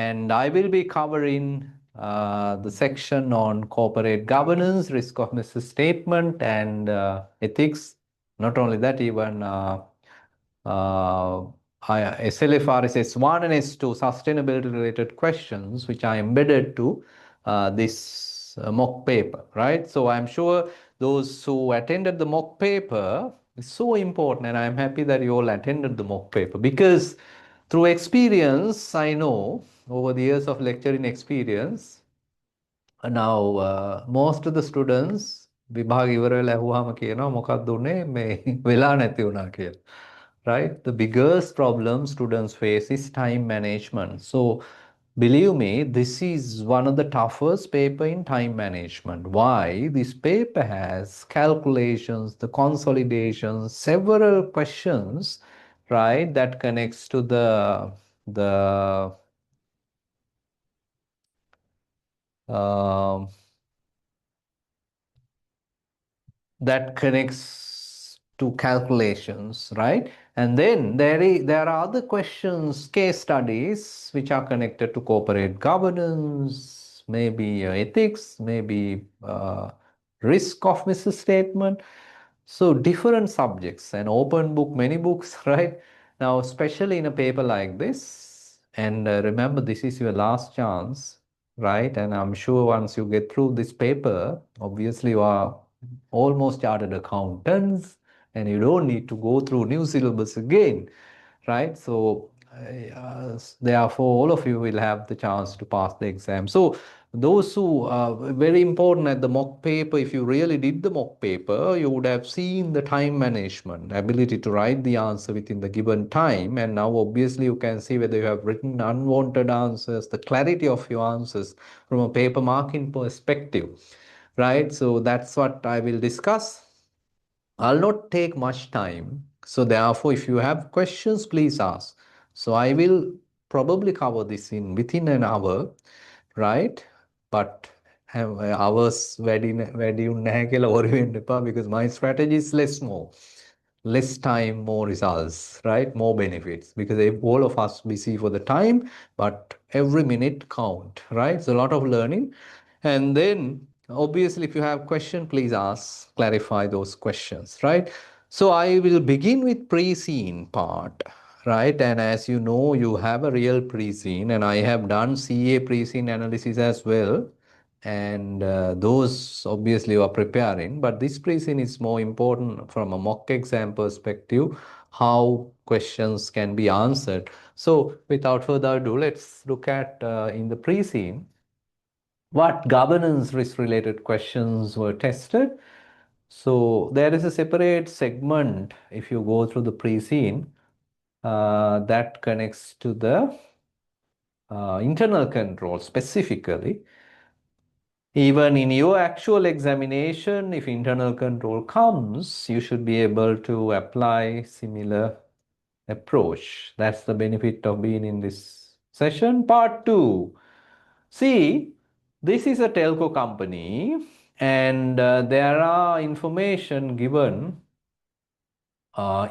And I will be covering the section on corporate governance, risk of misstatement, and ethics. Not only that, even SLFRS S1 and S2 sustainability related questions, which are embedded to this mock paper, right? So I'm sure those who attended the mock paper is so important, and I'm happy that you all attended the mock paper because through experience, I know over the years of lecturing experience, now most of the students විභාග ඉවර වෙලා ඇහුවාම කියනවා මොකක්ද උනේ මේ වෙලා නැති වුණා කියලා. Right? The biggest problem students face is time management. So believe me, this is one of the toughest paper in time management. Why? This paper has calculations, the consolidations, several questions, right, that connects to the um that connects to calculations, right? And then there are other questions, case studies, which are connected to corporate governance, maybe ethics, maybe risk of misstatement. So different subjects, an open book, many books, right? Now, especially in a paper like this, and remember, this is your last chance, right? And I'm sure once you get through this paper, obviously you are almost chartered accountants and you don't need to go through new syllabus again, right? So therefore all of you will have the chance to pass the exam. So those who are very important at the mock paper, if you really did the mock paper, you would have seen the time management, ability to write the answer within the given time. And now obviously you can see whether you have written unwanted answers, the clarity of your answers from a paper marking perspective, right? So that's what I will discuss. I'll not take much time. So therefore, if you have questions, please ask. So I will probably cover this in within an hour, right? But hours වැඩි නැහැ කියලා worry වෙන්න එපා because my strategy is less time, more results, right? More benefits because all of us busy for the time, but every minute count, right? So a lot of learning. And then obviously, if you have question, please ask, clarify those questions, right? So I will begin with pre-scene part, right? And as you know, you have a real pre-scene, and I have done CA pre-scene analysis as well. And those obviously you are preparing, but this pre-scene is more important from a mock exam perspective, how questions can be answered. So without further ado, let's look at in the pre-scene what governance risk related questions were tested. So there is a separate segment if you go through the pre-scene that connects to the internal control specifically. Even in your actual examination, if internal control comes, you should be able to apply similar approach. That's the benefit of being in this session. Part 2. See, this is a telco company and there are information given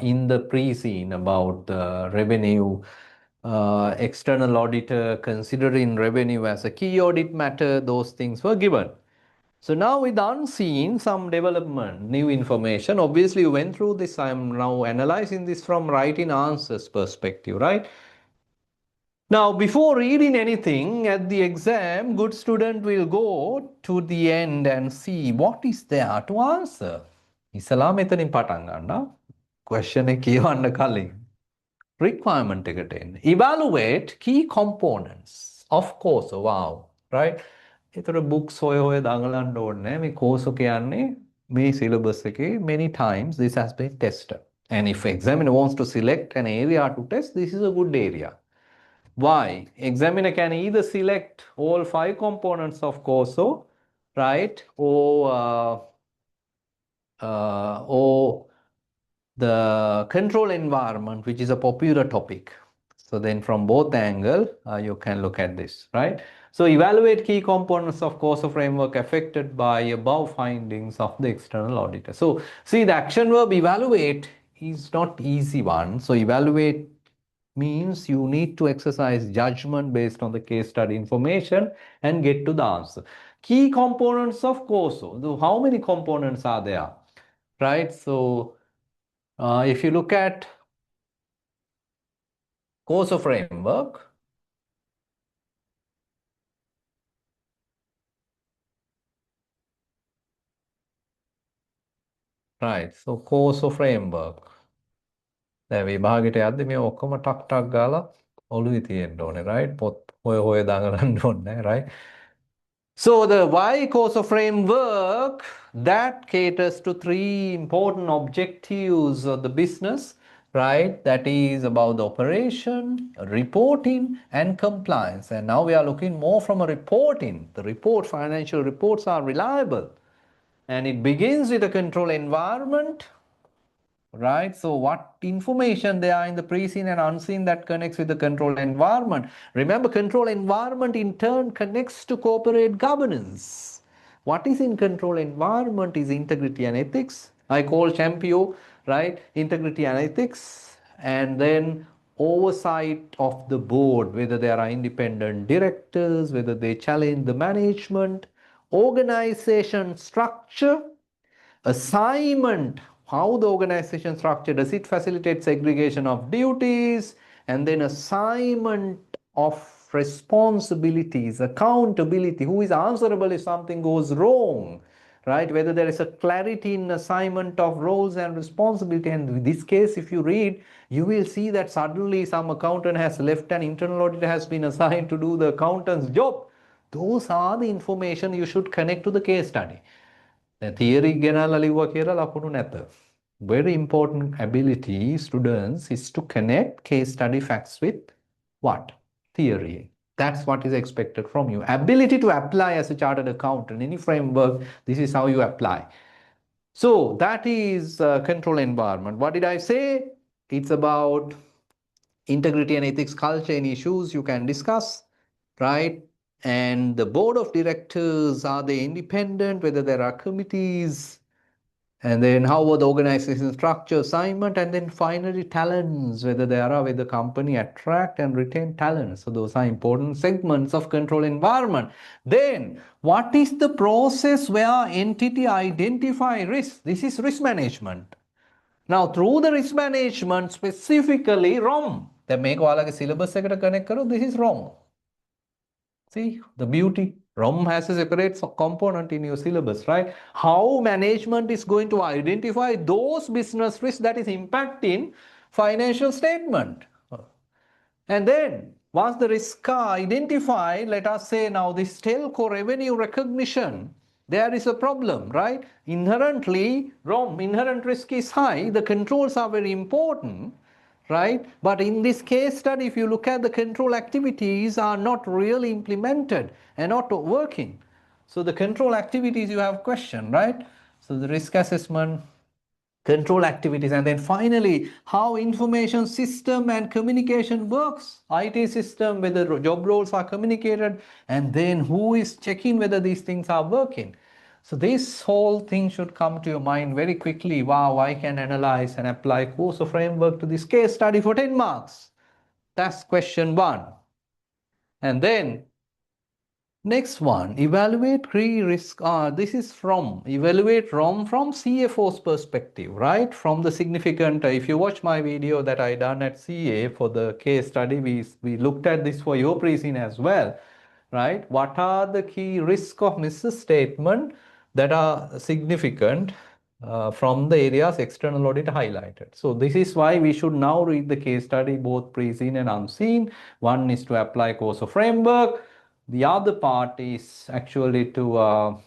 in the pre-scene about the revenue, external auditor considering revenue as a key audit matter, those things were given. So now with unseen, some development, new information. Obviously, you went through this. I'm now analyzing this from writing answers perspective, right? Now, before reading anything at the exam, good student will go to the end and see what is there to answer. ඉස්සලා මෙතනින් පටන් ගන්න. Question එක කියවන්න කලින්. Requirement එකට එන්න. Evaluate key components. Of course, wow, right? ඒතර books හොය දඟලන්න ඕනේ නැහැ. මේ course එක යන්නේ මේ syllabus එකේ many times this has been tested. And if examiner wants to select an area to test, this is a good area. Why? Examiner can either select all 5 components of COSO, right? Or the control environment, which is a popular topic. So then from both angle, you can look at this, right? So evaluate key components of COSO framework affected by above findings of the external auditor. So see, the action verb evaluate is not easy one. So evaluate means you need to exercise judgment based on the case study information and get to the answer. Key components of COSO. How many components are there? Right? So if you look at COSO framework, right? So COSO framework. දැන් විභාගෙට යද්දි මේ ඔක්කොම ටක් ටක් ගාලා ඔළුවේ තියෙන්න ඕනේ, right? පොත් හොය හොය දඟලන්න ඕනේ, right? So the why COSO framework that caters to three important objectives of the business, right? That is about the operation, reporting, and compliance. And now we are looking more from a reporting. The financial reports are reliable. And it begins with a control environment, right? So what information there are in the pre-seen and unseen that connects with the control environment. Remember, control environment in turn connects to corporate governance. What is in control environment is integrity and ethics. I call Champio, right? Integrity and ethics. And then oversight of the board, whether there are independent directors, whether they challenge the management, organization structure, assignment, how the organization structure, does it facilitate segregation of duties, and then assignment of responsibilities, accountability, who is answerable if something goes wrong, right? Whether there is a clarity in assignment of roles and responsibility. And in this case, if you read, you will see that suddenly some accountant has left and internal auditor has been assigned to do the accountant's job. Those are the information you should connect to the case study. Theory ගෙනල්ලා ලිව්වා කියලා ලකුණු නැත. Very important ability, students, is to connect case study facts with what? Theory. That's what is expected from you. Ability to apply as a chartered accountant, any framework, this is how you apply. So that is control environment. What did I say? It's about integrity and ethics culture and issues you can discuss, right? And the board of directors, are they independent, whether there are committees, and then how about the organization structure, assignment, and then finally talents, whether the company attract and retain talents. So those are important segments of control environment. Then what is the process where entity identify risk? This is risk management. Now through the risk management, specifically ROM, දැන් මේක ඔයාලගේ syllabus එකට connect කරොත් this is ROM. See the beauty. ROM has a separate component in your syllabus, right? How management is going to identify those business risks that is impacting financial statement. And then once the risks are identified, let us say now this telco revenue recognition, there is a problem, right? Inherently, ROM, inherent risk is high. The controls are very important, right? But in this case study, if you look at the control activities are not really implemented and not working. So the control activities you have question, right? So the risk assessment, control activities, and then finally how information system and communication works, IT system, whether job roles are communicated, and then who is checking whether these things are working. So this whole thing should come to your mind very quickly. Wow, I can analyze and apply COSO framework to this case study for 10 marks. That's question 1. And then next one, evaluate key risk. This is from evaluate ROM from CFO's perspective, right? From the significant, if you watch my video that I done at CA for the case study, we looked at this for your pre-seen as well, right? What are the key risk of misstatement that are significant from the areas external audit highlighted? So this is why we should now read the case study, both pre-seen and unseen. One is to apply COSO framework. The other part is actually to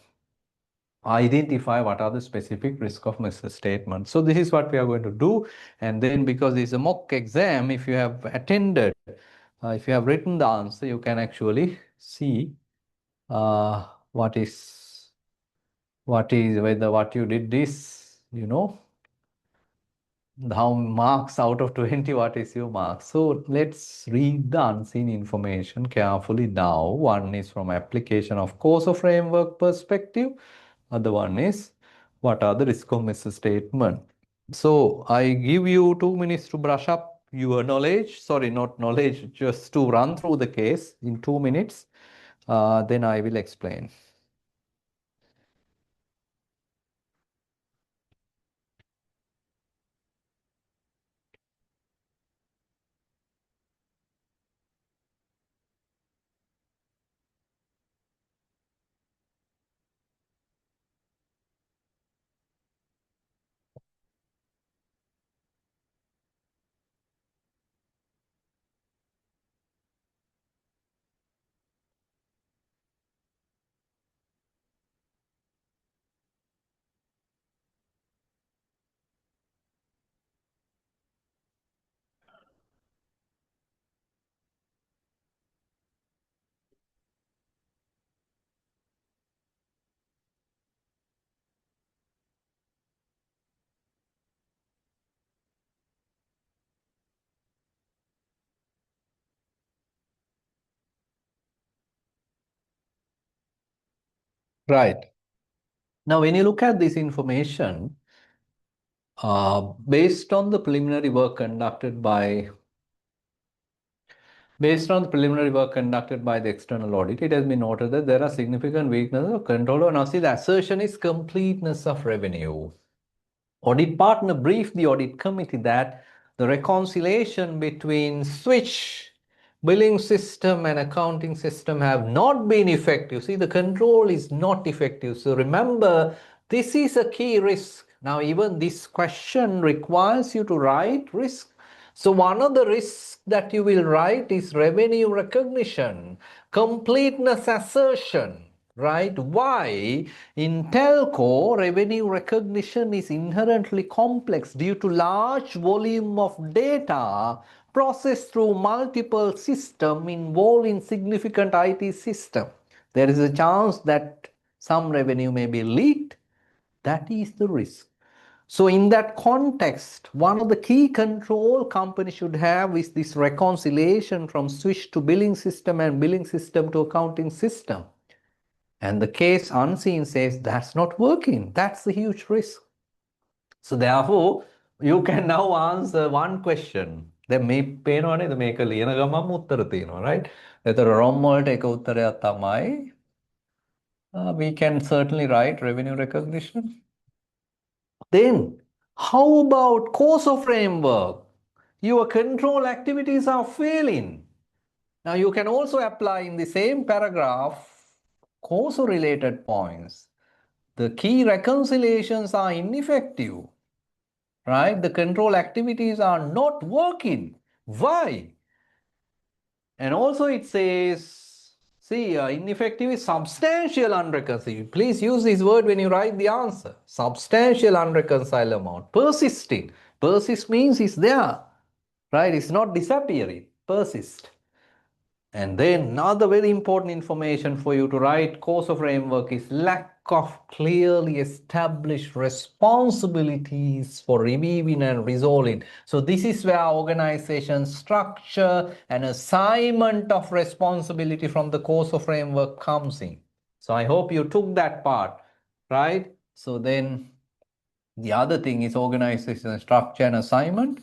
identify what are the specific risk of misstatement. So this is what we are going to do. And then because it's a mock exam, if you have attended, if you have written the answer, you can actually see what whether what you did is, how marks out of 20, what is your marks? So let's read the unseen information carefully now. One is from application of COSO framework perspective. Other one is what are the risk of misstatement. So I give you 2 minutes to brush up your knowledge, sorry, not knowledge, just to run through the case in 2 minutes. Then I will explain. Right. Now, when you look at this information, based on the preliminary work conducted by the external audit, it has been noted that there are significant weaknesses of control. Now, see, the assertion is completeness of revenue. Audit partner briefed the audit committee that the reconciliation between switch billing system and accounting system have not been effective. See, the control is not effective. So remember, this is a key risk. Now, even this question requires you to write risk. So one of the risks that you will write is revenue recognition, completeness assertion, right? Why? In telco, revenue recognition is inherently complex due to large volume of data processed through multiple systems involving significant IT system. There is a chance that some revenue may be leaked. That is the risk. So in that context, one of the key control company should have is this reconciliation from switch to billing system and billing system to accounting system. And the case unseen says that's not working. That's a huge risk. So therefore, you can now answer one question. දැන් මේ පේනවනේ මේක ලියන ගමන්ම උත්තර තියෙනවා, right? එතකොට ROM වලට එක උත්තරයක් තමයි we can certainly write revenue recognition. Then, how about COSO framework? Your control activities are failing. Now, you can also apply in the same paragraph COSO related points. The key reconciliations are ineffective, right? The control activities are not working. Why? And also it says, see, ineffective is substantial unreconciled. Please use this word when you write the answer. Substantial unreconciled amount. Persisting. Persist means it's there, right? It's not disappearing. Persist. And then another very important information for you to write COSO framework is lack of clearly established responsibilities for reviewing and resolving. So this is where organization structure and assignment of responsibility from the COSO framework comes in. So I hope you took that part, right? So then the other thing is organization structure and assignment.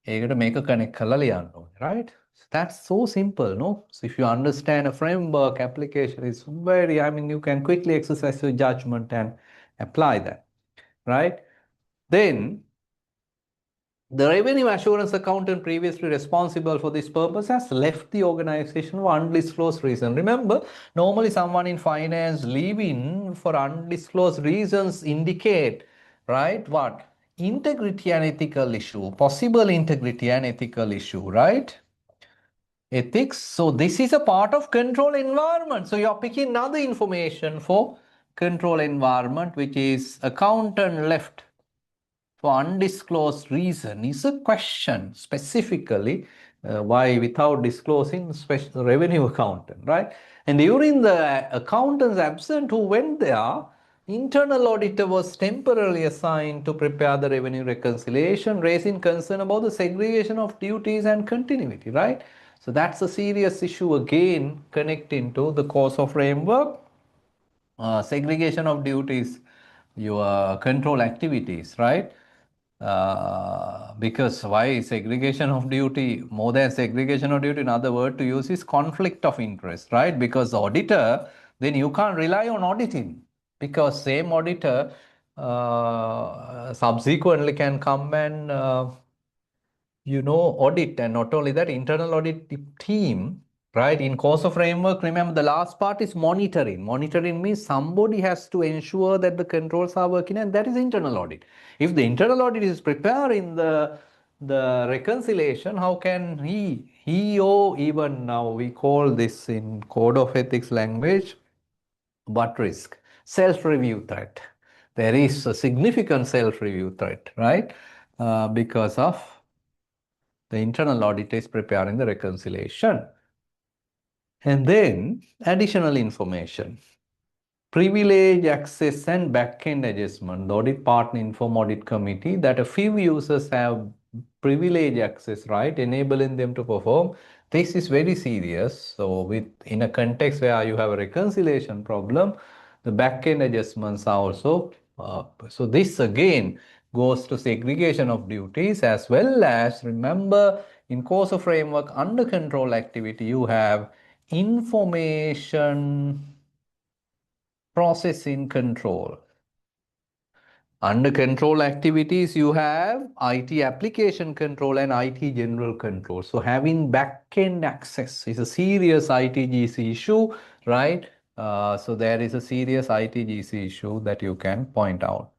ඒකට මේක connect කරලා ලියන්න ඕනේ, right? So that's so simple, no? So if you understand a framework application, it's very, I mean, you can quickly exercise your judgment and apply that, right? Then the revenue assurance accountant previously responsible for this purpose has left the organization for undisclosed reason. Remember, normally someone in finance leaving for undisclosed reasons indicate, right? What? Integrity and ethical issue, possible integrity and ethical issue, right? Ethics. So this is a part of control environment. So you're picking another information for control environment, which is accountant left for undisclosed reason is a question specifically why without disclosing special revenue accountant, right? And during the accountant's absence who went there, internal auditor was temporarily assigned to prepare the revenue reconciliation, raising concern about the segregation of duties and continuity, right? So that's a serious issue again connecting to the COSO framework, segregation of duties, your control activities, right? Because why segregation of duty, more than segregation of duty, another word to use is conflict of interest, right? Because the auditor, then you can't rely on auditing because same auditor subsequently can come and audit, and not only that, internal audit team, right? In COSO framework, remember the last part is monitoring. Monitoring means somebody has to ensure that the controls are working, and that is internal audit. If the internal audit is preparing the reconciliation, how can he or even now we call this in code of ethics language, what risk? Self-review threat. There is a significant self-review threat, right? Because of the internal auditor is preparing the reconciliation. And then additional information. Privilege access and backend adjustment. The audit partner inform audit committee that a few users have privilege access, right, enabling them to perform. This is very serious. So in a context where you have a reconciliation problem, the backend adjustments are also so this again goes to segregation of duties, as well as remember in COSO framework under control activity you have information processing control. Under control activities, you have IT application control and IT general control. So having backend access is a serious ITGC issue, right? So there is a serious ITGC issue that you can point out.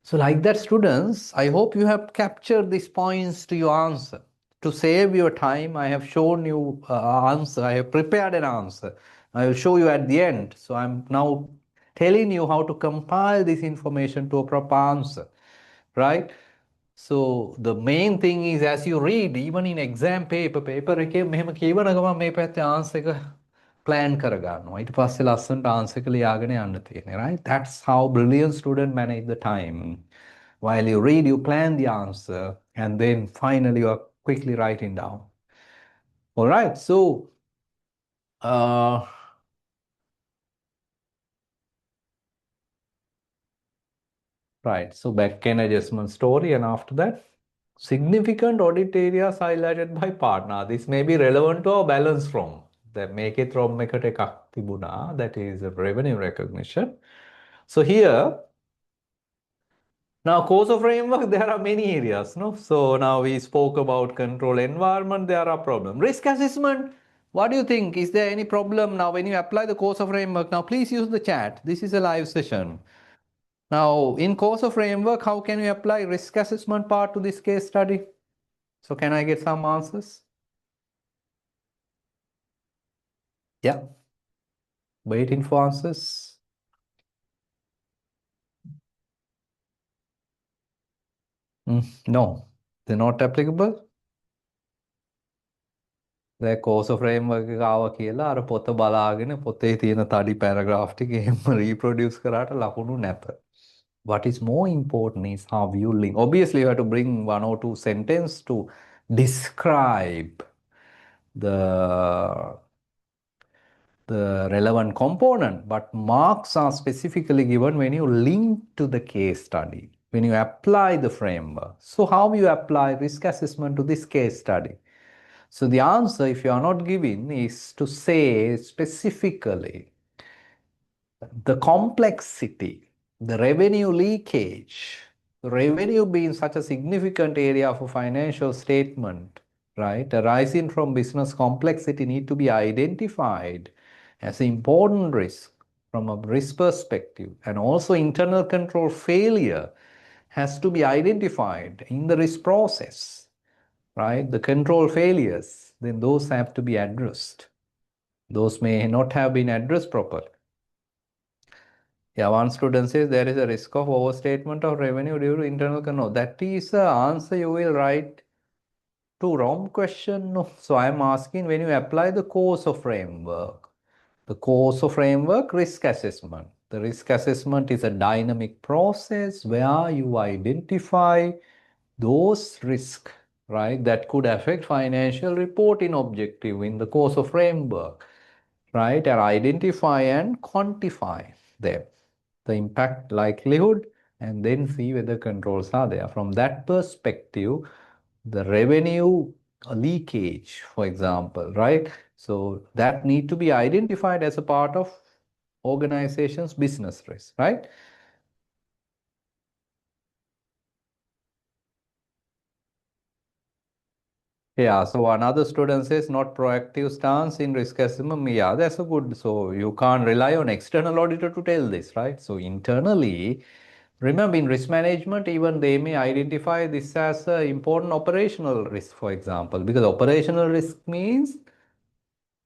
So like that, students, I hope you have captured these points to your answer. To save your time, I have shown you answer. I have prepared an answer. I will show you at the end. So I'm now telling you how to compile this information to a proper answer, right? So the main thing is as you read, even in exam paper එකේ මෙහෙම කියවන ගමන් මේ පැත්තේ answer එක plan කරගන්නවා. ඊට පස්සේ ලස්සනට answer එක ලියාගෙන යන්න තියෙන්නේ, right? That's how brilliant student manage the time. While you read, you plan the answer, and then finally you are quickly writing down. All right, so right, so backend adjustment story, and after that, significant audit areas highlighted by partner. This may be relevant to our balance from. That make it from Tibuna, that is revenue recognition. So here, now COSO framework, there are many areas, no? So now we spoke about control environment, there are problems. Risk assessment, what do you think? Is there any problem now when you apply the COSO framework? Now please use the chat. This is a live session. Now in COSO framework, how can we apply risk assessment part to this case study? So can I get some answers? Yeah. Waiting for answers. No, they're not applicable. The COSO framework එක ආවා කියලා අර පොත බලාගෙන පොතේ තියෙන තඩි paragraph ටික එහෙම reproduce කරාට ලකුණු නැත. What is more important is how you link. Obviously, you have to bring one or two sentences to describe the relevant component, but marks are specifically given when you link to the case study, when you apply the framework. So how you apply risk assessment to this case study? So the answer, if you are not giving, is to say specifically the complexity, the revenue leakage, revenue being such a significant area for financial statement, right, arising from business complexity need to be identified as an important risk from a risk perspective, and also internal control failure has to be identified in the risk process, right? The control failures, then those have to be addressed. Those may not have been addressed properly. Yeah, one student says there is a risk of overstatement of revenue due to internal control. That is the answer you will write to wrong question. No. So I am asking when you apply the COSO framework, the COSO framework risk assessment. The risk assessment is a dynamic process where you identify those risks, right, that could affect financial reporting objective in the COSO framework, right, and identify and quantify them. The impact likelihood, and then see whether controls are there. From that perspective, the revenue leakage, for example, right? So that need to be identified as a part of organization's business risk, right? Yeah, so another student says not proactive stance in risk assessment. Yeah, that's a good. So you can't rely on external auditor to tell this, right? So internally, remember in risk management, even they may identify this as an important operational risk, for example, because operational risk means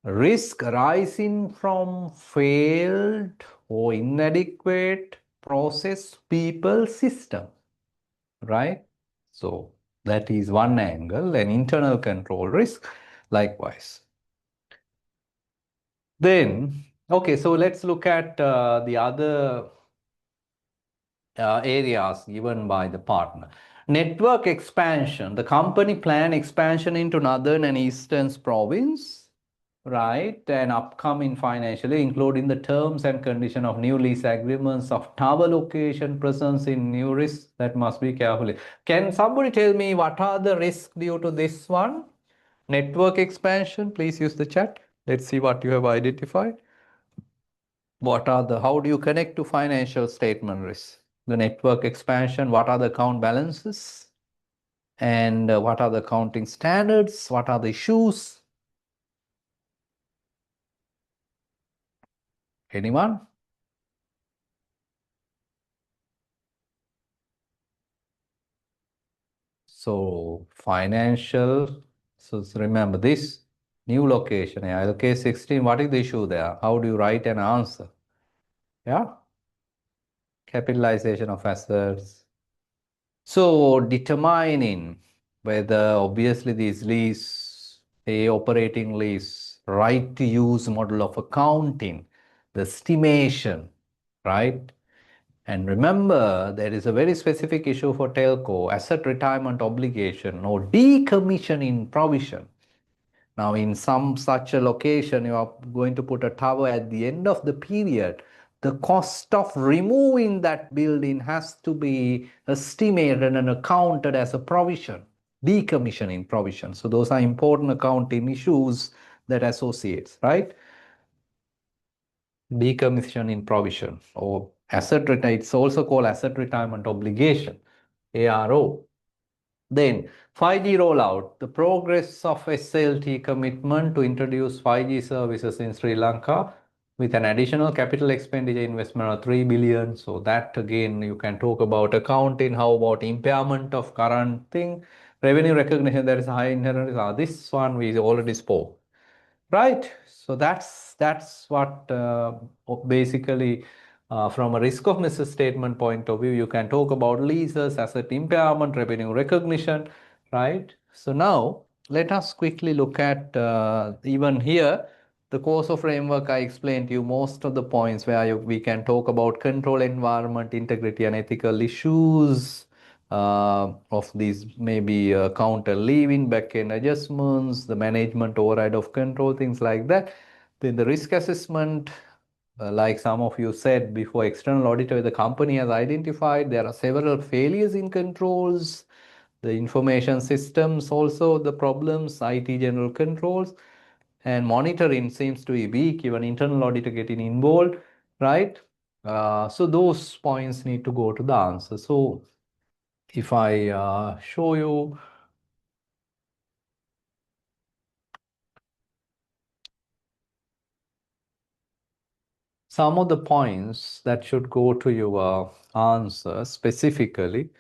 risk arising from failed or inadequate process, people, system, right? So that is one angle, and internal control risk likewise. Then, okay, so let's look at the other areas given by the partner. Network expansion. The company plan expansion into northern and eastern province, right? And upcoming financially, including the terms and condition of new lease agreements of tower location presence in new risks that must be carefully. Can somebody tell me what are the risks due to this one? Network expansion, please use the chat. Let's see what you have identified. What are the, how do you connect to financial statement risks? The network expansion, what are the account balances? And what are the accounting standards? What are the issues? Anyone? So financial, so remember this new location, LK 16, what is the issue there? How do you write an answer? Yeah, capitalization of assets. So determining whether obviously this lease, a operating lease, right to use model of accounting, the estimation, right? And remember, there is a very specific issue for telco, asset retirement obligation or decommissioning provision. Now, in some such a location, you are going to put a tower at the end of the period. The cost of removing that building has to be estimated and accounted as a provision, decommissioning provision. So those are important accounting issues that associates, right? Decommissioning provision or it's also called asset retirement obligation, ARO. Then 5G rollout, the progress of SLT commitment to introduce 5G services in Sri Lanka with an additional capital expenditure investment of 3 billion. So that again, you can talk about accounting. How about impairment of current thing? Revenue recognition, there is a high inherent risk. This one we already spoke. Right. So that's what basically from a risk of misstatement statement point of view, you can talk about leases, asset impairment, revenue recognition, right? So now let us quickly look at even here the course of framework. I explained to you most of the points where we can talk about control environment, integrity, and ethical issues of these maybe counter leaving, backend adjustments, the management override of control, things like that. Then the risk assessment, like some of you said before, external auditor, the company has identified there are several failures in controls, the information systems also, the problems, IT general controls, and monitoring seems to be weak, even internal auditor getting involved, right? So those points need to go to the answer. So if I show you some of the points that should go to your answer specifically,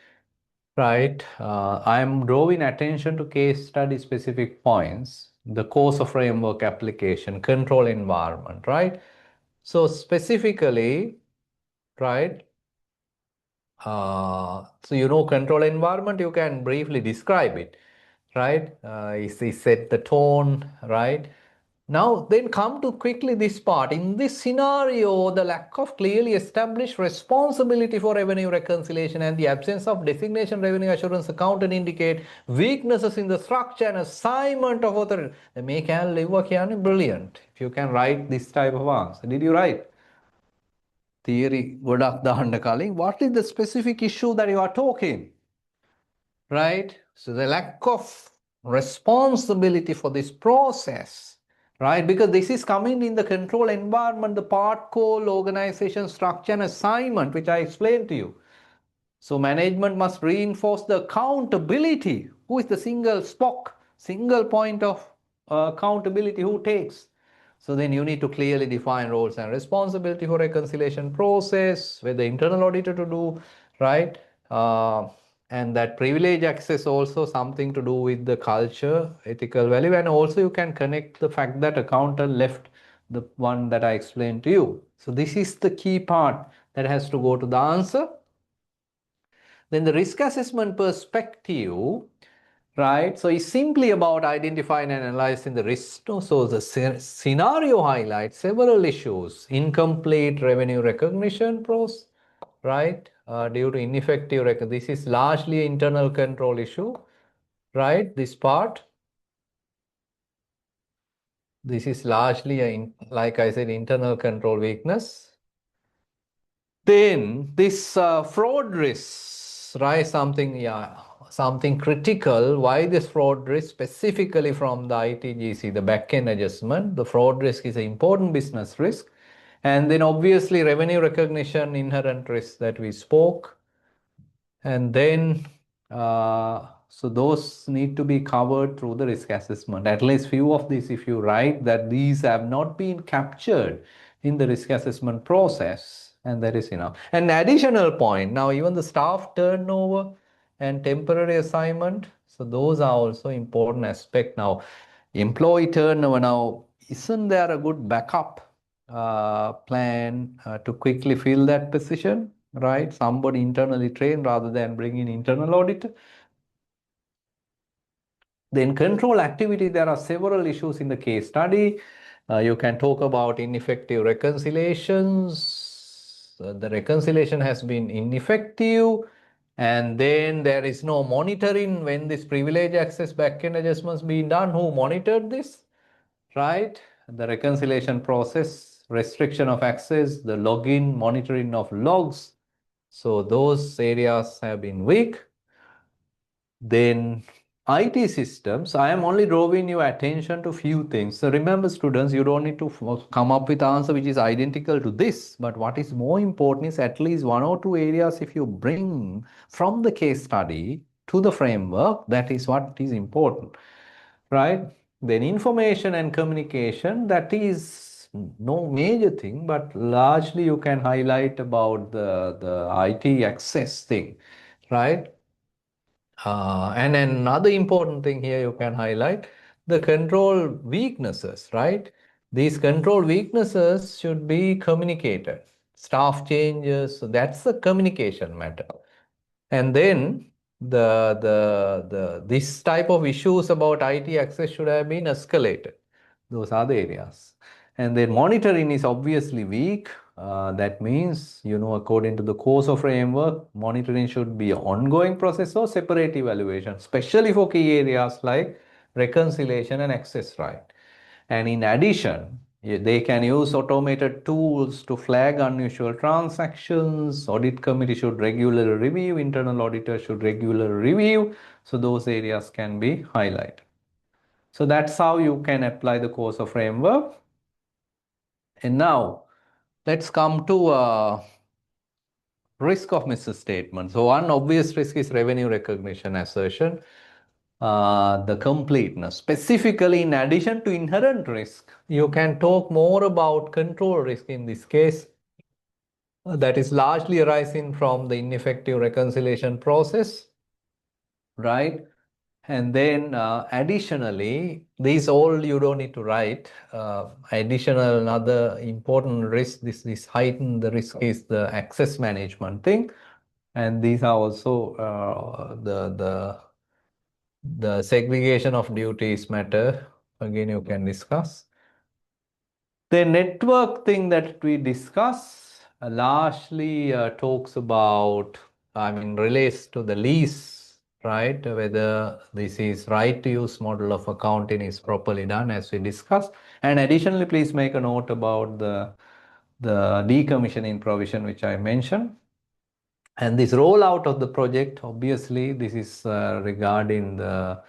right? I'm drawing attention to case study specific points, the course of framework application, control environment, right? So specifically, right? So you know control environment, you can briefly describe it, right? He set the tone, right? Now, then come to quickly this part. In this scenario, the lack of clearly established responsibility for revenue reconciliation and the absence of designation revenue assurance accountant indicate weaknesses in the structure and assignment of authority. Make live brilliant. If you can write this type of answer. Did you write? theory ගොඩක් දාන්න කලින් what is the specific issue that you are talking, right? So the lack of responsibility for this process, right? Because this is coming in the control environment, the part call, organization structure and assignment, which I explained to you. So management must reinforce the accountability. Who is the single spock, single point of accountability, who takes? So then you need to clearly define roles and responsibility for reconciliation process, with the internal auditor to do, right? And that privilege access also something to do with the culture, ethical value, and also you can connect the fact that accountant left the one that I explained to you. So this is the key part that has to go to the answer. Then the risk assessment perspective, right? So it's simply about identifying and analyzing the risk. So the scenario highlights several issues: incomplete revenue recognition process, right? Due to ineffective this is largely an internal control issue, right? This part. This is largely, like I said, internal control weakness. Then this fraud risks, right? Something critical. Why this fraud risk? Specifically from the ITGC, the back-end adjustment. The fraud risk is an important business risk. And then obviously revenue recognition, inherent risk that we spoke. And then, so those need to be covered through the risk assessment. At least few of these, if you write that these have not been captured in the risk assessment process, and that is enough. An additional point, now even the staff turnover and temporary assignment, so those are also important aspect. Now, employee turnover, now, isn't there a good backup plan to quickly fill that position? Right? Somebody internally trained rather than bringing internal auditor. Then control activity, there are several issues in the case study. You can talk about ineffective reconciliations. The reconciliation has been ineffective, and then there is no monitoring when this privilege access backend adjustments being done. Who monitored this? Right? The reconciliation process, restriction of access, the login, monitoring of logs. So those areas have been weak. Then IT systems, I am only drawing your attention to few things. So remember students, you don't need to come up with answer which is identical to this. But what is more important is at least one or two areas if you bring from the case study to the framework, that is what is important, right? Then information and communication, that is no major thing, but largely you can highlight about the IT access thing, right? And another important thing here you can highlight the control weaknesses, right? These control weaknesses should be communicated. Staff changes, so that's the communication matter. And then this type of issues about IT access should have been escalated. Those are the areas. And then monitoring is obviously weak. That means, according to the course of framework, monitoring should be an ongoing process or separate evaluation, especially for key areas like reconciliation and access right. And in addition, they can use automated tools to flag unusual transactions. Audit committee should regularly review, internal auditor should regularly review. So those areas can be highlighted. So that's how you can apply the course of framework. And now let's come to risk of misstatement. So one obvious risk is revenue recognition assertion. The completeness. Specifically, in addition to inherent risk, you can talk more about control risk in this case. That is largely arising from the ineffective reconciliation process, right? And then additionally, these all you don't need to write. Additional another important risk, this heighten the risk is the access management thing. And these are also the segregation of duties matter. Again, you can discuss. The network thing that we discuss largely talks about, relates to the lease, right? Whether this is right to use model of accounting is properly done as we discussed. And additionally, please make a note about the the decommissioning provision which I mentioned. And this rollout of the project, obviously, this is regarding the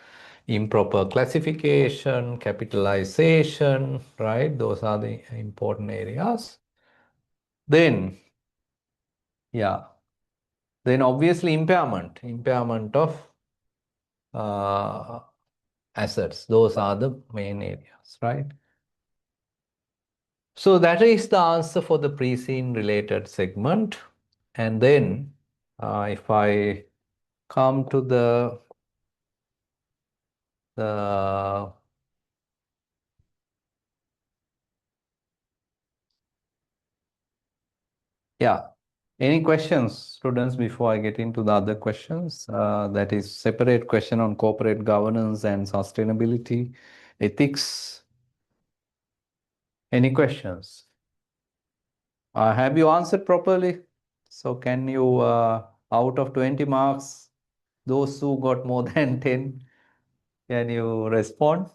improper classification, capitalization, right? Those are the important areas. Then, yeah, then obviously impairment of uh, assets. Those are the main areas, right? So that is the answer for the pre-scene related segment. And then if I come to the yeah, any questions, students, before I get into the other questions? That is separate question on corporate governance and sustainability, ethics. Any questions? Have you answered properly? So can you, out of 20 marks, those who got more than 10, can you respond?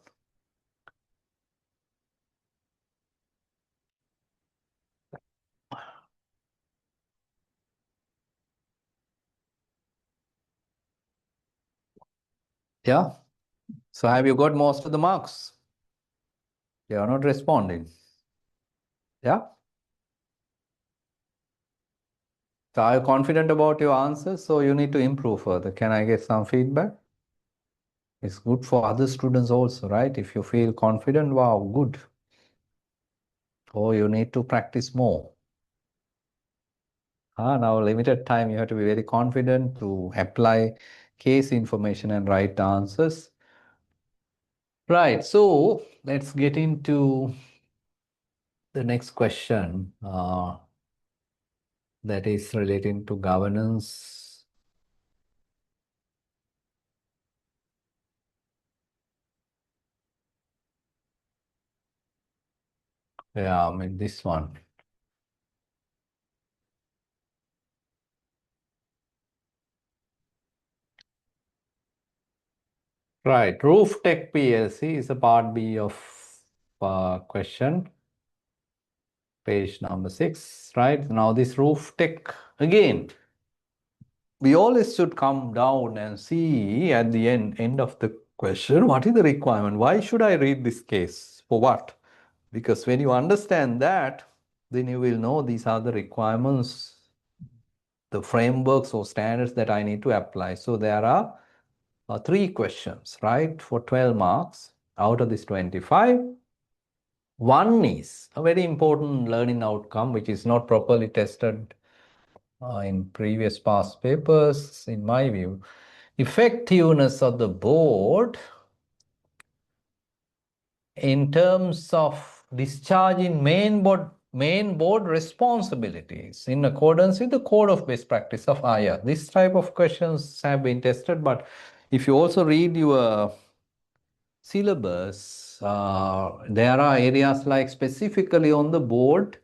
Yeah. So have you got most of the marks? You are not responding. Yeah. So are you confident about your answers? So you need to improve further. Can I get some feedback? It's good for other students also, right? If you feel confident, wow, good. Or you need to practice more. Now limited time, you have to be very confident to apply case information and write the answers. Right, so let's get into the next question that is relating to governance. Yeah, I mean this one. Right, Roof Tech PLC is a part B of question, page number 6, right? Now this Roof Tech, again, we always should come down and see at the end of the question, what is the requirement? Why should I read this case? For what? Because when you understand that, then you will know these are the requirements, the frameworks or standards that I need to apply. So there are 3 questions, right, for 12 marks out of this 25. One is a very important learning outcome, which is not properly tested in previous past papers, in my view. Effectiveness of the board in terms of discharging main board responsibilities in accordance with the code of best practice of IR. This type of questions have been tested, but if you also read your syllabus, there are areas like specifically on the board,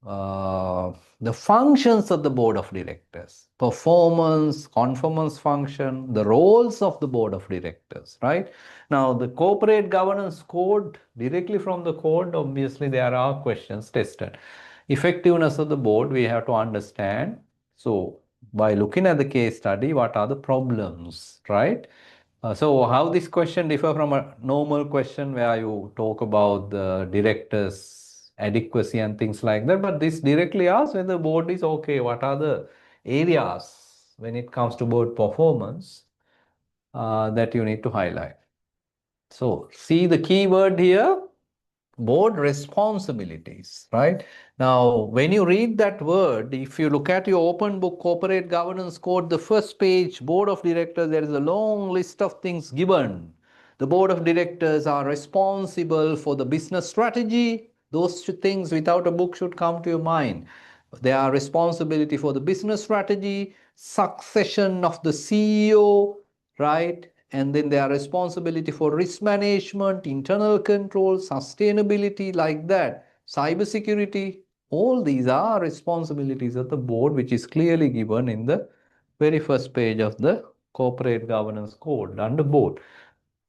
the functions of the board of directors, performance, conformance function, the roles of the board of directors, right? Now, the corporate governance code, directly from the code, obviously there are questions tested. Effectiveness of the board, we have to understand. So, by looking at the case study, what are the problems, right? So how this question differ from a normal question where you talk about the director's adequacy and things like that, but this directly asks whether the board is okay. What are the areas when it comes to board performance that you need to highlight? So see the key word here, board responsibilities, right? Now, when you read that word, if you look at your open book corporate governance code, the first page, board of directors, there is a long list of things given. The board of directors are responsible for the business strategy. Those things without a book should come to your mind. They are responsibility for the business strategy, succession of the CEO, right? And then their responsibility for risk management, internal control, sustainability, like that, cybersecurity. All these are responsibilities of the board, which is clearly given in the very first page of the corporate governance code under board.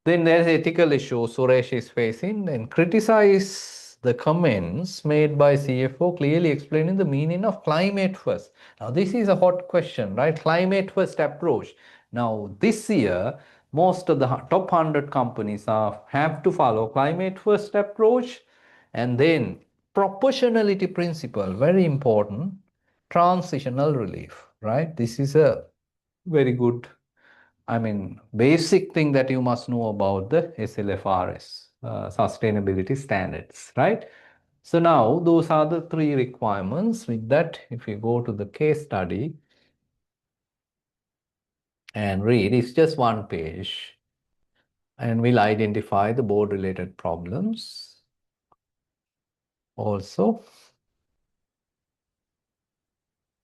Then there's ethical issue Suresh is facing and criticize the comments made by CFO clearly explaining the meaning of climate first. Now, this is a hot question, right? Climate first approach. Now, this year, most of the top 100 companies have to follow climate first approach, and then proportionality principle, very important, transitional relief, right? This is a very good, basic thing that you must know about the SLFRS, sustainability standards, right? So now those are the three requirements. With that, if you go to the case study and read, it's just one page, and we'll identify the board related problems also.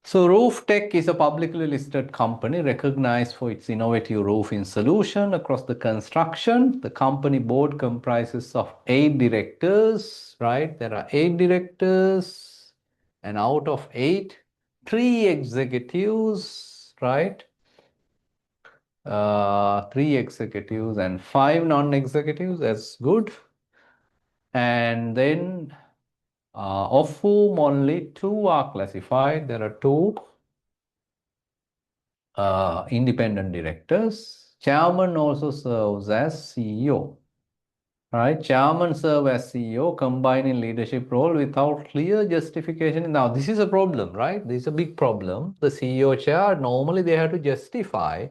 So Rooftech is a publicly listed company recognized for its innovative roofing solution across the construction. The company board comprises of 8 directors, right? There are 8 directors, and out of 8, 3 executives, right? 3 executives and 5 non-executives. That's good. And then of whom only 2 are classified. There are 2 independent directors. Chairman also serves as CEO. Right? Chairman serves as CEO, combining leadership role without clear justification. Now, this is a problem, right? This is a big problem. The CEO chair, normally they have to justify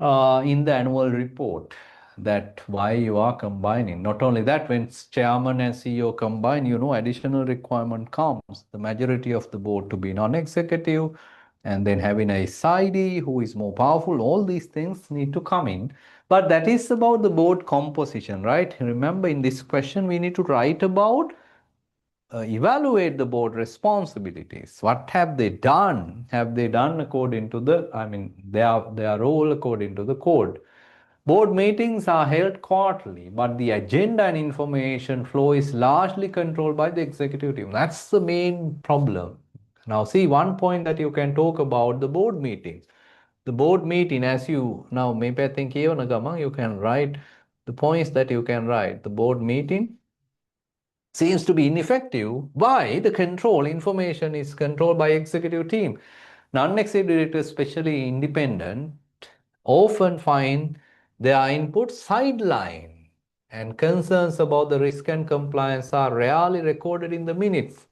in the annual report that why you are combining. Not only that, when chairman and CEO combine, additional requirement comes. The majority of the board to be non-executive, and then having a SID who is more powerful. All these things need to come in. But that is about the board composition, right? Remember, in this question, we need to write about evaluate the board responsibilities. What have they done? Have they done according to their role according to the code? Board meetings are held quarterly, but the agenda and information flow is largely controlled by the executive team. That's the main problem. Now, see, one point that you can talk about the board meetings. The board meeting, as you now maybe I think here, Nagama, you can write the points that you can write. The board meeting seems to be ineffective. Why? The control information is controlled by executive team. Non-executive directors, especially independent, often find their input sidelined, and concerns about the risk and compliance are rarely recorded in the minutes,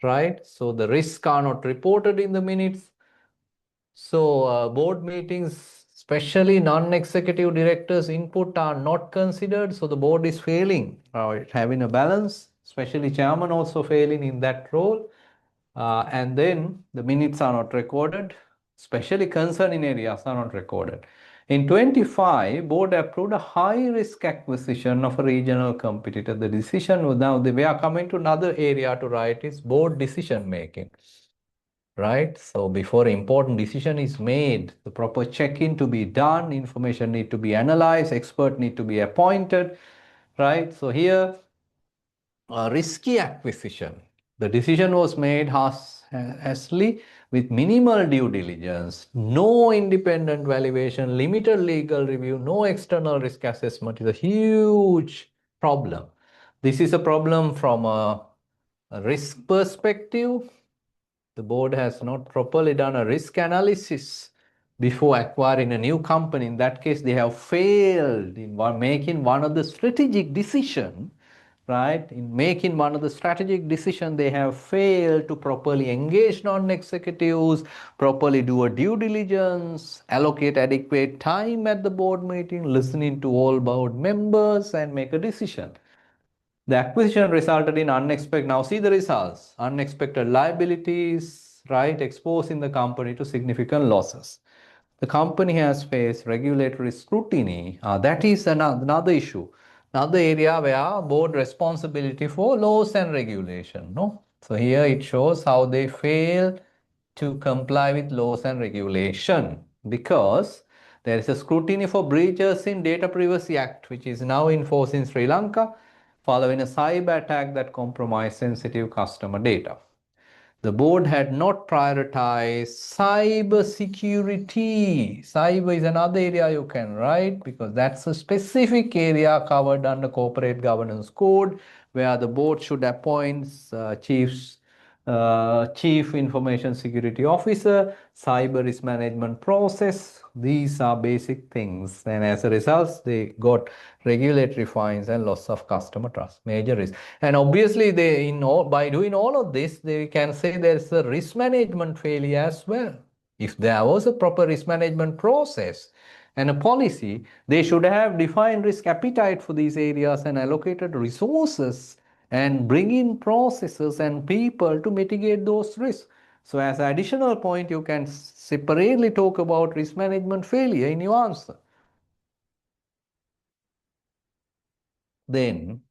right? So the risks are not reported in the minutes. So board meetings, especially non-executive directors' input are not considered. So the board is failing, having a balance, especially chairman also failing in that role. And then the minutes are not recorded, especially concerning areas are not recorded. In 25, board approved a high-risk acquisition of a regional competitor. The decision was now, we are coming to another area to write is board decision making. Right? So before important decision is made, the proper check-in to be done, information need to be analyzed, expert need to be appointed, right? So here, a risky acquisition. The decision was made hastily with minimal due diligence, no independent valuation, limited legal review, no external risk assessment is a huge problem. This is a problem from a risk perspective. The board has not properly done a risk analysis before acquiring a new company. In that case, they have failed in making one of the strategic decision, right? In making one of the strategic decision, they have failed to properly engage non-executives, properly do a due diligence, allocate adequate time at the board meeting, listening to all board members and make a decision. The acquisition resulted in unexpected, now see the results, unexpected liabilities, right, exposing the company to significant losses. The company has faced regulatory scrutiny. That is another issue, another area where board responsibility for laws and regulation. No, so here it shows how they fail to comply with laws and regulation because there is a scrutiny for breaches in Data Privacy Act, which is now in force in Sri Lanka following a cyber attack that compromised sensitive customer data. The board had not prioritized cyber security. Cyber is another area you can write because that's a specific area covered under corporate governance code where the board should appoint chief information security officer, cyber risk management process. These are basic things, and as a result, they got regulatory fines and loss of customer trust, major risk. And obviously, by doing all of this, they can say there's a risk management failure as well. If there was a proper risk management process and a policy, they should have defined risk appetite for these areas and allocated resources and bring in processes and people to mitigate those risks. So as an additional point, you can separately talk about risk management failure in your answer. Then,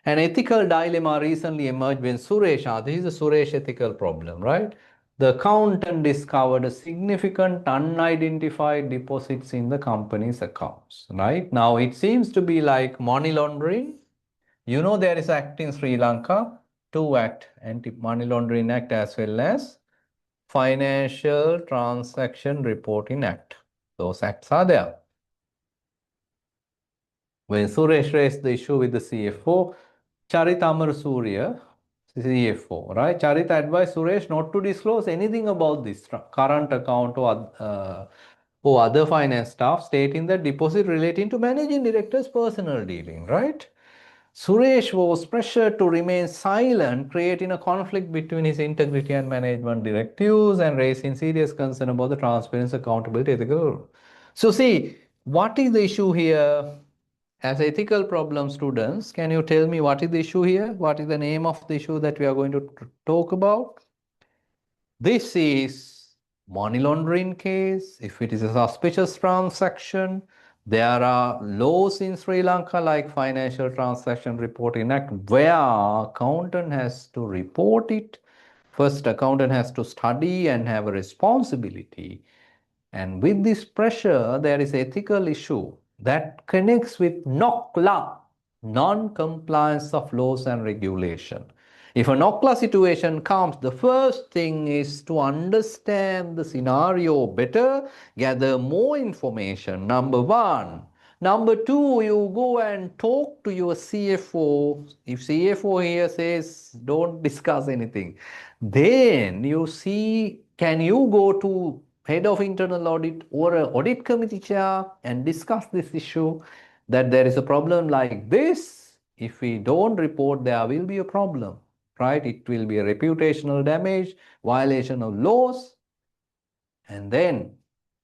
an ethical dilemma recently emerged when Suresh, this is a Suresh ethical problem, right? The accountant discovered a significant unidentified deposits in the company's accounts, right? Now it seems to be like money laundering. You know, there is act in Sri Lanka, two act, Anti-Money Laundering Act as well as Financial Transaction Reporting Act. Those acts are there. When Suresh raised the issue with the CFO, Charit Amarasuriya, CFO, right? Charit advised Suresh not to disclose anything about this current account or other finance staff, stating that deposit relating to managing director's personal dealing, right? Suresh was pressured to remain silent, creating a conflict between his integrity and management directives and raising serious concern about the transparency, accountability, ethical. So, see, what is the issue here? As ethical problem students, can you tell me what is the issue here? What is the name of the issue that we are going to talk about? This is money laundering case. If it is a suspicious transaction, there are laws in Sri Lanka like Financial Transaction Reporting Act where accountant has to report it. First, accountant has to study and have a responsibility. And with this pressure, there is ethical issue that connects with NOCLA, non-compliance of laws and regulation. If a NOCLA situation comes, the first thing is to understand the scenario better, gather more information, number one. Number two, you go and talk to your CFO. If CFO here says don't discuss anything, then you see, can you go to head of internal audit or an audit committee chair and discuss this issue that there is a problem like this. If we don't report, there will be a problem, right? It will be a reputational damage, violation of laws. And then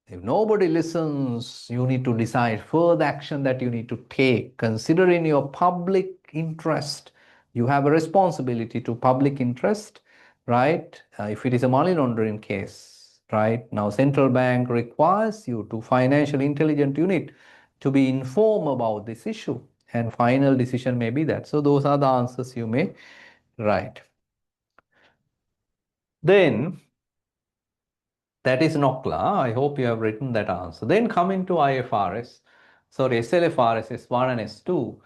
if nobody listens, you need to decide further action that you need to take, considering your public interest. You have a responsibility to public interest, right? If it is a money laundering case, right? Now, central bank requires you to financial intelligence unit to be informed about this issue, and final decision may be that. So those are the answers you may write. Then that is NOCLA. I hope you have written that answer. Then coming to IFRS, sorry, SLFRS S1 and S2.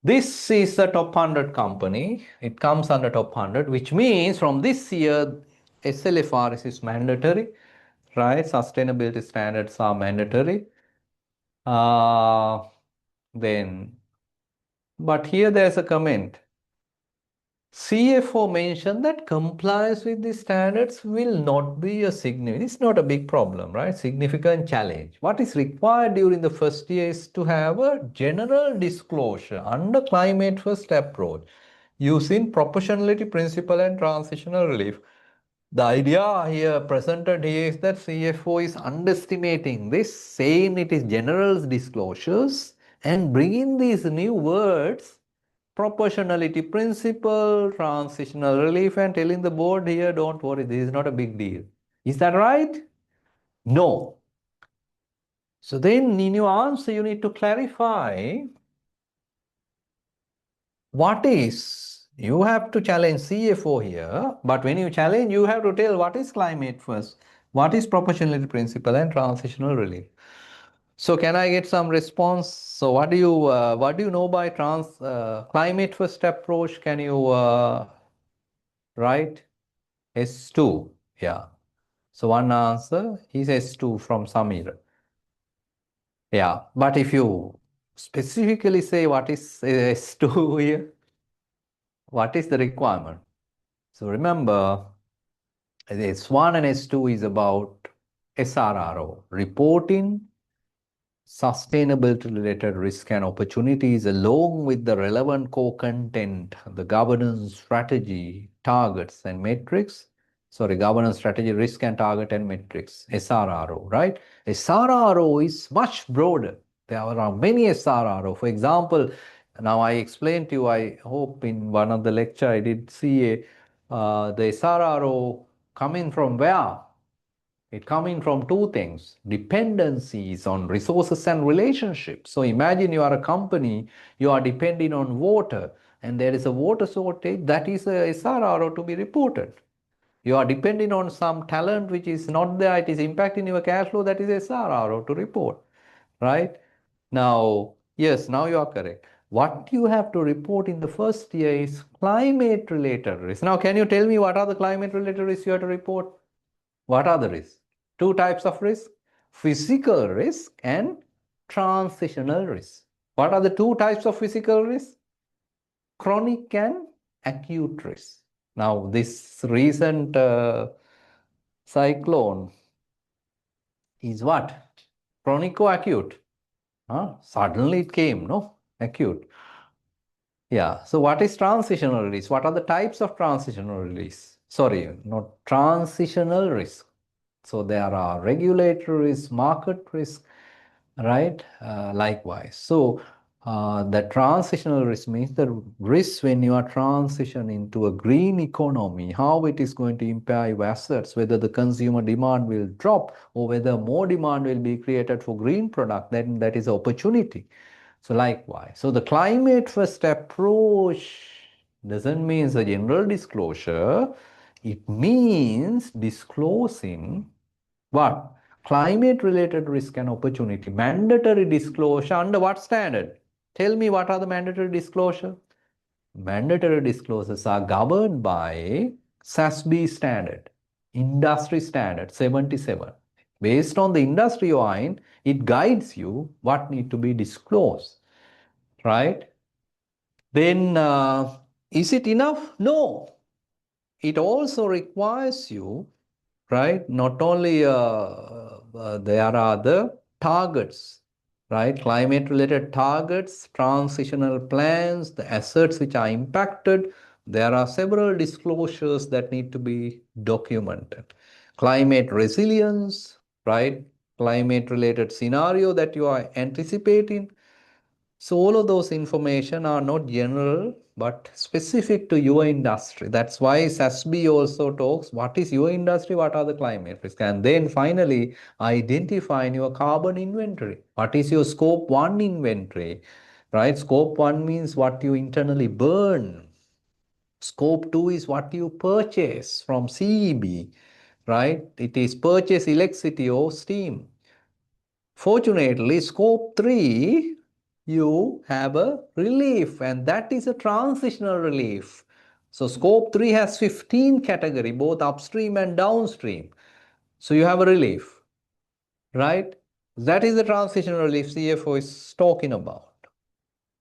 This is the top 100 company. It comes under top 100, which means from this year, SLFRS is mandatory, right? Sustainability standards are mandatory. Uh, then, but here there's a comment. CFO mentioned that compliance with the standards will not be a significant, it's not a big problem, right? Significant challenge. What is required during the first year is to have a general disclosure under climate first approach using proportionality principle and transitional relief. The idea here presented here is that CFO is underestimating this, saying it is general disclosures and bringing these new words, proportionality principle, transitional relief, and telling the board here, don't worry, this is not a big deal. Is that right? No. So then in your answer, you need to clarify what is, you have to challenge CFO here, but when you challenge, you have to tell what is climate first, what is proportionality principle and transitional relief. So can I get some response? So what do you know by climate first approach? Can you write? S2. Yeah. So one answer is S2 from Samir. Yeah. But if you specifically say what is S2 here. What is the requirement? So remember, S1 and S2 is about SRRO, reporting sustainability related risk and opportunities along with the relevant core content, the governance strategy, targets and metrics. Sorry, governance strategy, risk and target and metrics, SRRO, right? SRRO is much broader. There are many SRRO. For example, now I explained to you, I hope in one of the lecture I did see the SRRO coming from where? It coming from two things, dependencies on resources and relationships. So imagine you are a company, you are depending on water, and there is a water shortage, that is a SRRO to be reported. You are depending on some talent which is not there, it is impacting your cash flow, that is SRRO to report, right? Now, yes, now you are correct. What you have to report in the first year is climate related risks. Now, can you tell me what are the climate related risks you have to report? What are the risks? Two types of risk, physical risk and transitional risk. What are the two types of physical risk? Chronic and acute risk. Now, this recent cyclone is what? Chronic or acute? Suddenly it came, no? Acute. Yeah. So what is transitional risk? What are the types of transitional risk? Sorry, not transitional risk. So there are regulatory risk, market risk, right? Likewise. So the transitional risk means the risk when you are transitioning to a green economy, how it is going to impair your assets, whether the consumer demand will drop or whether more demand will be created for green product, then that is opportunity. So likewise, so the climate first approach doesn't mean a general disclosure. It means disclosing what? Climate related risk and opportunity. Mandatory disclosure under what standard? Tell me what are the mandatory disclosure? Mandatory disclosures are governed by SASB standard, industry standard 77. Based on the industry you are in, it guides you what need to be disclosed, right? Then is it enough? No. It also requires you, right? Not only there are the targets, right? Climate related targets, transitional plans, the assets which are impacted. There are several disclosures that need to be documented. Climate resilience, right? Climate related scenario that you are anticipating. So all of those information are not general but specific to your industry. That's why SASB also talks what is your industry, what are the climate risks, and then finally identifying your carbon inventory. What is your scope 1 inventory, right? Scope 1 means what you internally burn. Scope 2 is what you purchase from CEB, right? It is purchase electricity or steam. Fortunately, scope 3, you have a relief, and that is a transitional relief. So scope 3 has 15 category, both upstream and downstream. So you have a relief, right? That is the transitional relief CFO is talking about.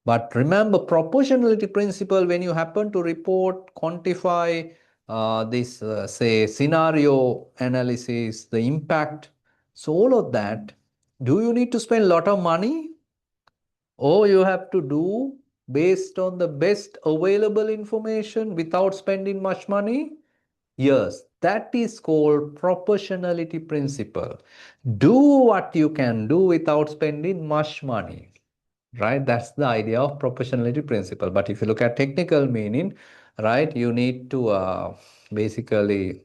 But remember, proportionality principle, when you happen to report, quantify this, say, scenario analysis, the impact, so all of that, do you need to spend a lot of money? Or you have to do based on the best available information without spending much money? Yes, that is called proportionality principle. Do what you can do without spending much money, right? That's the idea of proportionality principle. But if you look at technical meaning, right, you need to basically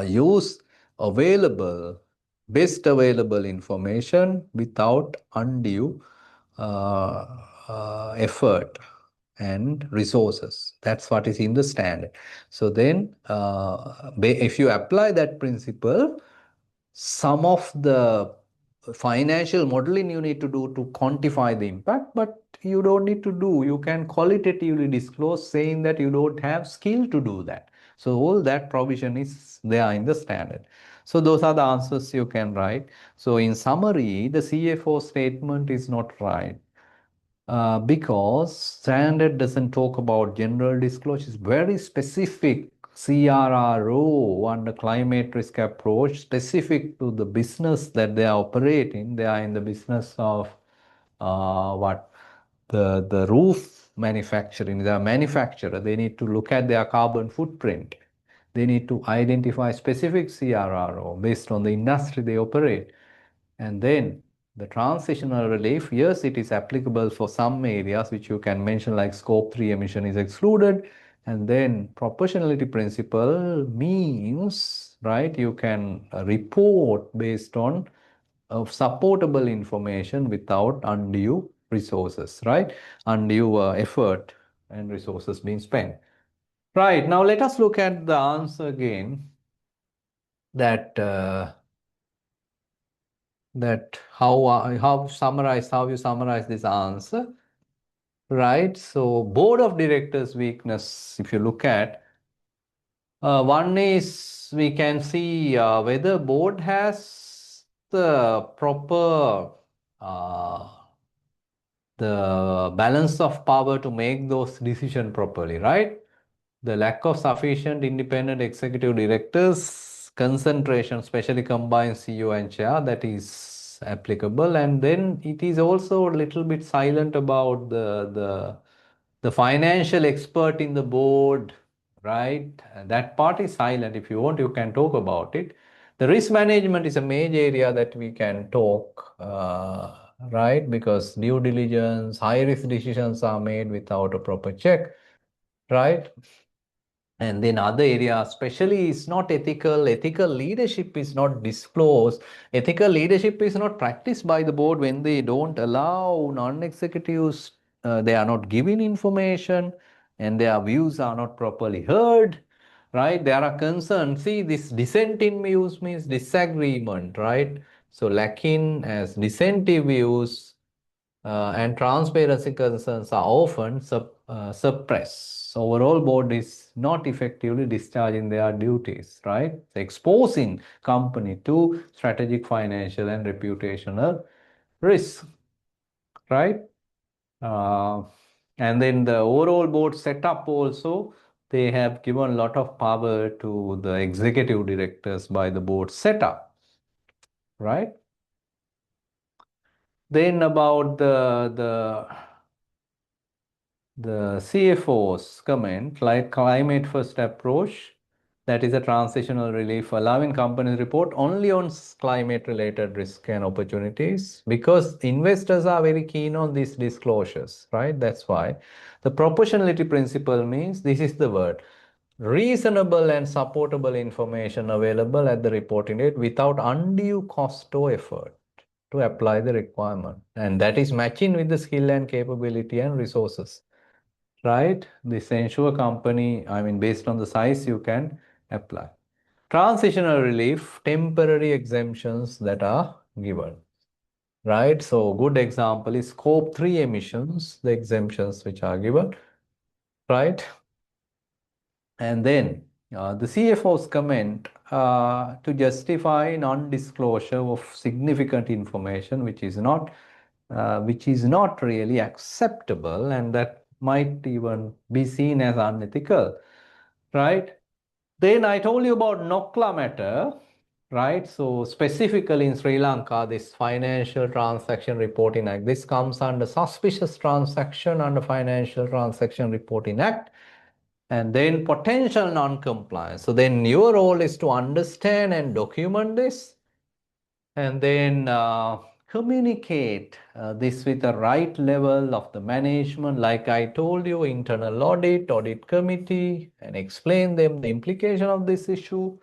use available, best available information without undue effort and resources. That's what is in the standard. So then if you apply that principle, some of the financial modeling you need to do to quantify the impact, but you don't need to do. You can qualitatively disclose saying that you don't have skill to do that. So all that provision is there in the standard. So those are the answers you can write. So in summary, the CFO statement is not right. Because standard doesn't talk about general disclosure. It's very specific CRRO under climate risk approach, specific to the business that they are operating. They are in the business of what the roof manufacturing. They are manufacturer. They need to look at their carbon footprint. They need to identify specific CRRO based on the industry they operate. And then the transitional relief, yes, it is applicable for some areas which you can mention, like scope 3 emission is excluded. And then proportionality principle means, right, you can report based on supportable information without undue resources, right? Undue effort and resources being spent. Right, now let us look at the answer again, that how you summarize this answer, right? So board of directors weakness, if you look at, one is we can see whether board has the proper uh, the balance of power to make those decisions properly, right? The lack of sufficient independent executive directors, concentration, especially combined CEO and chair, that is applicable. And then it is also a little bit silent about the financial expert in the board, right? That part is silent. If you want, you can talk about it. The risk management is a major area that we can talk, right? Because due diligence, high risk decisions are made without a proper check, right? And then other areas, especially, is not ethical. Ethical leadership is not disclosed. Ethical leadership is not practiced by the board when they don't allow non-executives, they are not given information and their views are not properly heard, right? There are concerns. See, this dissent in views means disagreement, right? So lacking as dissenting views and transparency concerns are often suppressed. Overall, board is not effectively discharging their duties, right? Exposing company to strategic, financial, and reputational risk, right? Uh, and then the overall board setup also, they have given a lot of power to the executive directors by the board setup, right? Then about the CFO's comment, like climate first approach, that is a transitional relief, allowing companies report only on climate related risk and opportunities, because investors are very keen on these disclosures, right? That's why the proportionality principle means, this is the word, reasonable and supportable information available at the reporting date without undue cost or effort to apply the requirement, and that is matching with the skill and capability and resources, right? This ensure company, I mean, based on the size you can apply. Transitional relief, temporary exemptions that are given, right? So good example is scope 3 emissions, the exemptions which are given, right? And then the CFO's comment to justify non-disclosure of significant information which is not really acceptable, and that might even be seen as unethical, right? Then I told you about NOCLA matter, right? So specifically in Sri Lanka, this Financial Transaction Reporting Act, this comes under Suspicious Transaction under Financial Transaction Reporting Act, and then potential non-compliance. So then your role is to understand and document this, and then communicate this with the right level of the management, like I told you, internal audit committee, and explain them the implication of this issue.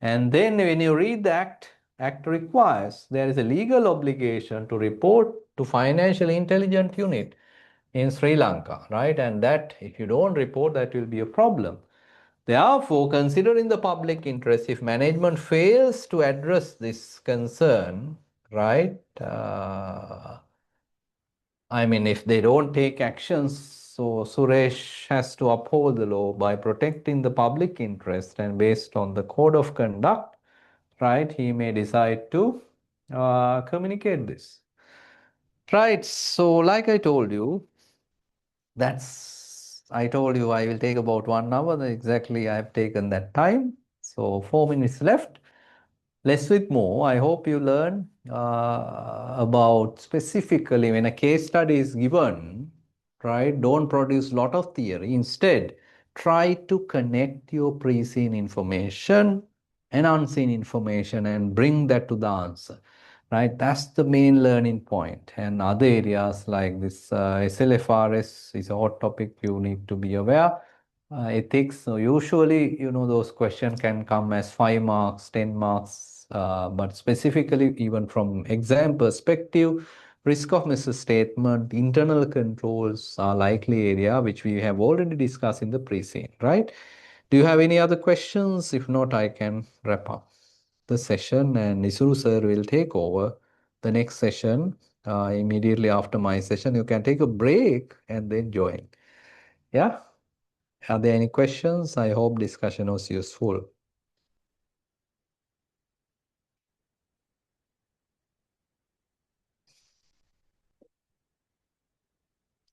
And then when you read the act requires, there is a legal obligation to report to financial intelligence unit in Sri Lanka, right? And that if you don't report, that will be a problem. Therefore, considering the public interest, if management fails to address this concern, right? I mean, if they don't take actions, so Suresh has to uphold the law by protecting the public interest and based on the code of conduct, right? He may decide to communicate this. Right. So, like I told you, I told you I will take about 1 hour. Exactly, I have taken that time. So, 4 minutes left. Less with more. I hope you learn about specifically when a case study is given, right? Don't produce a lot of theory. Instead, try to connect your pre-seen information and unseen information and bring that to the answer, right? That's the main learning point. And other areas like this SLFRS is a hot topic you need to be aware. Ethics, so usually, those questions can come as 5 marks, 10 marks, but specifically, even from exam perspective, risk of misstatement, internal controls are likely area which we have already discussed in the pre-scene, right? Do you have any other questions? If not, I can wrap up the session and Isuru sir will take over the next session immediately after my session. You can take a break and then join. Yeah. Are there any questions? I hope discussion was useful.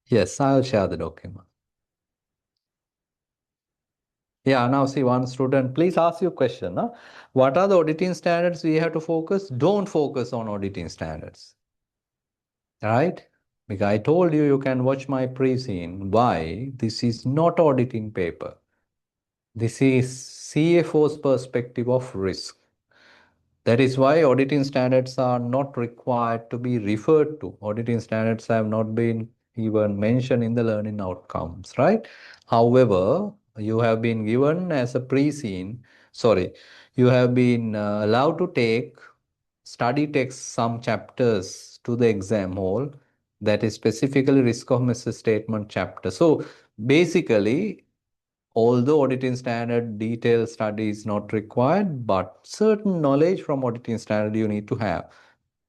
Yes, I'll share the document. Yeah, now see one student, please ask your question. Huh? What are the auditing standards we have to focus? Don't focus on auditing standards. Right? Because I told you, you can watch my pre-scene. Why? This is not auditing paper. This is CFO's perspective of risk. That is why auditing standards are not required to be referred to. Auditing standards have not been even mentioned in the learning outcomes, right? However, you have been given as a pre-scene, sorry, you have been allowed to take study text some chapters to the exam hall that is specifically risk of misstatement chapter. So basically, although auditing standard detailed study is not required, but certain knowledge from auditing standard you need to have.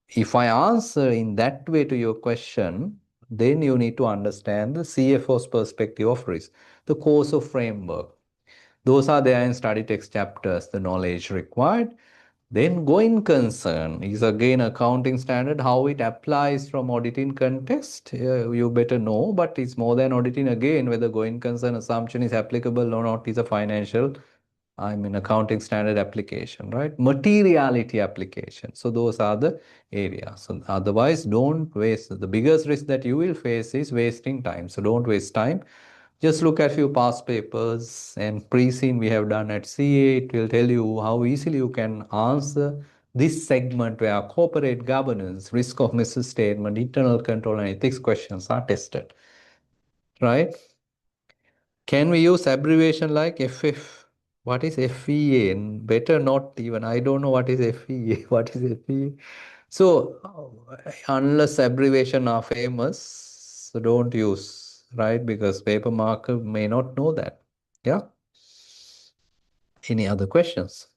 If I answer in that way to your question, then you need to understand the CFO's perspective of risk, the course of framework. Those are there in study text chapters, the knowledge required. Then going concern is again accounting standard, how it applies from auditing context. You better know, but it's more than auditing again, whether going concern assumption is applicable or not is a financial, I mean, accounting standard application, right? Materiality application. So those are the areas. So otherwise, don't waste. The biggest risk that you will face is wasting time. So don't waste time. Just look at few past papers and pre-scene we have done at CA. It will tell you how easily you can answer this segment where corporate governance, risk of misstatement, internal control, and ethics questions are tested, right? Can we use abbreviation like FF? What is FEA? Better not even. I don't know what is FEA. What is FEA? So, unless abbreviation are famous, so don't use, right? Because paper marker may not know that. Yeah. Any other questions?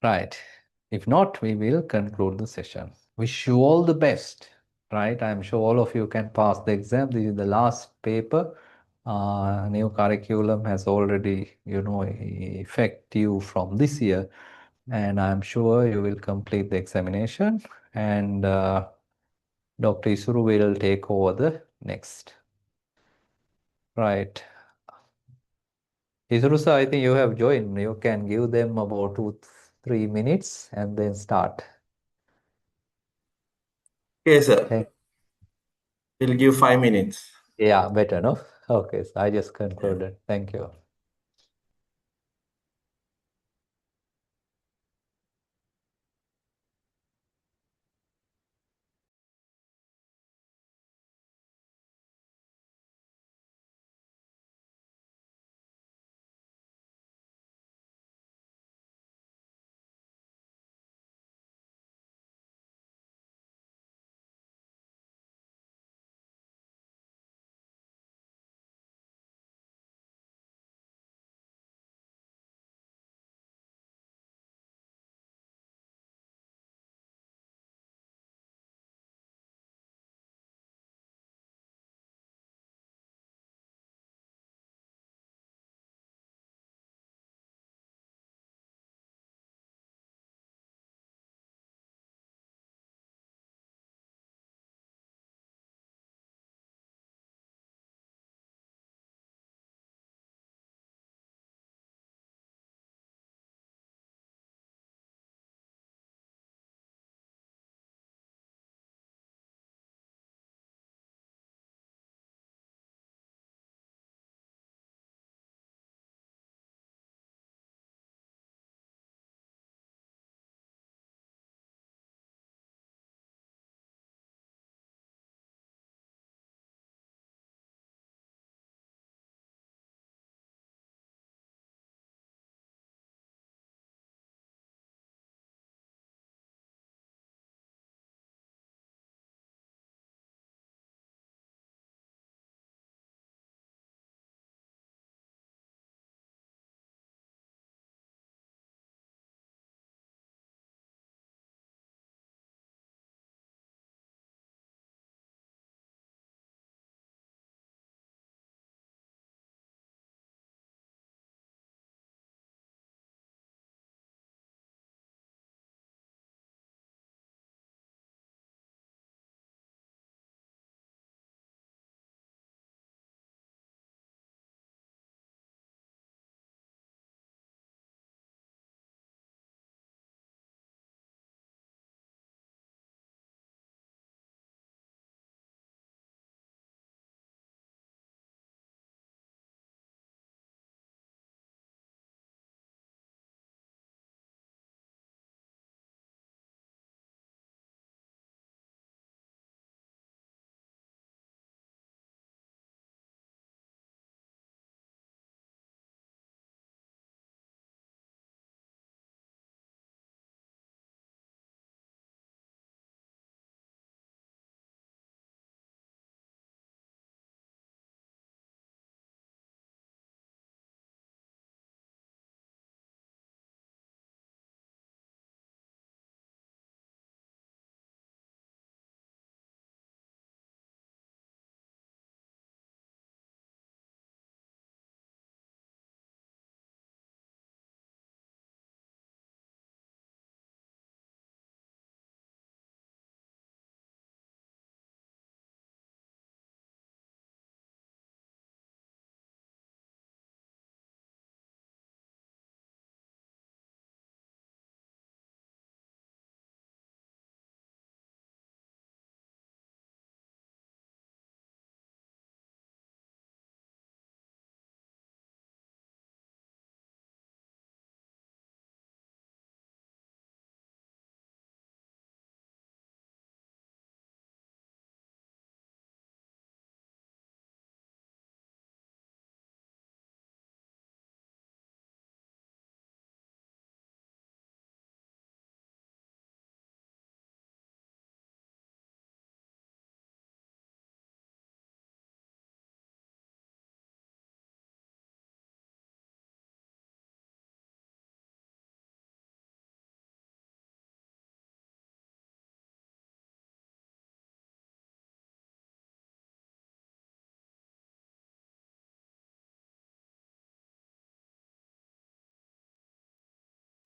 Right. If not, we will conclude the session. Wish you all the best, right? I'm sure all of you can pass the exam. This is the last paper. New curriculum has already, effective from this year, and I'm sure you will complete the examination. And Dr. Isuru will take over the next. Right. Isuru sir, I think you have joined. You can give them about 2, 3 minutes and then start. Okay, sir. Okay. We'll give 5 minutes. Yeah, better, no? Okay, so I just Yeah. concluded. Thank you.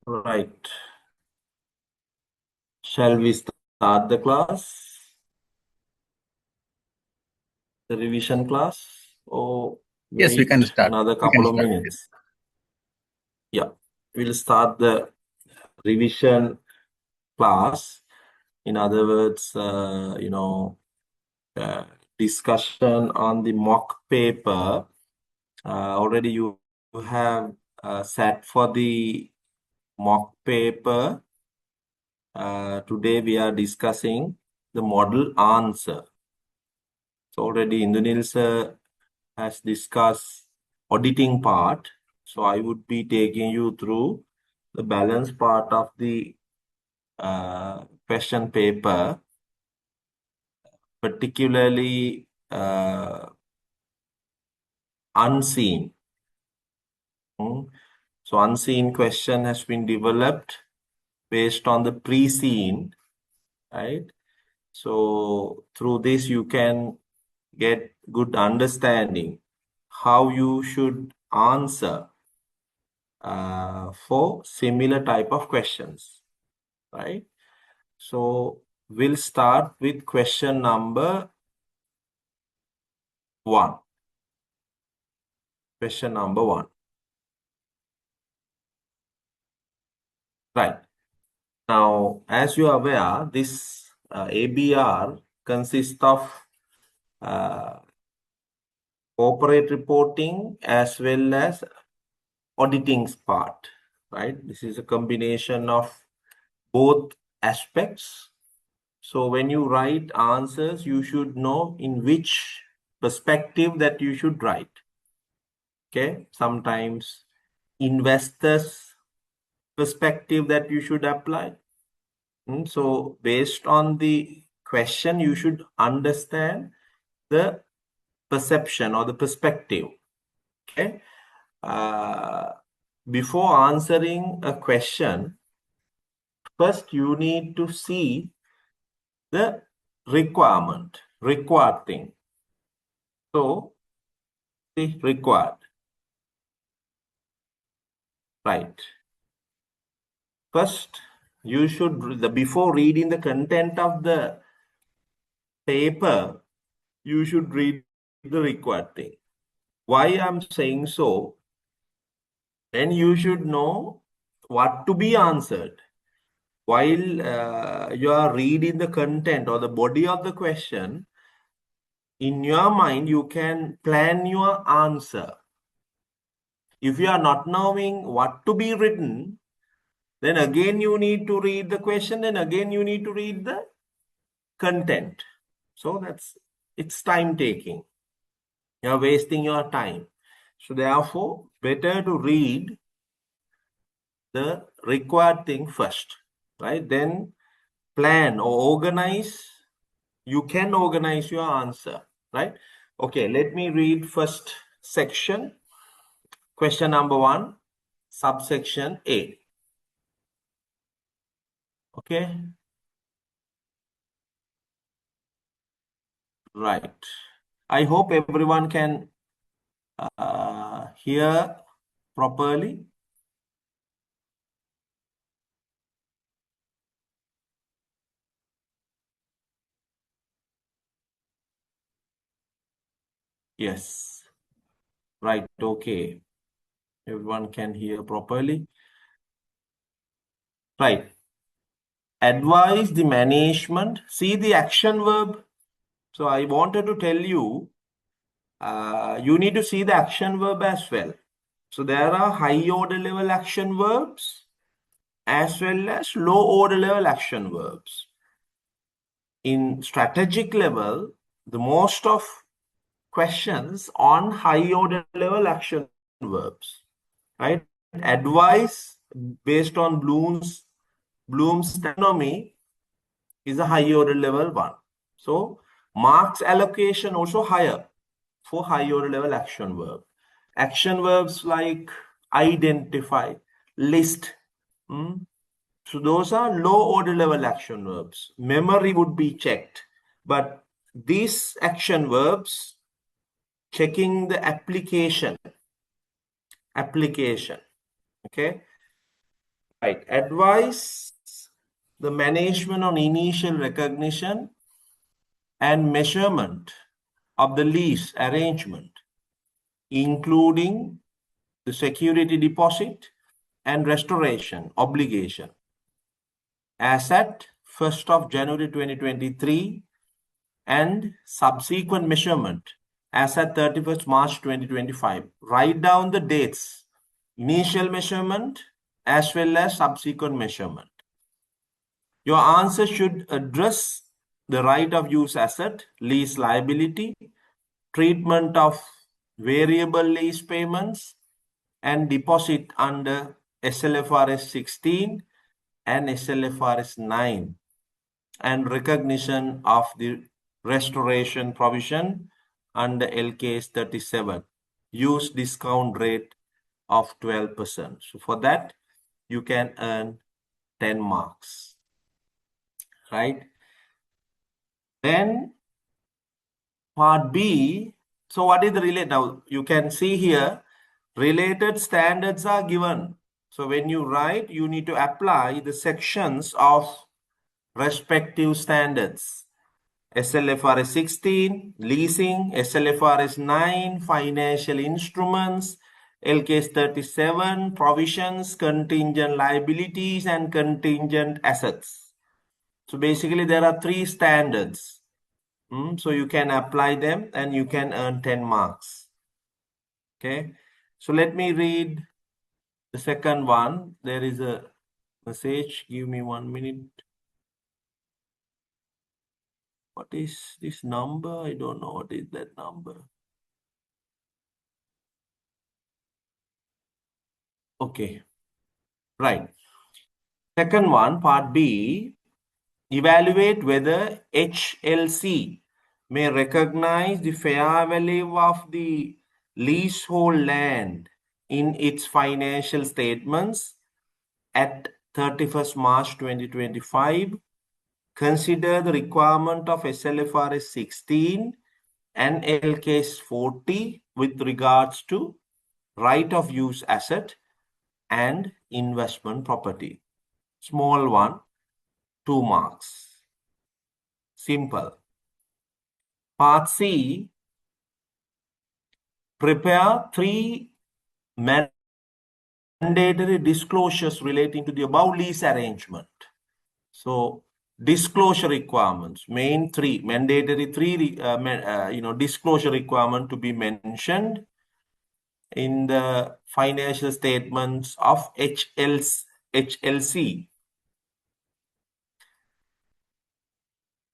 Right. Shall we start the class? The revision class? Or Yes, we can wait start. another We can couple of start. minutes? Yeah, we'll start the revision class. In other words, discussion on the mock paper. Already you have sat for the mock paper. Today we are discussing the model answer. So already Indranil sir has discussed auditing part. So I would be taking you through the balance part of the question paper, particularly unseen. So unseen question has been developed based on the pre-seen, right? So through this you can get good understanding how you should answer for similar type of questions, right? So we'll start with question number 1. Question number 1. Right. Now, as you are aware, this ABR consists of corporate reporting as well as auditing part, right? This is a combination of both aspects. So when you write answers, you should know in which perspective that you should write. Okay, sometimes investors' perspective that you should apply. So based on the question, you should understand the perception or the perspective. Okay. Before answering a question, first you need to see the required thing. So, the required. Right. First, you should, before reading the content of the paper, you should read the required thing. Why I'm saying so? Then you should know what to be answered. While you are reading the content or the body of the question, in your mind, you can plan your answer. If you are not knowing what to be written, then again you need to read the question, and again you need to read the content. So it's time taking. You're wasting your time. So therefore, better to read the required thing first, right? Then plan or organize. You can organize your answer, right? Okay, let me read first section. Question number 1, subsection A. Okay. Right. I hope everyone can hear properly. Yes. Right. Okay. Everyone can hear properly. Right. Advise the management. See the action verb. So I wanted to tell you, you need to see the action verb as well. So there are high order level action verbs as well as low order level action verbs. In strategic level, the most of questions on high order level action verbs, right? Advice based on Bloom's taxonomy is a high order level one. So marks allocation also higher for high order level action verb. Action verbs like identify, list. So those are low order level action verbs. Memory would be checked. But these action verbs, checking the application, okay? Right. Advise the management on initial recognition and measurement of the lease arrangement, including the security deposit and restoration obligation as at 1st of January 2023 and subsequent measurement as at 31st March 2025. Write down the dates, initial measurement as well as subsequent measurement. Your answer should address the right of use asset, lease liability, treatment of variable lease payments, and deposit under SLFRS 16 and SLFRS 9, and recognition of the restoration provision under LKS 37. Use discount rate of 12%. So for that, you can earn 10 marks, right? Then part B, so what is the relate? Now you can see here, related standards are given. So when you write, you need to apply the sections of respective standards. SLFRS 16, leasing, SLFRS 9, financial instruments, LKS 37, provisions, contingent liabilities, and contingent assets. So basically there are 3 standards. So you can apply them and you can earn 10 marks. Okay. So let me read the second one. There is a message. Give me 1 minute. What is this number? I don't know what is that number. Okay. Right. Second one, part B. Evaluate whether HLC may recognize the fair value of the leasehold land in its financial statements at 31st March 2025. Consider the requirement of SLFRS 16 and LKS 40 with regards to right of use asset and investment property. Small one, 2 marks. Simple. Part C, prepare 3 mandatory disclosures relating to the above lease arrangement. So disclosure requirements, main 3, mandatory 3, disclosure requirement to be mentioned in the financial statements of HLC,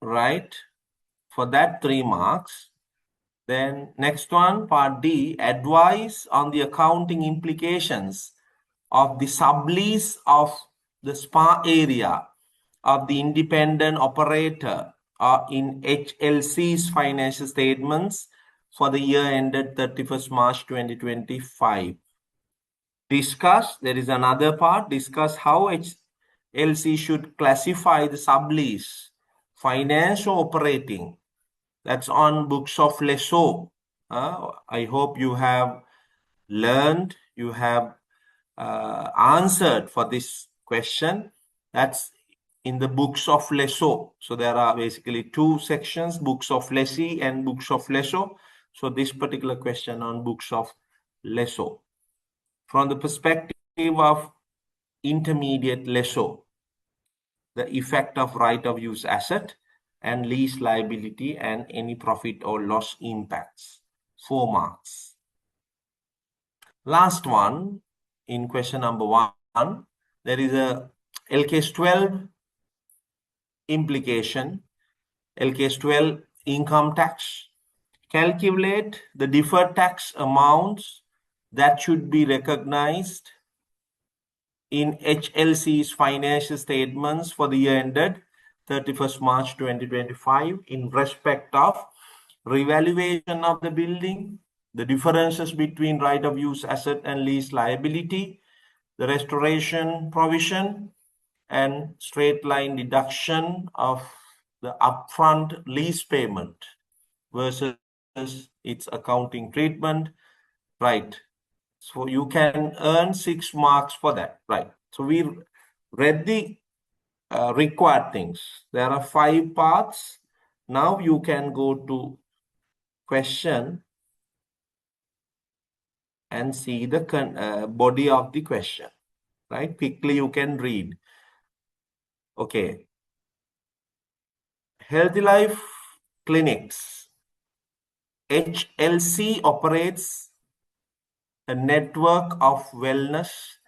right? For that 3 marks. Then next one, part D, advice on the accounting implications of the sublease of the spa area of the independent operator in HLC's financial statements for the year ended 31st March 2025. Discuss, there is another part, discuss how HLC should classify the sublease, finance or operating. That's on books of lessor. I hope you have learned, you have answered for this question. That's in the books of lessor. So there are basically 2 sections, books of lessee and books of lessor. So this particular question on books of lessor. From the perspective of intermediate lessor, the effect of right of use asset and lease liability and any profit or loss impacts. 4 marks. Last one, in question number 1, there is a LKS 12 implication, LKS 12 income tax. Calculate the deferred tax amounts that should be recognized in HLC's financial statements for the year ended 31st March 2025 in respect of revaluation of the building, the differences between right of use asset and lease liability, the restoration provision, and straight line deduction of the upfront lease payment versus its accounting treatment, right? So you can earn 6 marks for that, right? So we read the required things. There are 5 parts. Now you can go to question and see the body of the question, right? Quickly you can read. Okay. Healthy Life Clinics. HLC operates a network of wellness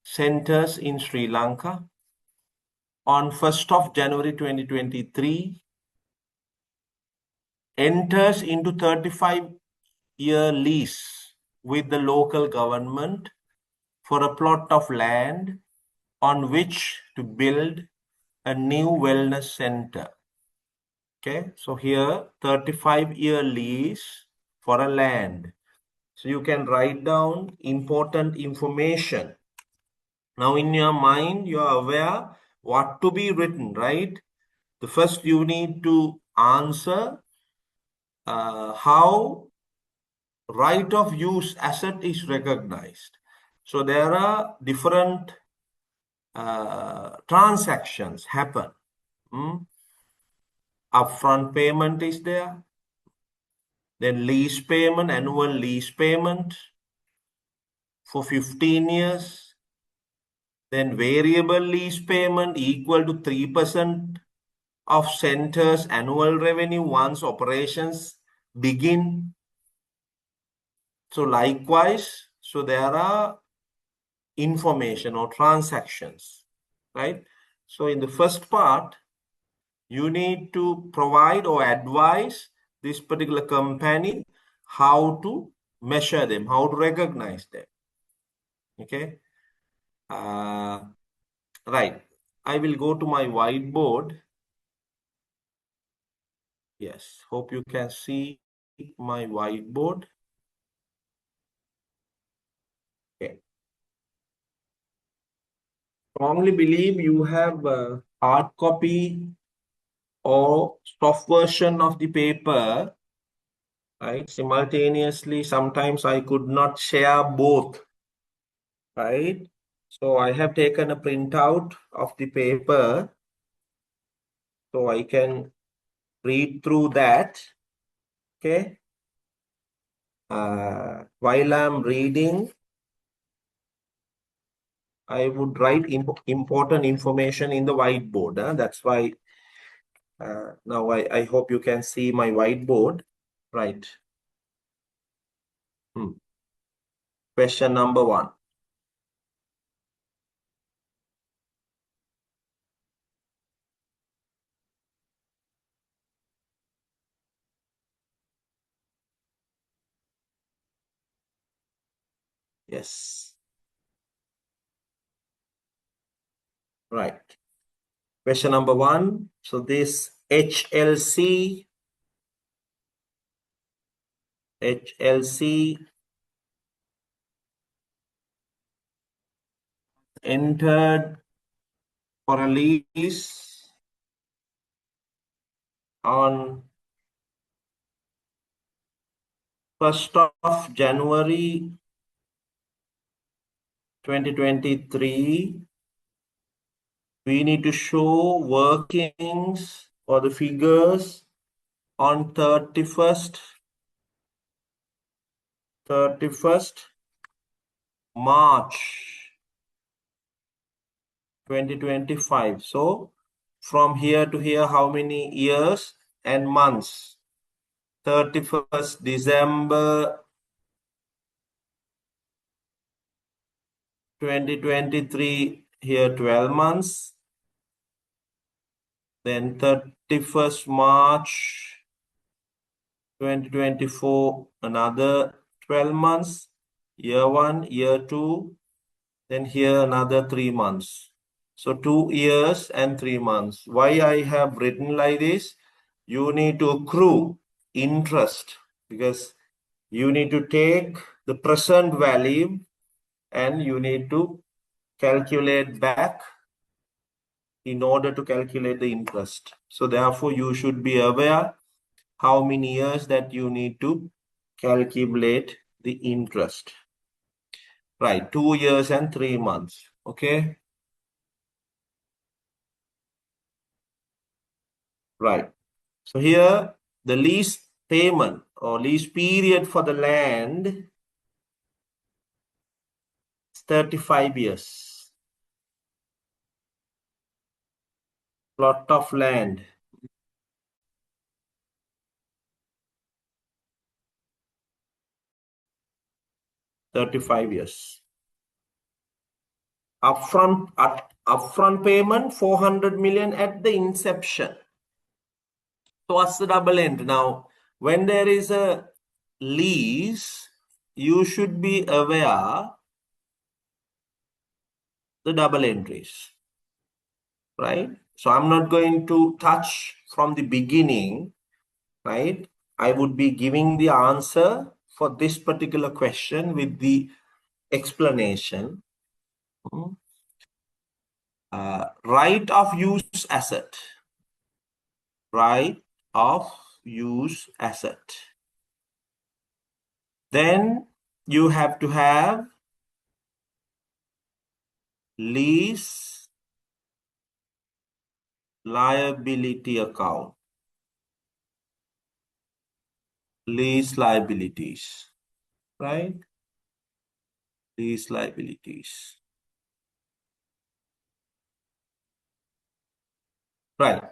centers in Sri Lanka. On 1st of January 2023, enters into 35-year lease with the local government for a plot of land on which to build a new wellness center. Okay, so here 35-year lease for a land. So you can write down important information. Now in your mind, you are aware what to be written, right? The first you need to answer how right of use asset is recognized. So there are different transactions happen. Upfront payment is there. Then lease payment, annual lease payment for 15 years. Then variable lease payment equal to 3% of center's annual revenue once operations begin. So likewise, so there are information or transactions, right? So in the first part, you need to provide or advise this particular company how to measure them, how to recognize them. Okay. Right. I will go to my whiteboard. Yes. Hope you can see my whiteboard. Okay. Strongly believe you have a hard copy or soft version of the paper, right? Simultaneously, sometimes I could not share both, right? So I have taken a printout of the paper so I can read through that. Okay. While I'm reading, I would write important information in the whiteboard. That's why now I hope you can see my whiteboard. Right. Question number 1. Yes. Right. Question number 1. So this HLC entered for a lease on 1st of January 2023. We need to show workings or the figures on 31st March 2025. So from here to here, how many years and months? 31st December 2023, here 12 months. Then 31st March 2024, another 12 months. Year 1, year 2, then here another 3 months. So 2 years and 3 months. Why I have written like this? You need to accrue interest because you need to take the present value and you need to calculate back in order to calculate the interest. So therefore, you should be aware how many years that you need to calculate the interest. Right, 2 years and 3 months. Okay. Right. So here the lease payment or lease period for the land is 35 years. Plot of land. $35 years. Upfront payment 400 million at the inception. So what's the double entry? Now, when there is a lease, you should be aware the double entries, right? So I'm not going to touch from the beginning, right? I would be giving the answer for this particular question with the explanation. Right of use asset. Right of use asset. Then you have to have lease liability account. Lease liabilities, right? Lease liabilities. Right.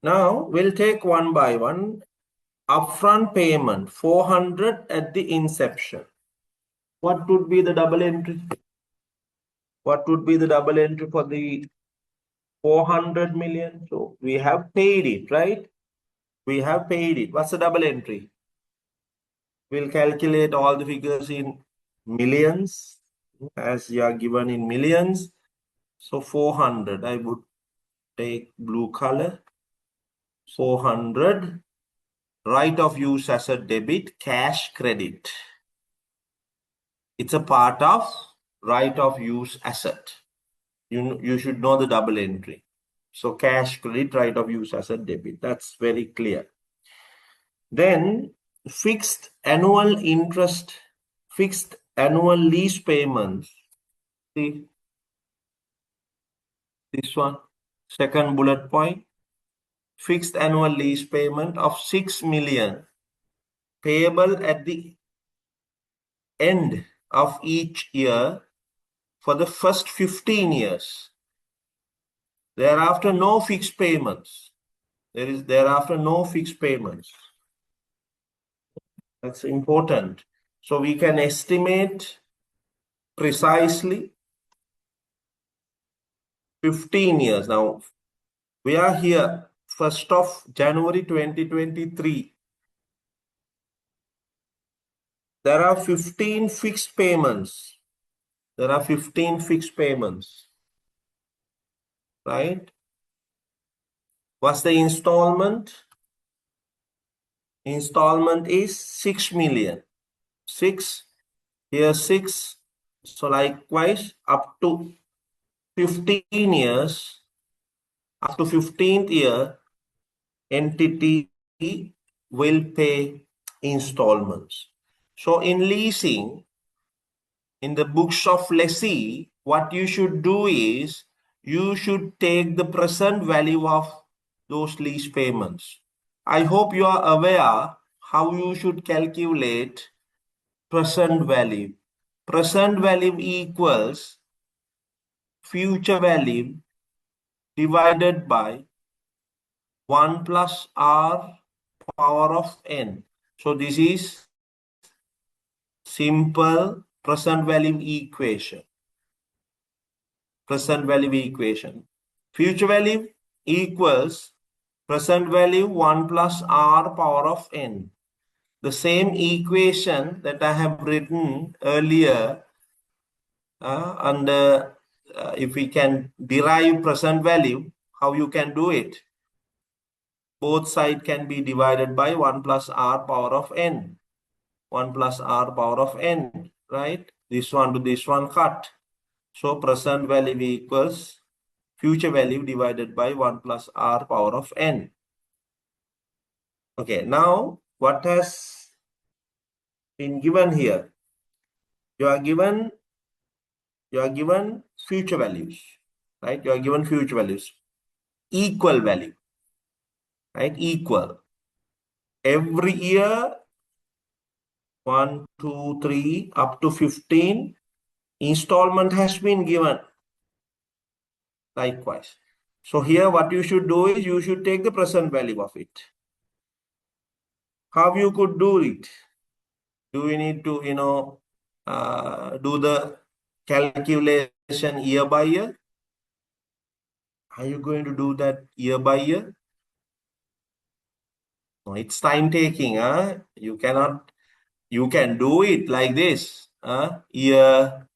Now we'll take one by one. Upfront payment 400 at the inception. What would be the double entry? What would be the double entry for the 400 million? So we have paid it, right? We have paid it. What's the double entry? We'll calculate all the figures in millions as you are given in millions. So 400, I would take blue color. 400, right of use as a debit, cash credit. It's a part of right of use asset. You should know the double entry. So cash credit, right of use as a debit. That's very clear. Then fixed annual interest, fixed annual lease payments. See this one, second bullet point. Fixed annual lease payment of 6 million payable at the end of each year for the first 15 years. Thereafter, no fixed payments. There is thereafter no fixed payments. That's important. So we can estimate precisely 15 years. Now, we are here 1st of January 2023. There are 15 fixed payments. There are 15 fixed payments, right? What's the installment? Installment is 6 million. 6, here 6. So likewise, up to 15 years, up to 15th year, entity will pay installments. So in leasing, in the books of lessee, what you should do is you should take the present value of those lease payments. I hope you are aware how you should calculate present value. Present value equals future value divided by 1 plus r power of n. So this is simple present value equation. Present value equation. Future value equals present value 1 plus r power of n. The same equation that I have written earlier, and if we can derive present value, how you can do it? Both sides can be divided by 1 plus r power of n. 1 plus r power of n, right? This one to this one cut. So present value equals future value divided by 1 plus r power of n. Okay, now what has been given here? You are given future values, right? You are given future values, equal value, right? Equal. Every year, 1, 2, 3, up to 15, installment has been given. Likewise. So here what you should do is you should take the present value of it. How you could do it? Do we need to, do the calculation year by year? Are you going to do that year by year? No, it's time taking. You can do it like this. Year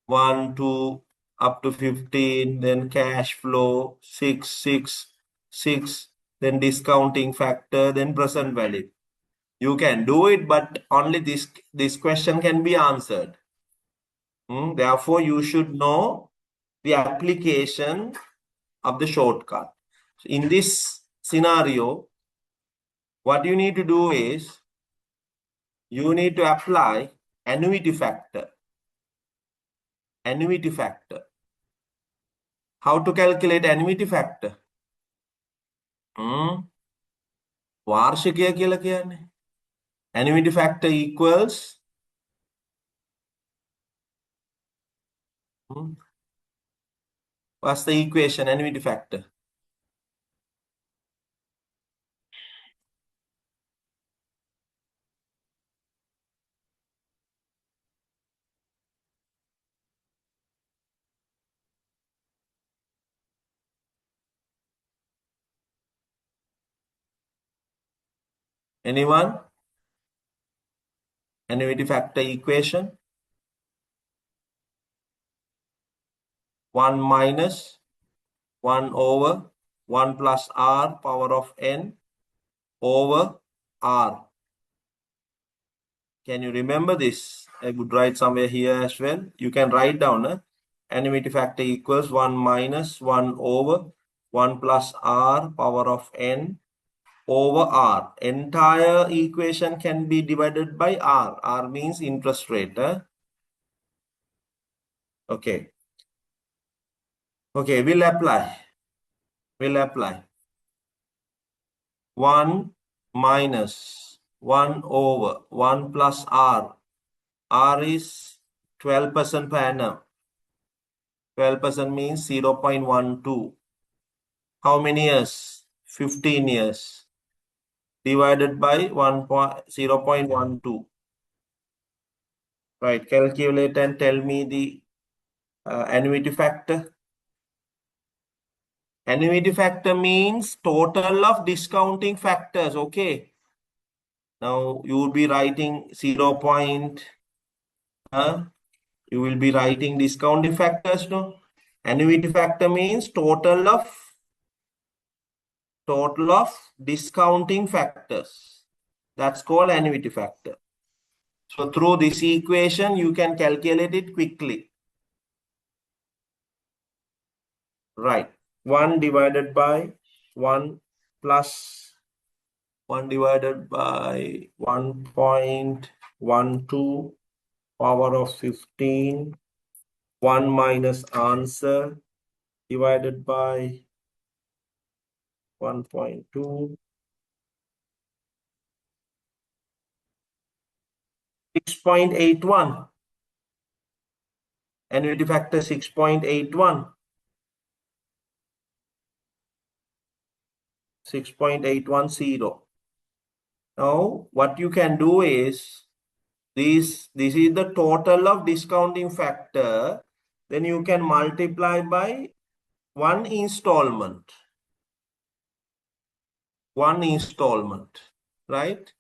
1, 2, up to 15, then cash flow, 6, 6, 6, then discounting factor, then present value. You can do it, but only this question can be answered. Therefore, you should know the application of the shortcut. So in this scenario, what you need to do is you need to apply annuity factor. Annuity factor. How to calculate annuity factor? වාර්ෂිකය කියලා කියන්නේ. Annuity factor equals what's the equation? Annuity factor. Anyone? Annuity factor equation. 1 minus 1 over 1 plus r power of n over r. Can you remember this? I would write somewhere here as well. You can write down annuity factor equals 1 minus 1 over 1 plus r power of n over r. Entire equation can be divided by r. R means interest rate. Okay. Okay, we'll apply. 1 minus 1 over 1 plus r. R is 12% per annum. 12% means 0.12. How many years? 15 years. Divided by 0.12. Right, calculate and tell me the annuity factor. Annuity factor means total of discounting factors. Okay. Now you will be writing 0. You will be writing discounting factors. No. Annuity factor means total of discounting factors. That's called annuity factor. So through this equation, you can calculate it quickly. Right. 1 divided by 1 plus 1 divided by 1.12 power of 15. 1 minus answer divided by 1.2. 6.81. Annuity factor 6.81. 6.810. Now, what you can do is this is the total of discounting factor. Then you can multiply by one installment. One installment, right?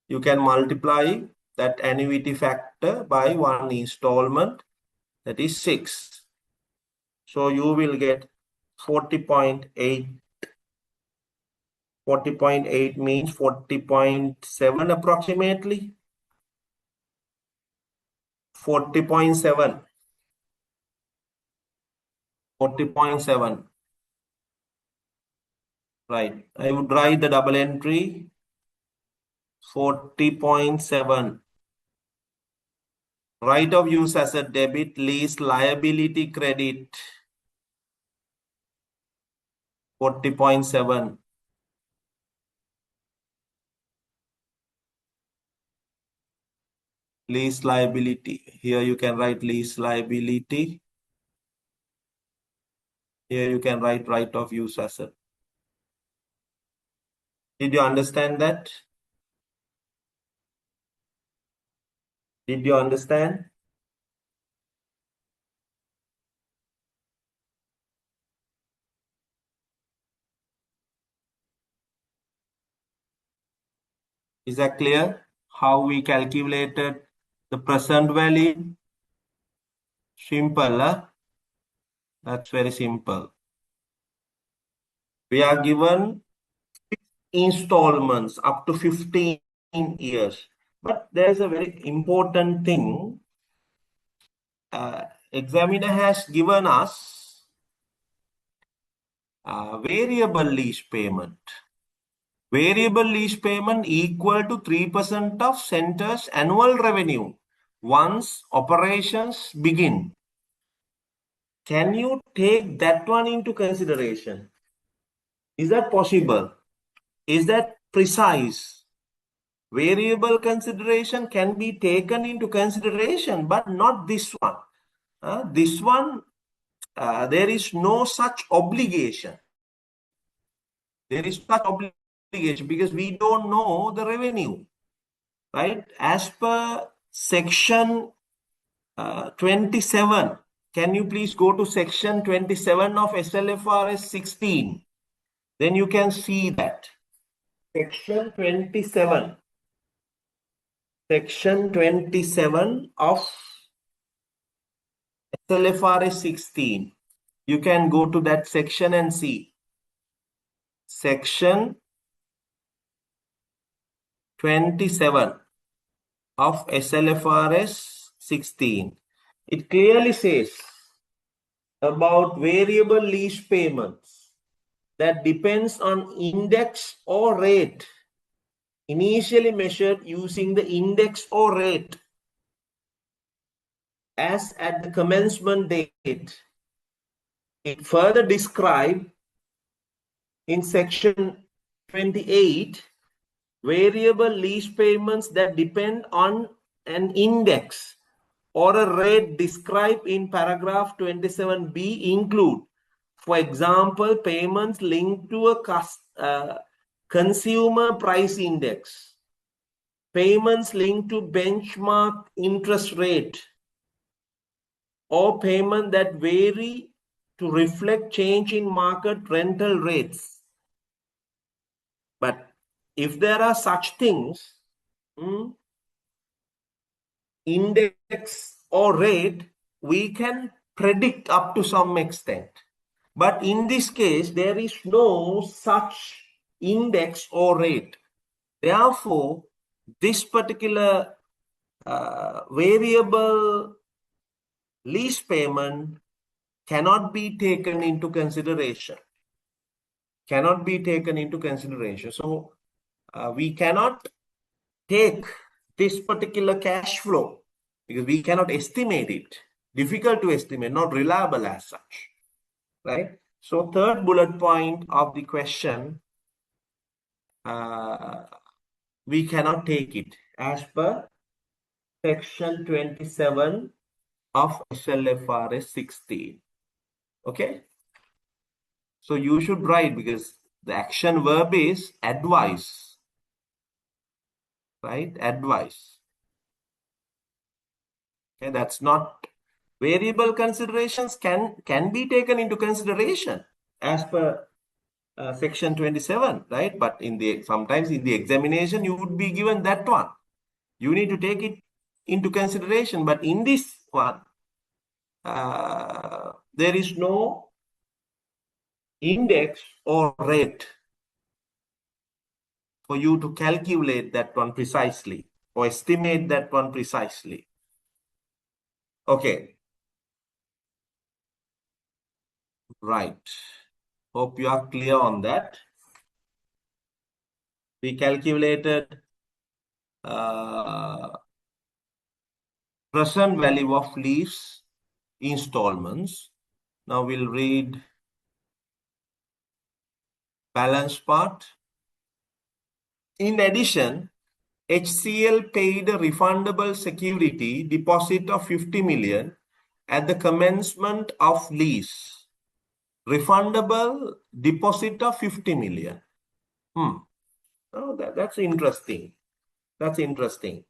You can multiply that annuity factor by one installment, that is 6. So you will get 40.8. 40.8 means 40.7 approximately. 40.7. 40.7. Right. I would write the double entry. 40.7. Right of use asset debit, lease liability credit. 40.7. Lease liability. Here you can write lease liability. Here you can write right of use asset. Did you understand that? Did you understand? Is that clear? How we calculated the present value? Simple, huh? That's very simple. We are given installments up to 15 years. But there's a very important thing. Examiner has given us variable lease payment. Variable lease payment equal to 3% of center's annual revenue once operations begin. Can you take that one into consideration? Is that possible? Is that precise? Variable consideration can be taken into consideration, but not this one. This one, there is no such obligation. There is such obligation because we don't know the revenue, right? As per section 27, can you please go to section 27 of SLFRS 16? Then you can see that. Section 27. Section 27 of SLFRS 16. You can go to that section and see. Section 27 of SLFRS 16. It clearly says about variable lease payments that depends on index or rate, initially measured using the index or rate as at the commencement date. It further described in section 28 variable lease payments that depend on an index or a rate described in paragraph 27b include, for example, payments linked to a consumer price index, payments linked to benchmark interest rate, or payment that vary to reflect change in market rental rates. But if there are such things, index or rate, we can predict up to some extent. But in this case, there is no such index or rate. Therefore, this particular variable lease payment cannot be taken into consideration. Cannot be taken into consideration. So we cannot take this particular cash flow because we cannot estimate it. Difficult to estimate, not reliable as such. Right? So third bullet point of the question, we cannot take it as per section 27 of SLFRS 16. Okay? So you should write because the action verb is advise. Right? Advise. Okay, that's not variable considerations can be taken into consideration as per section 27, right? But sometimes in the examination, you would be given that one. You need to take it into consideration. But in this one, there is no index or rate for you to calculate that one precisely or estimate that one precisely. Okay. Right. Hope you are clear on that. We calculated present value of lease installments. Now we'll read balance part. In addition, HCL paid a refundable security deposit of 50 million at the commencement of lease. Refundable deposit of 50 million. Oh, that's interesting. That's interesting.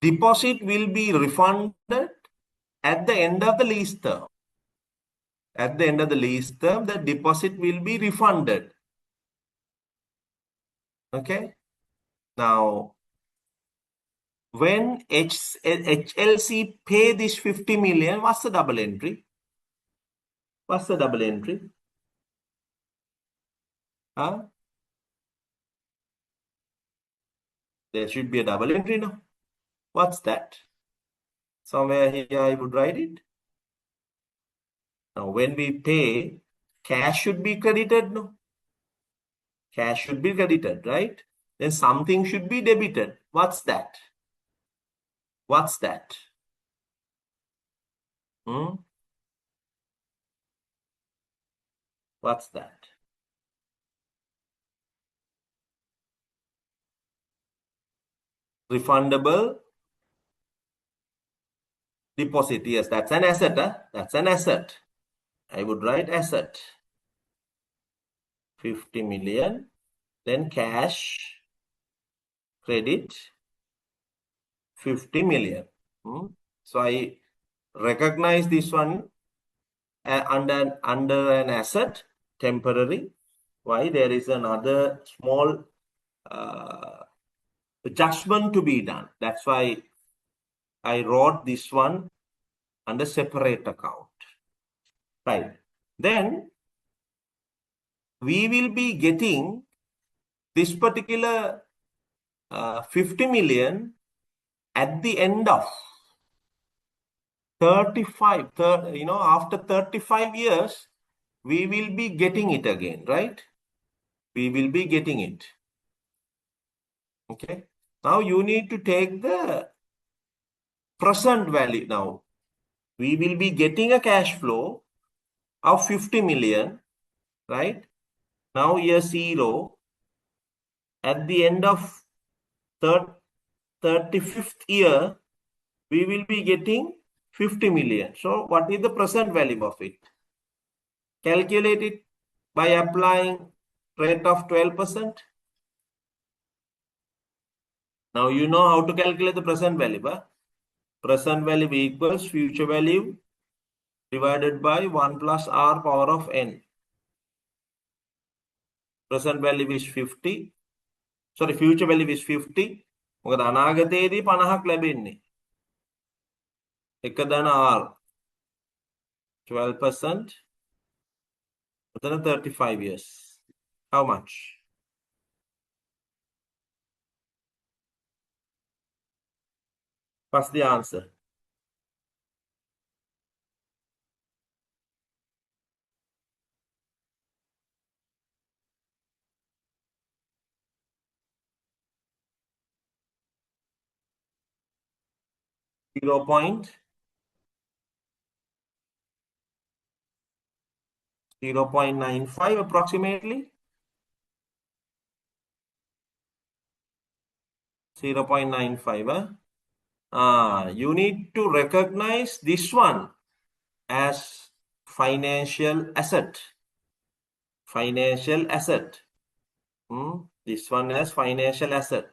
Deposit will be refunded at the end of the lease term. At the end of the lease term, the deposit will be refunded. Okay. Now, when HLC pay this 50 million, what's the double entry? What's the double entry? Huh? There should be a double entry, no? What's that? Somewhere here I would write it. Now, when we pay, cash should be credited, no? Cash should be credited, right? Then something should be debited. What's that? What's that? What's that? Refundable deposit. Yes, that's an asset. Huh? That's an asset. I would write asset. 50 million. Then cash credit 50 million. So I recognize this one under an asset, temporary. Why? There is another small adjustment to be done. That's why I wrote this one under separate account. Right. Then we will be getting this particular 50 million at the end of 35, after 35 years, we will be getting it again, right? We will be getting it. Okay. Now you need to take the present value. Now we will be getting a cash flow of 50 million, right? Now year 0, at the end of 35th year, we will be getting 50 million. So what is the present value of it? Calculate it by applying rate of 12%. Now you know how to calculate the present value. Present value equals future value divided by 1 plus r power of n. Present value is 50. Sorry, future value is 50. මොකද අනාගතයේදී 50ක් ලැබෙන්නේ. එක ධන r 12%. Within 35 years. How much? What's the answer? Zero point 0.95 approximately. 0.95. You need to recognize this one as financial asset. Financial asset. This one as financial asset.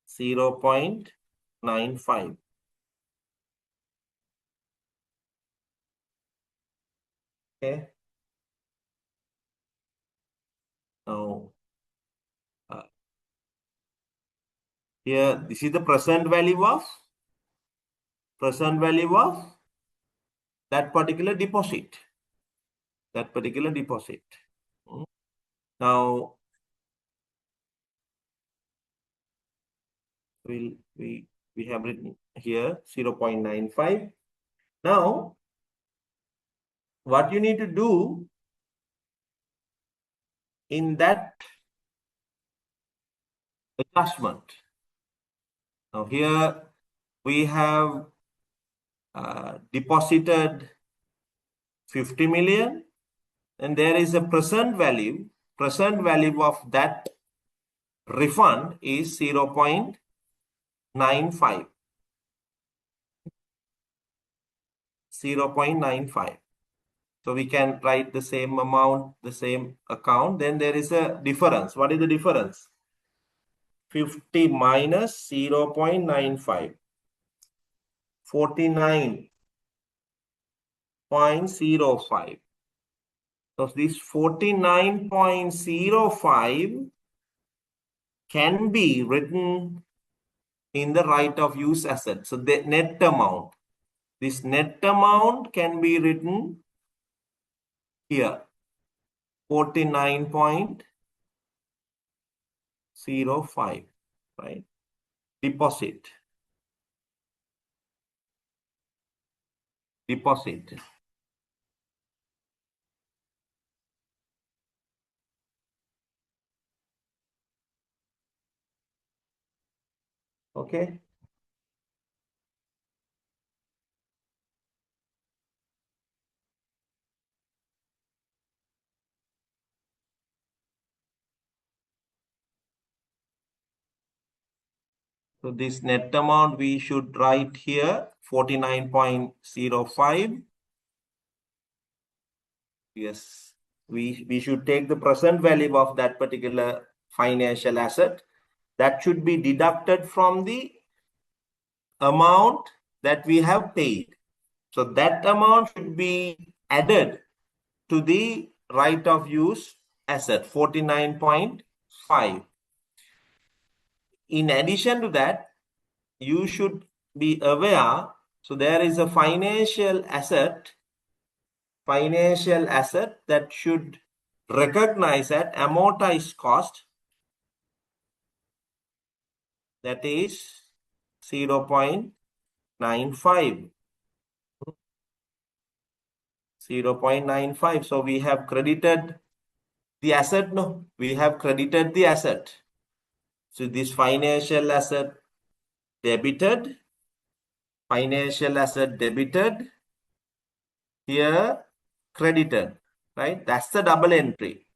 0.95. Okay. Now, here, this is the present value of that particular deposit. Now, we have written here 0.95. Now, what you need to do in that adjustment. Now here we have deposited 50 million, and there is a present value. Present value of that refund is 0.95. 0.95. So we can write the same amount, the same account. Then there is a difference. What is the difference? 50 minus 0.95. 49.05. So this 49.05 can be written in the right of use asset. So the net amount. This net amount can be written here. 49.05, right? Deposit. Okay. So this net amount we should write here 49.05. Yes, we should take the present value of that particular financial asset. That should be deducted from the amount that we have paid. So that amount should be added to the right of use asset 49.5. In addition to that, you should be aware, so there is a financial asset that should recognize at amortized cost, that is 0.95. 0.95. So we have credited the asset. No, we have credited the asset. So this financial asset debited, financial asset debited, here credited, right? That's the double entry.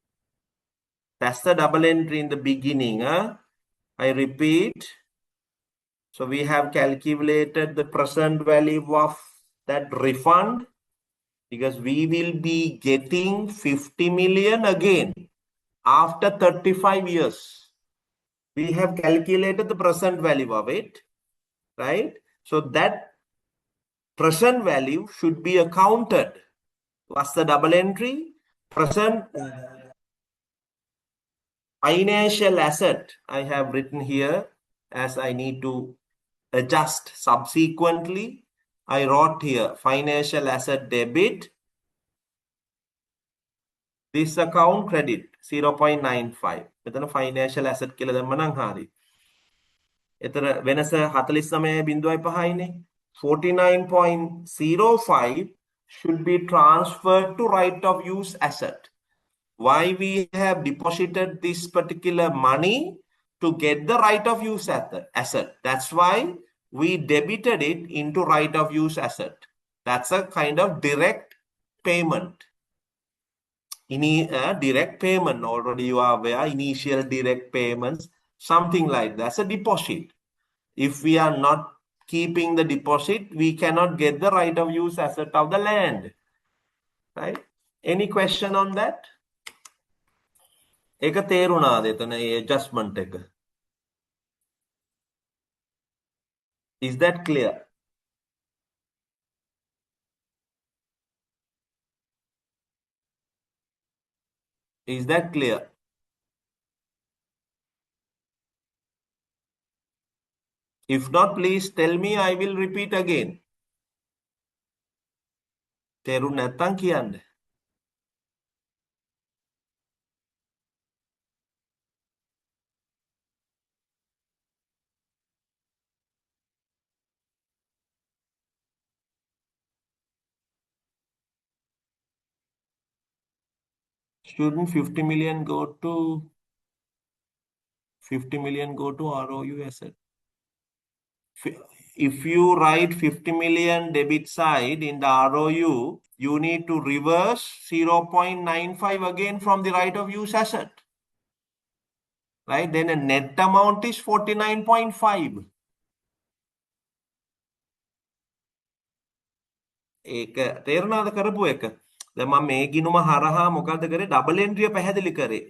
That's the double entry in the beginning. I repeat. So we have calculated the present value of that refund because we will be getting 50 million again after 35 years. We have calculated the present value of it, right? So that present value should be accounted. What's the double entry? Present financial asset I have written here, as I need to adjust subsequently. I wrote here financial asset debit, this account credit 0.95. මෙතන financial asset කියලා දැම්ම නම් හරි. එතන වෙනස 49.5යිනේ. 49.05 should be transferred to right of use asset. Why we have deposited this particular money? To get the right of use asset. That's why we debited it into right of use asset. That's a kind of direct payment. Direct payment, already you are aware, initial direct payments, something like that. That's a deposit. If we are not keeping the deposit, we cannot get the right of use asset of the land. Right? Any question on that? ඒක තේරුණාද එතන ඒ adjustment එක? Is that clear? Is that clear? If not, please tell me, I will repeat again. තේරුණ නැත්තම් කියන්න. Shouldn't 50 million go to ROU asset? if you write 50 million debit side in the ROU, you need to reverse 0.95 again from the right of use asset. Right? Then the net amount is 49.5. ඒක තේරුණාද කරපු එක? දැන් මම මේ ගිණුම හරහා මොකද කරේ? ඩබල් එන්ට්‍රිය පැහැදිලි කරේ.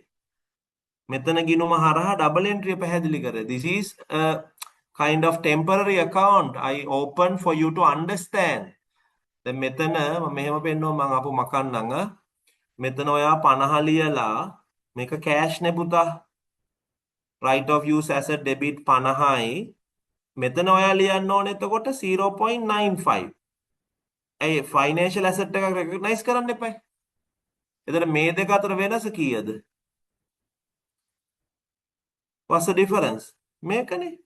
මෙතන ගිණුම හරහා ඩබල් එන්ට්‍රිය පැහැදිලි කරේ. This is a kind of temporary account I open for you to understand. දැන් මෙතන මම මෙහෙම පෙන්නනවා මම ආපු මකන්නංග. මෙතන ඔයා 50 ලියලා මේක කෑෂ් නේ පුතා. right of use asset debit 50යි. මෙතන ඔයා ලියන්න ඕනේ එතකොට 0.95. ඒ ෆයිනෑන්ෂල් ඇසට් එකක් රෙකග්නයිස් කරන්න එපා. එතන මේ දෙක අතර වෙනස කීයද? What's the difference? මේකනේ.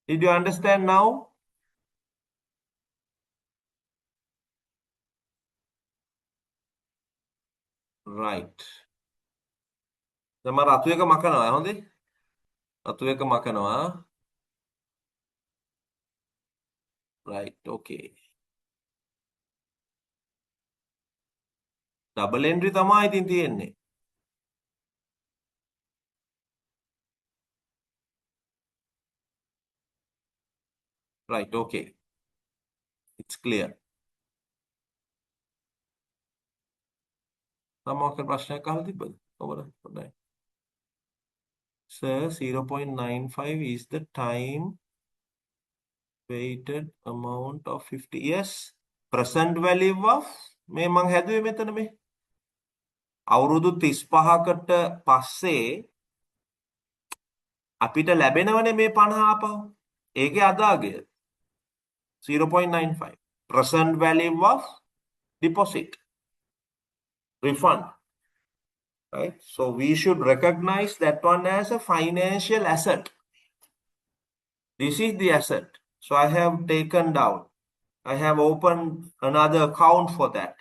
Did you understand now? Right. දැන් මම රතු එක මකනවා හොඳේ. රතු එක මකනවා. Right, okay. ඩබල් එන්ට්‍රි තමයි ඉතින් තියෙන්නේ. Right, okay. It's clear. තමෝක ප්‍රශ්නයක් අහලා තිබ්බද? ඔබට පොඩ්ඩයි. Sir, 0.95 is the time weighted amount of 50. Yes, present value of මේ මං හැදුවේ මෙතන මේ. අවුරුදු 35කට පස්සේ අපිට ලැබෙනවනේ මේ 50 ආපහු. ඒකේ අදාගය 0.95. Present value of deposit. Refund. Right? So we should recognize that one as a financial asset. This is the asset. So I have taken down. I have opened another account for that.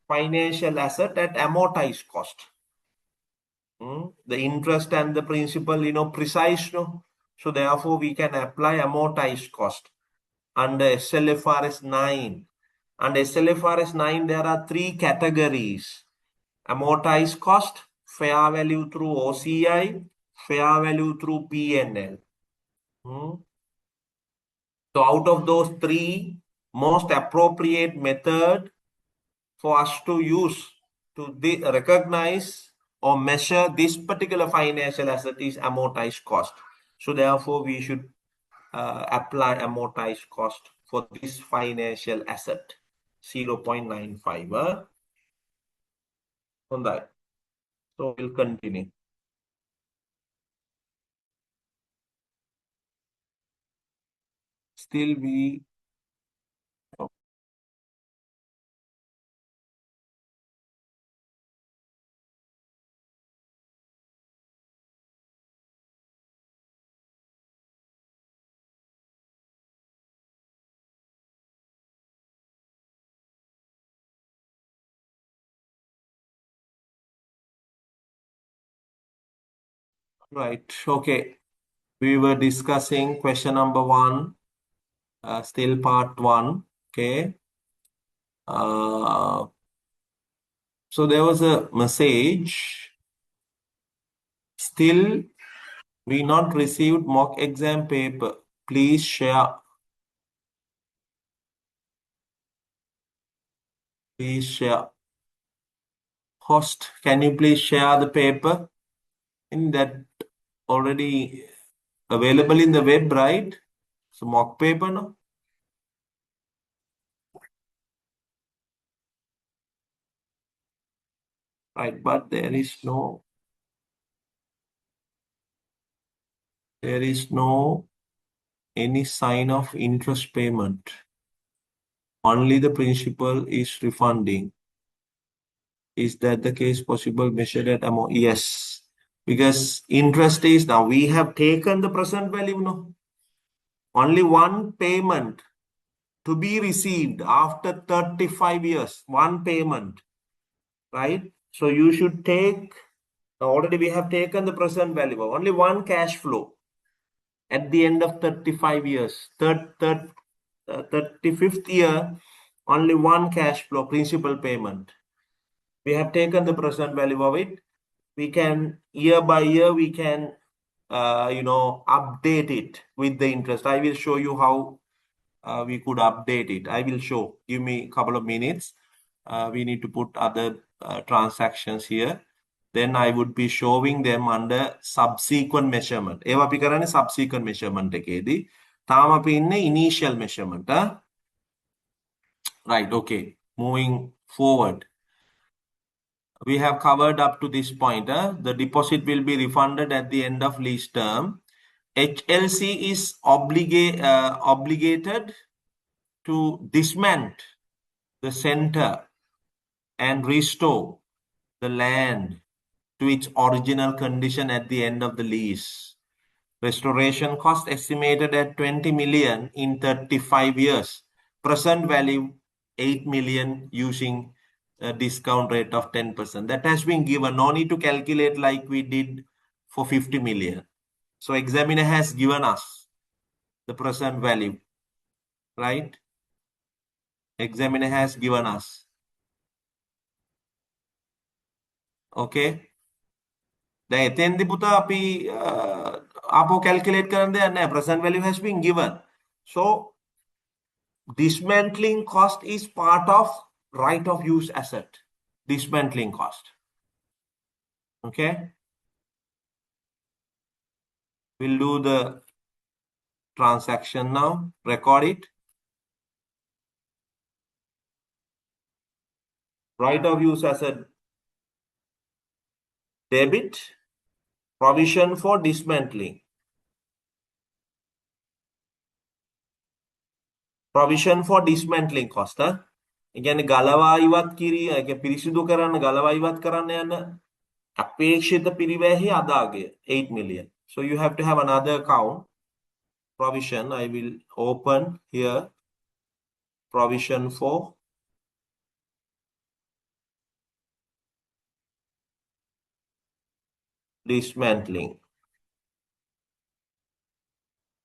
Financial asset at amortized cost. The interest and the principal, precise, no? So therefore we can apply amortized cost under SLFRS 9. Under SLFRS 9, there are 3 categories. Amortized cost, fair value through OCI, fair value through P&L. So out of those 3, most appropriate method for us to use to recognize or measure this particular financial asset is amortized cost. So therefore we should apply amortized cost for this financial asset, 0.95. On that. So we'll continue. Still we right. Okay. We were discussing question number 1, still part 1. Okay. So there was a message. Still, we not received mock exam paper. Please share. Please share. Host, can you please share the paper? In that already available in the web, right? So mock paper, no? Right, but there is no any sign of interest payment. Only the principal is refunding. Is that the case? Possible measured at amount? Yes, because interest is now we have taken the present value, no? Only one payment to be received after 35 years, one payment, right? So you should take, already we have taken the present value, only one cash flow. at the end of 35 years. 35th year, only one cash flow, principal payment. We have taken the present value of it. We can, year by year, we can, update it with the interest. I will show you how we could update it. I will show. Give me a couple of minutes. We need to put other transactions here. Then I would be showing them under subsequent measurement. ඒවා අපි කරන්නේ subsequent measurement එකේදී. තාම අපි ඉන්නේ initial measurement. Right, okay. Moving forward. We have covered up to this point. The deposit will be refunded at the end of lease term. HLC is obligated to dismantle the center and restore the land to its original condition at the end of the lease. Restoration cost estimated at 20 million in 35 years. Present value 8 million using a discount rate of 10%. That has been given. No need to calculate like we did for 50 million. So examiner has given us the present value, right? Examiner has given us. Okay. දැන් එතෙන්දි පුතා අපි ආපහු calculate කරන්න දෙයක් නැහැ. Present value has been given. So dismantling cost is part of right of use asset. Dismantling cost. Okay. We'll do the transaction now. Record it. Right of use asset debit. Provision for dismantling. Provision for dismantling cost. ඒ කියන්නේ ගලවා ඉවත් කිරීම, ඒ කියන්නේ පිරිසිදු කරන්න ගලවා ඉවත් කරන්න යන අපේක්ෂිත පිරිවැහි අදාගය 8 million. So you have to have another account. Provision. I will open here. Provision for dismantling.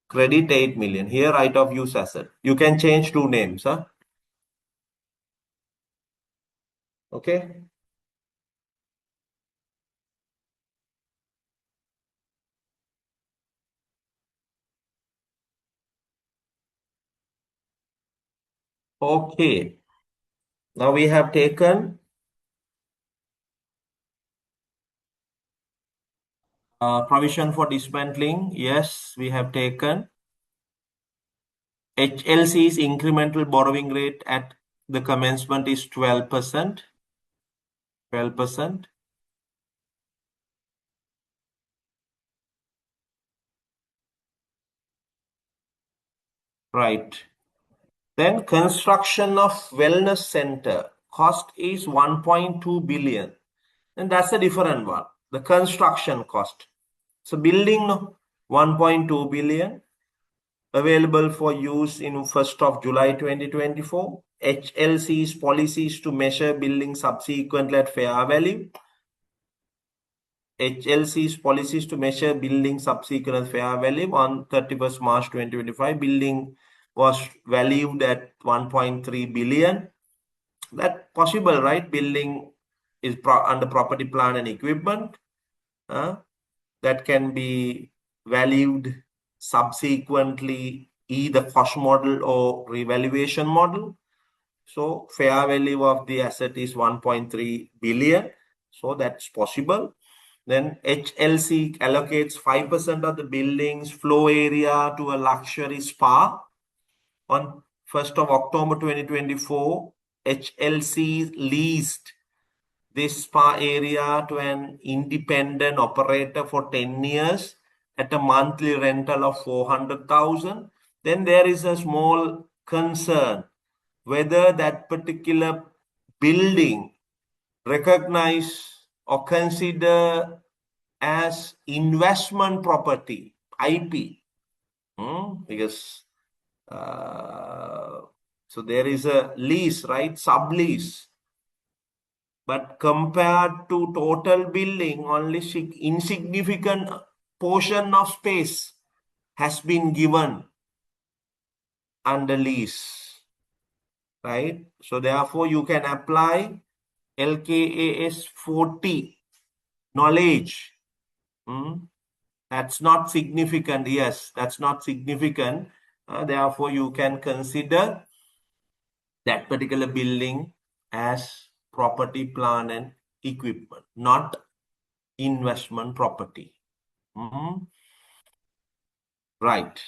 Credit 8 million. Here right of use asset. You can change two names. Okay. Okay. Now we have taken provision for dismantling. Yes, we have taken. HLC's incremental borrowing rate at the commencement is 12%. 12%. Right. Then construction of wellness center cost is 1.2 billion. And that's a different one. The construction cost. So building 1.2 billion available for use in 1st of July 2024. HLC's policies to measure building subsequently at fair value. HLC's policies to measure building subsequent at fair value on 31st March 2025. Building was valued at 1.3 billion. That possible, right? Building is under property, plant and equipment. That can be valued subsequently either cost model or revaluation model. So fair value of the asset is 1.3 billion. So that's possible. Then HLC allocates 5% of the building's floor area to a luxury spa. On 1st of October 2024, HLC leased this spa area to an independent operator for 10 years at a monthly rental of 400,000. Then there is a small concern whether that particular building recognize or consider as investment property, IP, because so there is a lease, right? Sublease. But compared to total building, only insignificant portion of space has been given under lease, right? So therefore, you can apply LKAS 40 knowledge. That's not significant. Yes, that's not significant. Therefore, you can consider that particular building as property, plant, and equipment, not investment property. Right.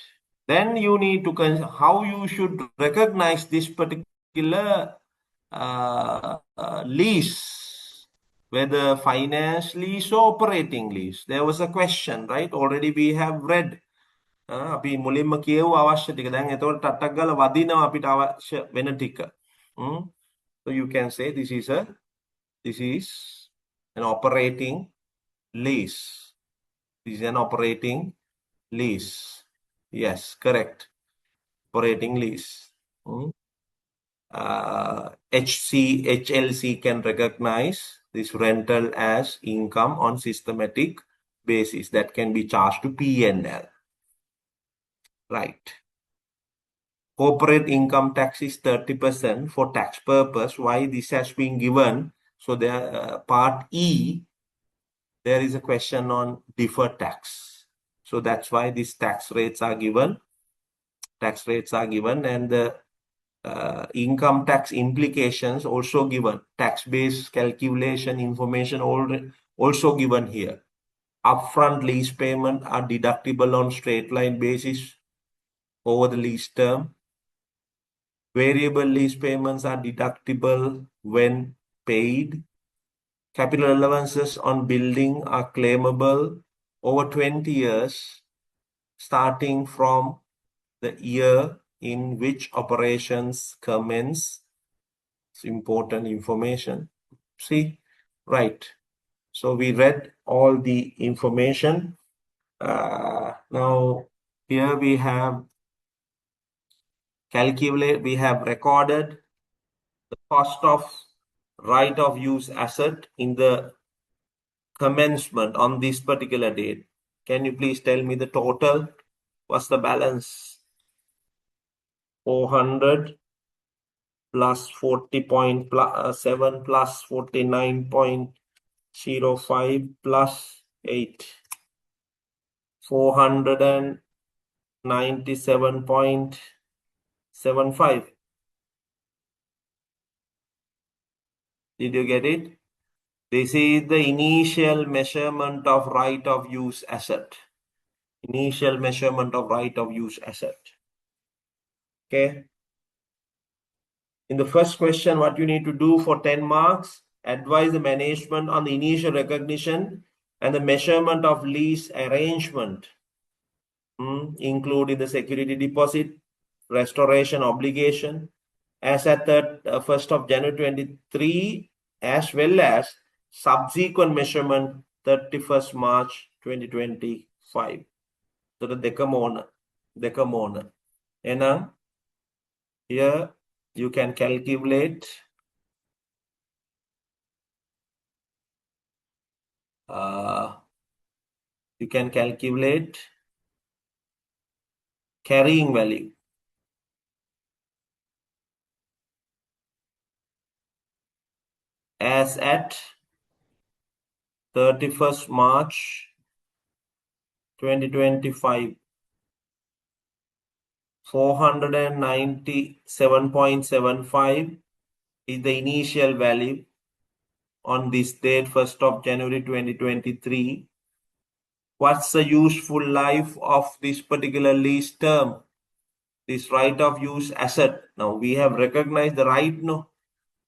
Then you need to consider how you should recognize this particular lease, whether finance lease or operating lease. There was a question, right? Already we have read. අපි මුලින්ම කියව අවශ්‍ය ටික. දැන් එතකොට ටට්ටක් ගාලා වදිනවා අපිට අවශ්‍ය වෙන ටික. So you can say this is an operating lease. This is an operating lease. Yes, correct. Operating lease. HLC can recognize this rental as income on systematic basis that can be charged to P&L. Right. Corporate income tax is 30% for tax purpose. Why this has been given? So there, part E, there is a question on deferred tax. So that's why these tax rates are given. Tax rates are given, and the income tax implications also given. Tax-based calculation information also given here. Upfront lease payment are deductible on straight line basis over the lease term. Variable lease payments are deductible when paid. Capital allowances on building are claimable over 20 years, starting from the year in which operations commence. It's important information. See, right. So we read all the information. Now here we have recorded the cost of right of use asset in the commencement on this particular date. Can you please tell me the total? What's the balance? 400 plus 40.7 plus 49.05 plus 8. 497.75. Did you get it? This is the initial measurement of right of use asset. Initial measurement of right of use asset. Okay. In the first question, what you need to do for 10 marks, advise the management on the initial recognition and the measurement of lease arrangement, including the security deposit, restoration obligation, as at 1st of January 23, as well as subsequent measurement 31st March 2025. So the දෙකම ඕන. එහෙනම් here you can calculate carrying value. As at 31st March 2025, 497.75 is the initial value on this date, 1st of January 2023. What's the useful life of this particular lease term? This right of use asset. Now we have recognized the right, no?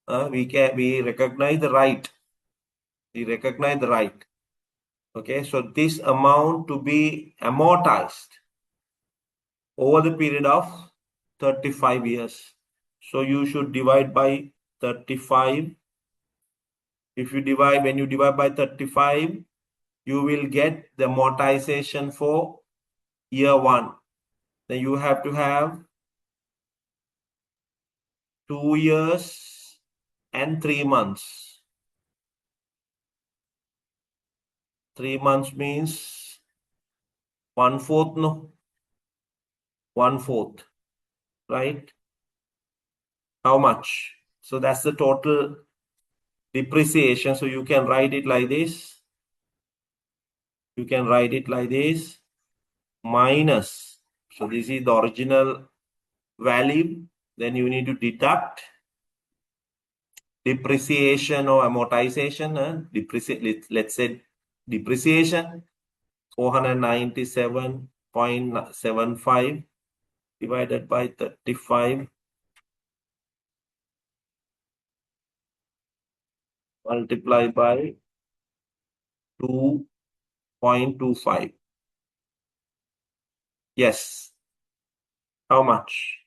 We recognize the right. We recognize the right. Okay, so this amount to be amortized over the period of 35 years. So you should divide by 35. When you divide by 35, you will get the amortization for year 1. Then you have to have 2 years and 3 months. 3 months means 1/4, no? 1/4, right? How much? So that's the total depreciation. So you can write it like this. You can write it like this, minus. So this is the original value. Then you need to deduct depreciation or amortization. Let's say depreciation, 497.75 divided by 35 multiplied by 2.25. Yes. How much?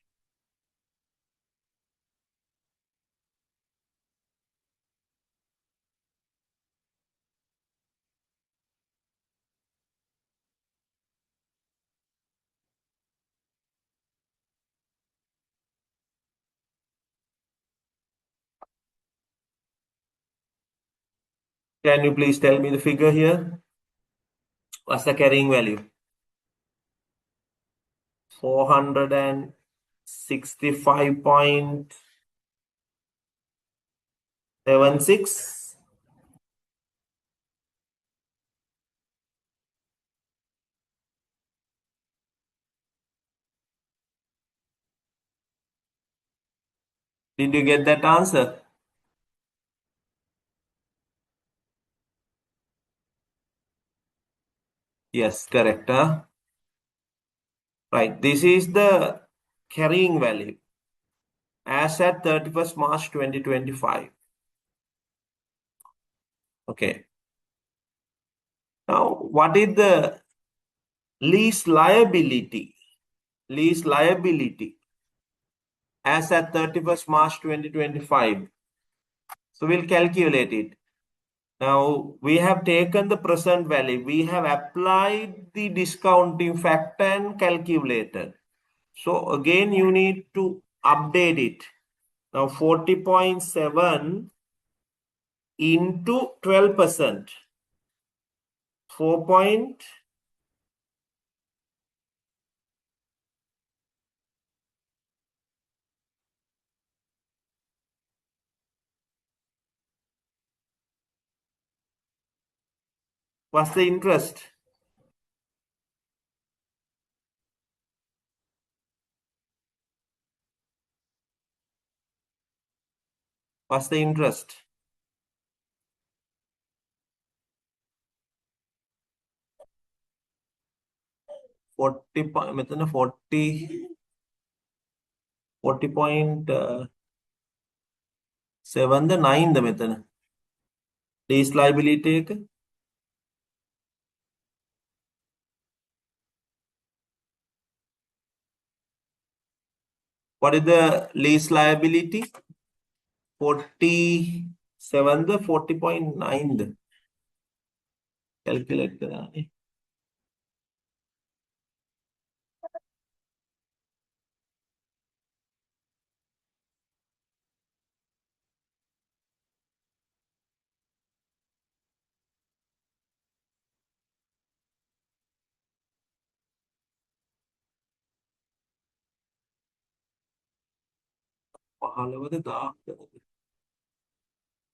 Can you please tell me the figure here? What's the carrying value? 465.76. Did you get that answer? Yes, correct. Huh? Right. This is the carrying value as at 31st March 2025. Okay. Now, what is the lease liability? Lease liability as at 31st March 2025. So we'll calculate it. Now, we have taken the present value. We have applied the discounting factor and calculated. So again, you need to update it. Now, 40.7 into 12%. 4 point. What's the interest? What's the interest? 40 point, 40.7 the 9 the method. Lease liability take. What is the lease liability? 47 the 40.9 the. Calculate the.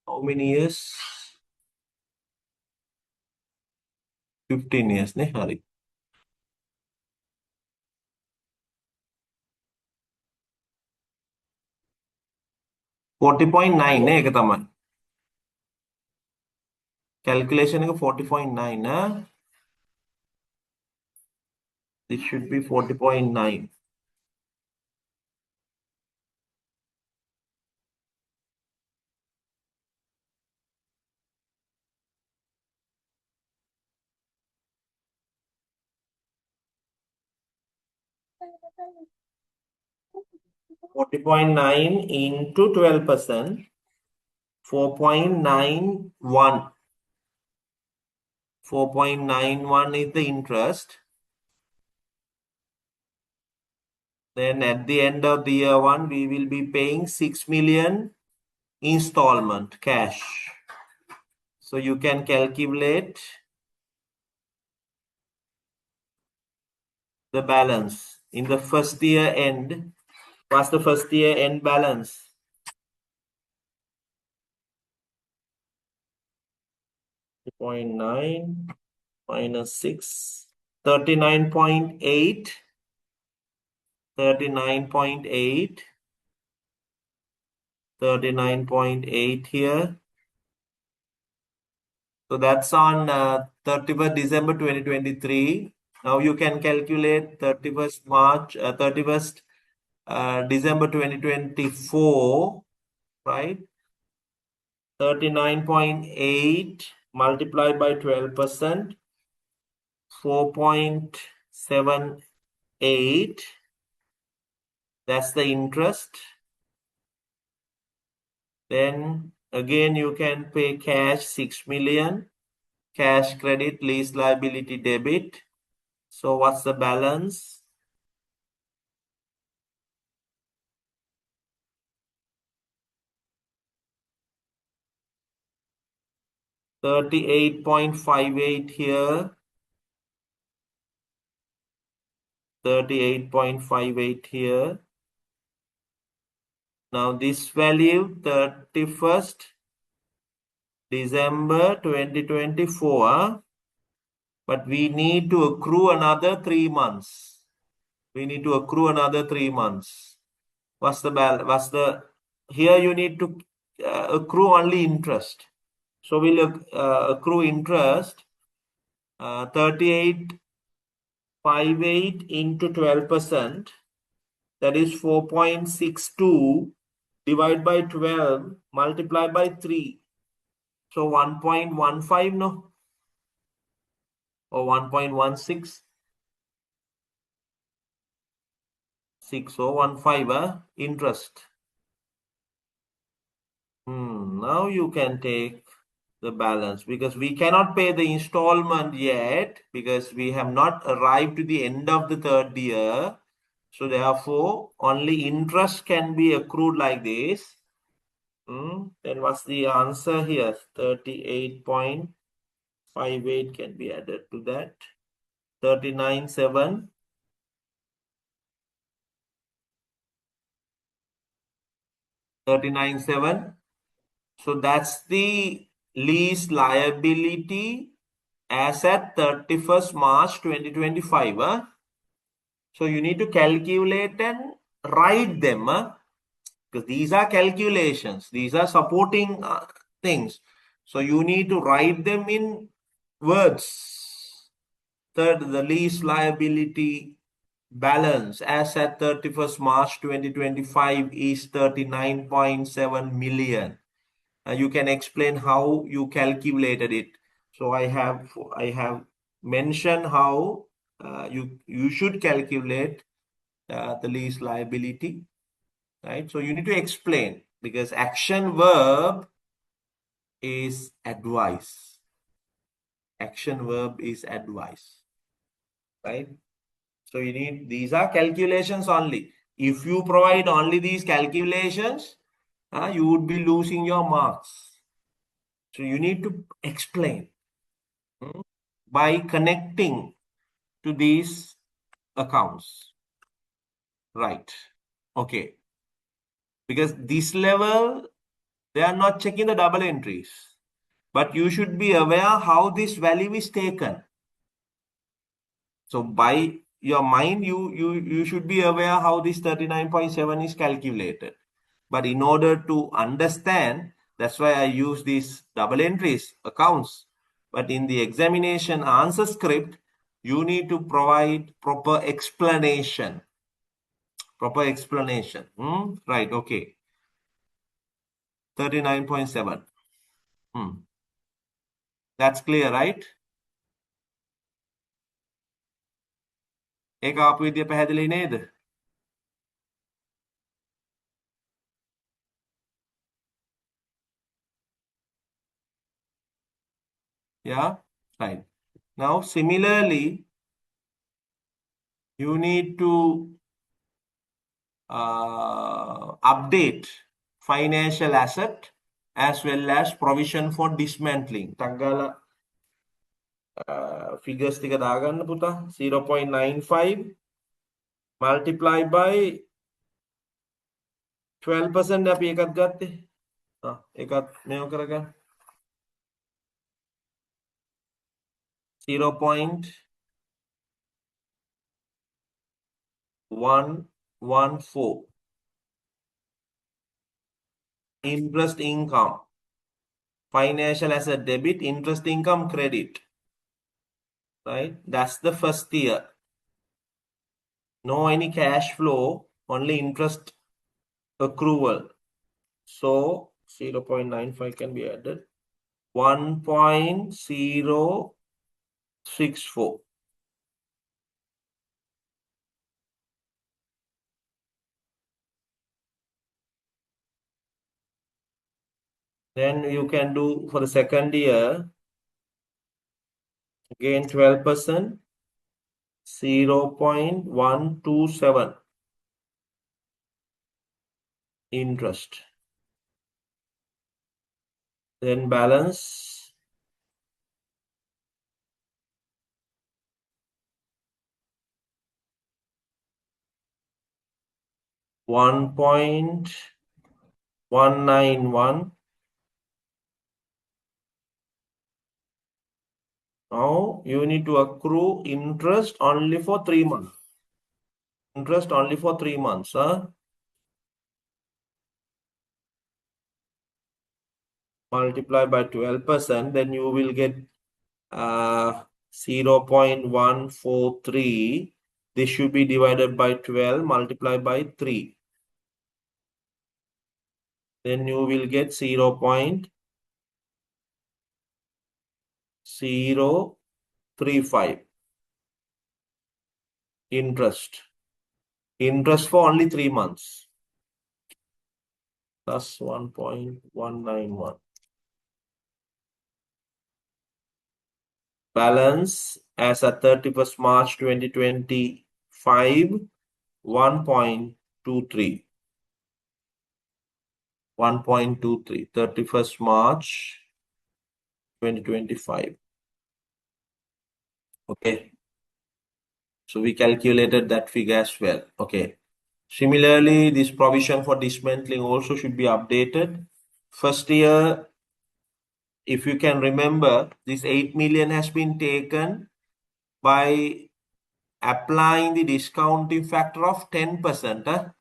How many years? 15 years ne hari. 40.9 ne එක තමයි. Calculation එක 40.9 It should be 40.9. .9 into 12%, 4.91. 4.91 is the interest. Then at the end of the year one, we will be paying 6 million installment cash. So you can calculate the balance. in the first year end. What's the first year end balance? .9 minus 6, 39.8, 39.8, 39.8 here. So that's on 31st December 2023. Now you can calculate 31st March, 31st December 2024, right? 39.8 multiplied by 12%, 4.78. That's the interest. Then again, you can pay cash 6 million, cash credit, lease liability debit. So what's the balance? $38.58 here, 38.58 here. Now this value, 31st December 2024, but we need to accrue another 3 months. We need to accrue another 3 months. What's the here you need to accrue only interest. So we'll accrue interest 38.58 into 12%. That is 4.62 divided by 12 multiplied by 3. So 1.15, no? Or 1.16? 6015, interest. Now you can take the balance, because we cannot pay the installment yet because we have not arrived to the end of the third year. So therefore, only interest can be accrued like this. Then what's the answer here? 38.58 can be added to that. 39.7. 39.7. So that's the lease liability as at 31st March 2025. So you need to calculate and write them. Because these are calculations. These are supporting things. So you need to write them in words. Third, the lease liability balance as at 31st March 2025 is 39.7 million. You can explain how you calculated it. So I have mentioned how you should calculate the lease liability, right? So you need to explain, because action verb is advice. Action verb is advice, right? So you need, these are calculations only. If you provide only these calculations, you would be losing your marks. So you need to explain by connecting to these accounts, right? Okay. Because this level, they are not checking the double entries, but you should be aware how this value is taken. So by your mind, you should be aware how this 39.7 is calculated. But in order to understand, that's why I use these double entries, accounts. But in the examination answer script, you need to provide proper explanation. Proper explanation. Right, okay. 39.7. That's clear, right? ඒක ආපු විදිය පැහැදිලි නේද? Yeah, right. Now, similarly, you need to update financial asset as well as provision for dismantling. Tagala figures tika දාගන්න පුතා 0.95 multiply by 12% අපි එකත් ගත්තේ. එකත් මේව කරගන්න. 0.114 interest income. Financial asset debit, interest income credit. Right? That's the first year. No any cash flow, only interest accrual. So 0.95 can be added. 1.064. Then you can do for the second year, again 12%, 0.127 interest. Then balance 1.191. Now you need to accrue interest only for 3 months. Interest only for 3 months. Multiply by 12%, then you will get 0.143. This should be divided by 12, multiplied by 3. Then you will get 0.035 interest. Interest for only 3 months. Plus 1.191. Balance as at 31st March 2025, 1.23. 1.23, 31st March 2025. Okay. So we calculated that figure as well. Okay. Similarly, this provision for dismantling also should be updated. First year, if you can remember, this 8 million has been taken by applying the discounting factor of 10%.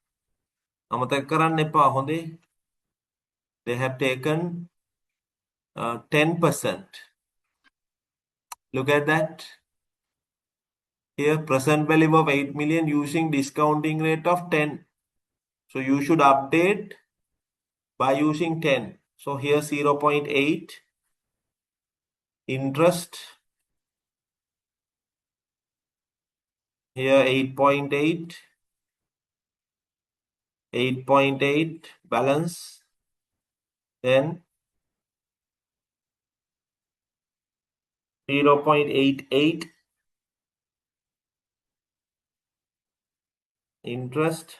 අමතක කරන්න එපා හොඳේ. They have taken 10%. Look at that. Here, present value of 8 million using discounting rate of 10. So you should update by using 10. So here 0.8 interest. Here 8.8. 8.8 balance. Then 0.88 interest.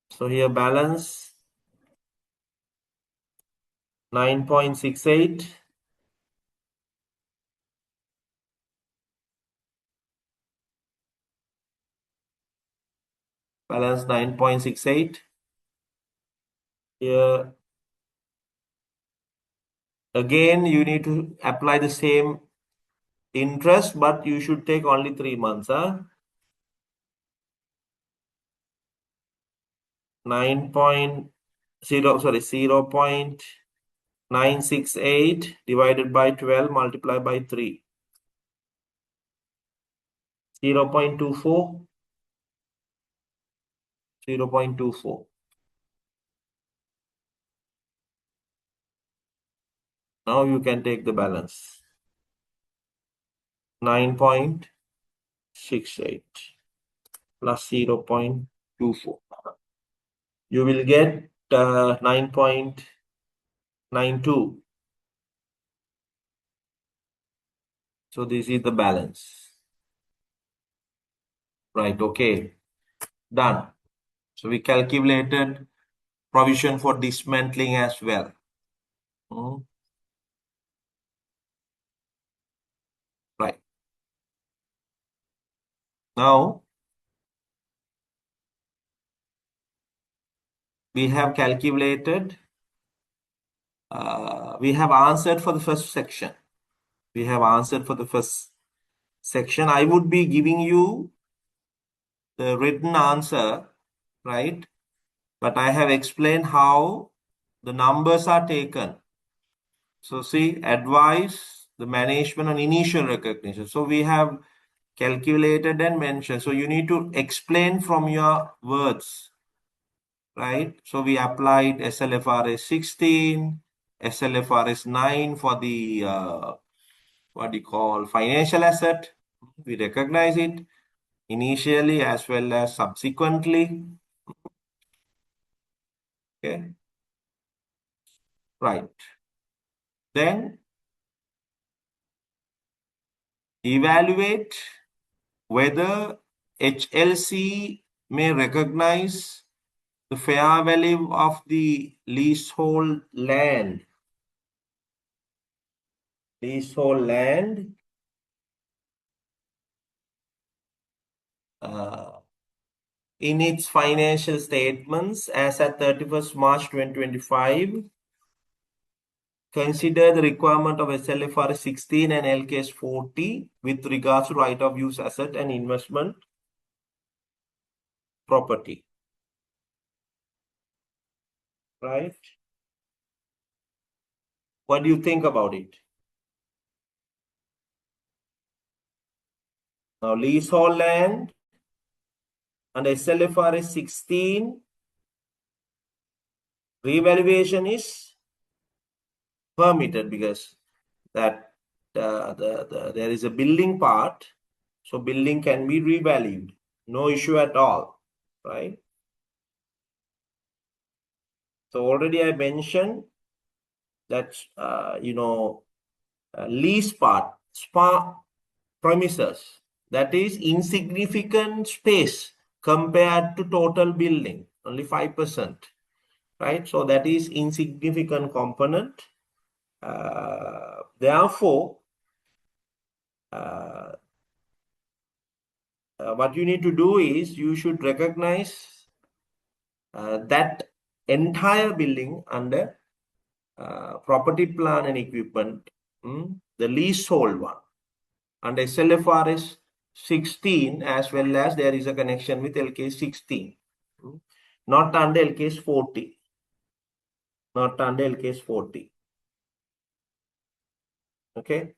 So here balance 9.68. Balance 9.68. Here again you need to apply the same interest, but you should take only 3 months. 0.968 divided by 12 multiplied by 3. 0.24. 0.24. Now you can take the balance. 9.68 plus 0.24. You will get 9.92. So this is the balance. Right, okay. Done. So we calculated provision for dismantling as well. Right. Now we have calculated, we have answered for the first section. We have answered for the first section. I would be giving you the written answer, right? But I have explained how the numbers are taken. So see, advice, the management and initial recognition. So we have calculated and mentioned. So you need to explain from your words, right? So we applied SLFRS 16, SLFRS 9 for the what do you call financial asset. We recognize it initially as well as subsequently. Okay, right. Then evaluate whether HLC may recognize the fair value of the leasehold land. Leasehold land in its financial statements as at 31st March 2025. Consider the requirement of SLFR 16 and LKS 40 with regards to right of use asset and investment property. Right? What do you think about it? Now, leasehold land and SLFR 16 revaluation is permitted because that there is a building part, so building can be revalued, no issue at all, right? So already I mentioned that lease part, spa premises, that is insignificant space compared to total building, only 5%, right? So that is insignificant component. Therefore, what you need to do is you should recognize that entire building under property, plant and equipment, the leasehold one, and SLFRS 16 as well as there is a connection with LK 16, not under LK 40, not under LK 40. Okay,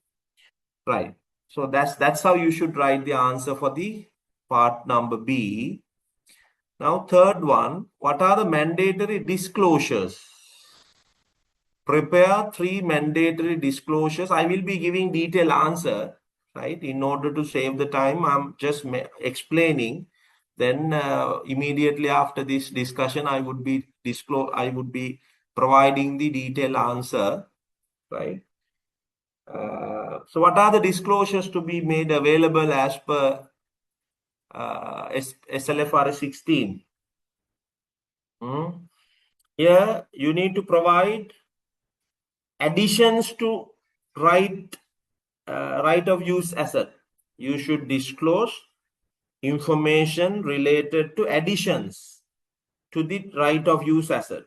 right. So that's how you should write the answer for the part number B. Now, third one, what are the mandatory disclosures? Prepare 3 mandatory disclosures. I will be giving detailed answer, right? In order to save the time, I'm just explaining. Then immediately after this discussion, I would be providing the detailed answer, right? So what are the disclosures to be made available as per SLFR 16? Here you need to provide additions to right of use asset. You should disclose information related to additions to the right of use asset.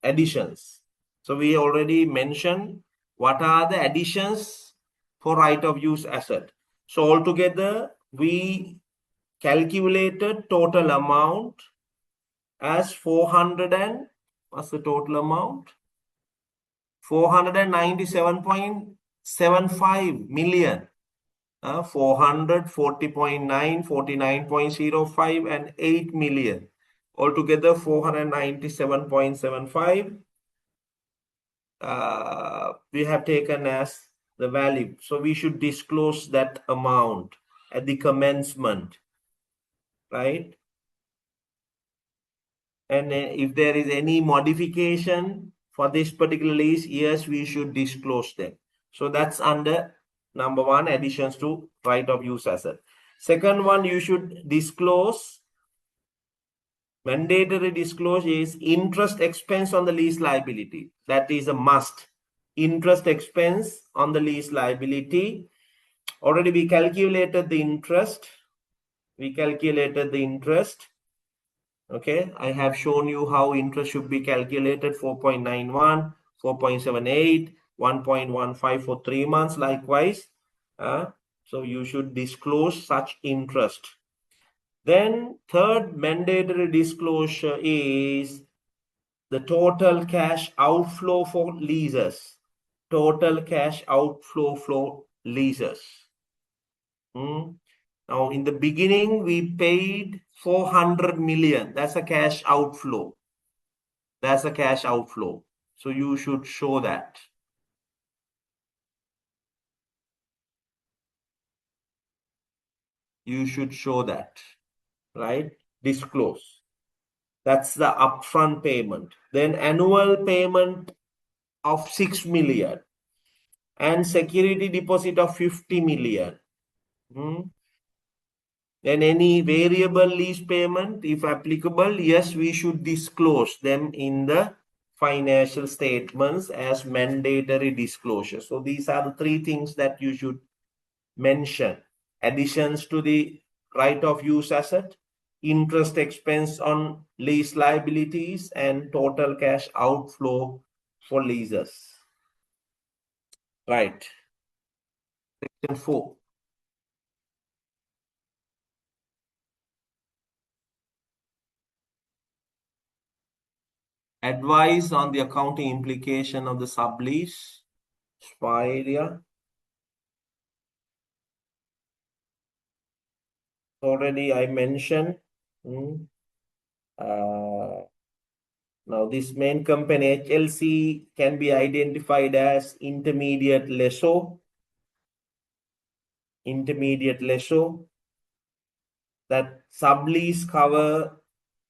Additions. So we already mentioned what are the additions for right of use asset. So altogether we calculated total amount as 400 and what's the total amount? 497.75 million. 440.9, 49.05 and 8 million. Altogether 497.75. We have taken as the value. So we should disclose that amount at the commencement, right? And if there is any modification for this particular lease, yes, we should disclose them. So that's under number 1, additions to right of use asset. Second one, you should disclose, mandatory disclosure is interest expense on the lease liability. That is a must. Interest expense on the lease liability. Already we calculated the interest. Okay, I have shown you how interest should be calculated: 4.91, 4.78, 1.15 for 3 months, likewise. So you should disclose such interest. Then third mandatory disclosure is the total cash outflow for leases. Total cash outflow for leases. Now, in the beginning, we paid 400 million. That's a cash outflow. That's a cash outflow. So you should show that. You should show that, right? Disclose. That's the upfront payment. Then annual payment of 6 million and security deposit of 50 million. Then any variable lease payment, if applicable, yes, we should disclose them in the financial statements as mandatory disclosure. So these are the three things that you should mention: additions to the right of use asset, interest expense on lease liabilities, and total cash outflow for leases. Right. Section 4. Advice on the accounting implication of the sublease. SPA area. Already I mentioned. Now this main company HLC can be identified as intermediate lessor. Intermediate lessor. That sublease cover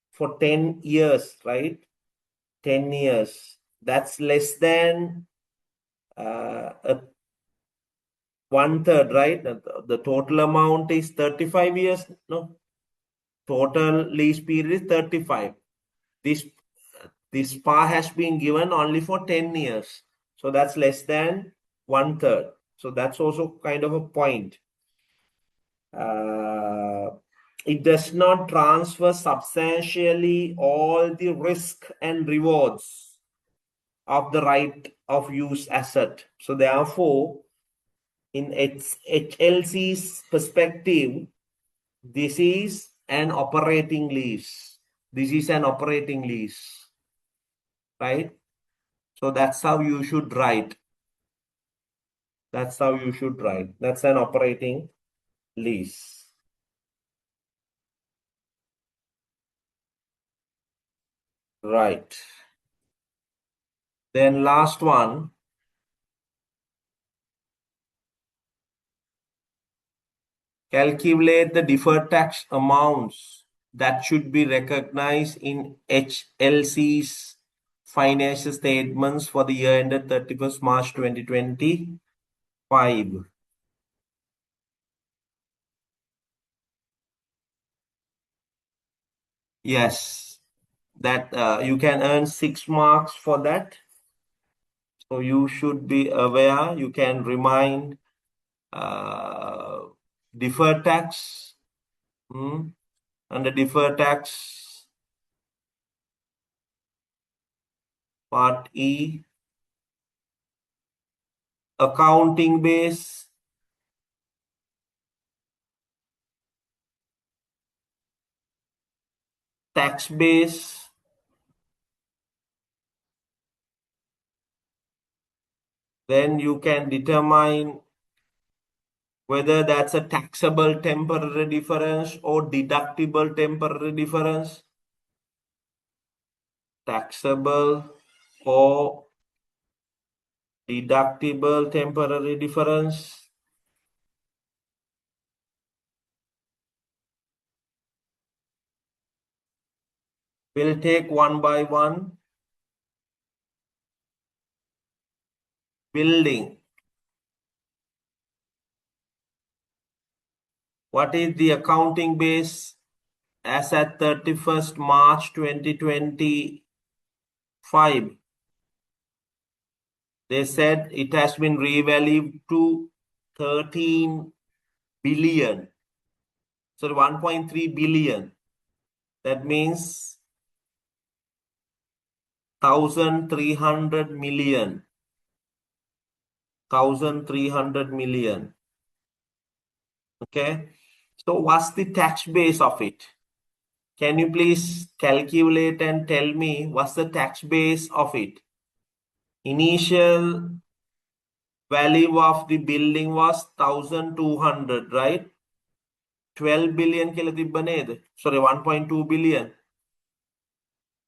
for 10 years, right? 10 years. That's less than 1/3, right? The total amount is 35 years. No, total lease period is 35. This SPA has been given only for 10 years. So that's less than 1/3. So that's also kind of a point. It does not transfer substantially all the risk and rewards of the right of use asset. So therefore, in its HLC's perspective, this is an operating lease. This is an operating lease, right? So that's how you should write. That's how you should write. That's an operating lease. Right. Then last one. Calculate the deferred tax amounts that should be recognized in HLC's financial statements for the year ended 31st March 2025. Yes, that you can earn 6 marks for that. So you should be aware. You can remind deferred tax. Under deferred tax, part E, accounting base, tax base, then you can determine whether that's a taxable temporary difference or deductible temporary difference. Taxable or deductible temporary difference. We'll take one by one. Building. What is the accounting base as at 31st March 2025? They said it has been revalued to 13 billion. So 1.3 billion. That means 1,300 million. 1,300 million. Okay. So what's the tax base of it? Can you please calculate and tell me what's the tax base of it? Initial value of the building was 1,200, right? 12 billion කියලා තිබ්බ නේද? Sorry, 1.2 billion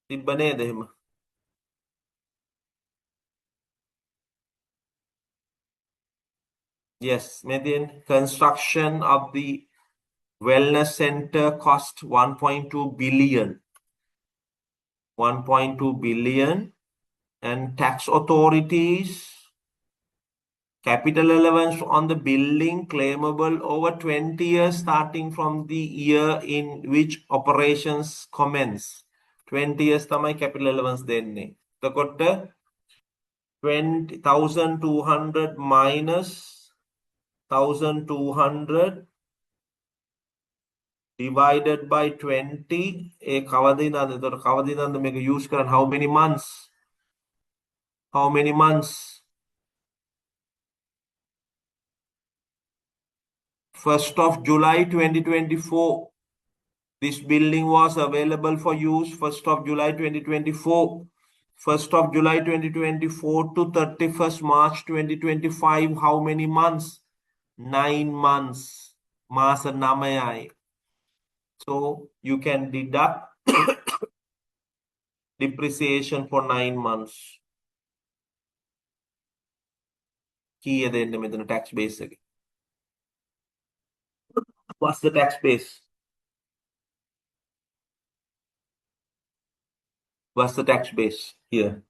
තිබ්බ නේද එහෙම? Yes, Median construction of the wellness center cost 1.2 billion. 1.2 billion, and tax authorities capital allowance on the building claimable over 20 years starting from the year in which operations commence. 20 years තමයි capital allowance දෙන්නේ. එතකොට 1,200 minus 1,200 divided by 20. ඒ කවදිනද? එතකොට කවදිනද මේක use කරන්න? How many months? How many months? 1st of July 2024. This building was available for use 1st of July 2024. 1st of July 2024 to 31st March 2025. How many months? 9 months. මාස 9යි. So you can deduct depreciation for 9 months. කීයද එන්නේ මෙතන tax base එක? What's the tax base? What's the tax base here?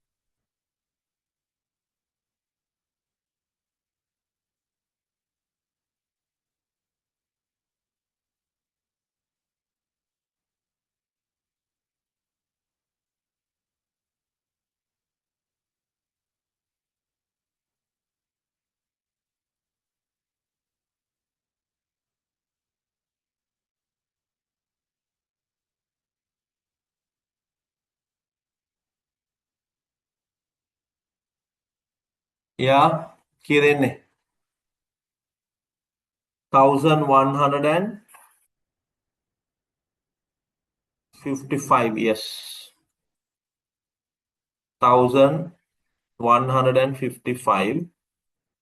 Yeah, කීයද එන්නේ? 1,155, yes. 1,155.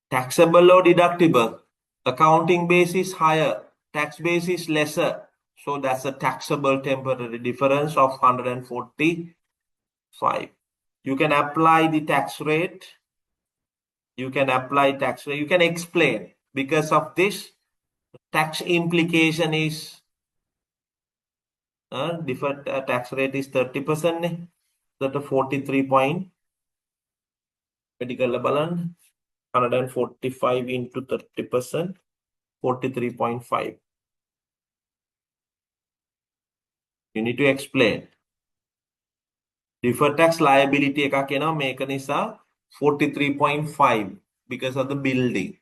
Taxable or deductible? Accounting base is higher, tax base is lesser. So that's a taxable temporary difference of 145. You can apply the tax rate. You can apply tax rate. You can explain. Because of this, tax implication is deferred tax rate is 30%. That a 43 point. Medical balance 145 into 30%, 43.5. You need to explain. Deferred tax liability එකක් එනවා මේක නිසා 43.5 because of the building.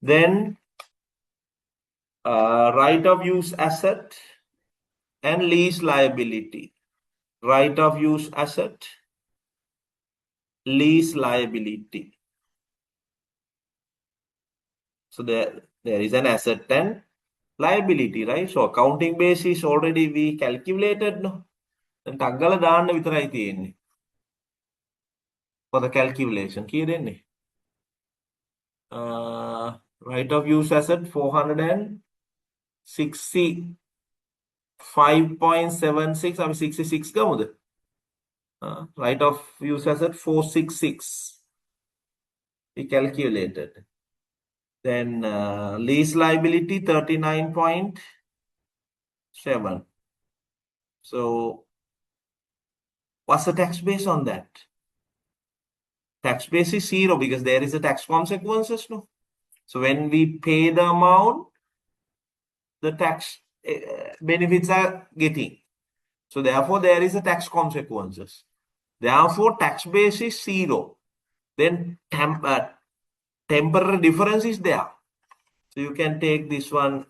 Then right of use asset and lease liability. Right of use asset, lease liability. So there is an asset and liability, right? So accounting base is already we calculated, no? And ටග්ගල දාන්න විතරයි තියෙන්නේ. For the calculation. කීයද එන්නේ? Right of use asset 465.76. අපි 66 ගමුද? Right of use asset 466. We calculated. Then lease liability 39.7. So what's the tax base on that? Tax base is 0 because there is a tax consequences, no? So when we pay the amount, the tax benefits are getting. So therefore there is a tax consequences. Therefore tax base is 0. Then temporary difference is there. So you can take this one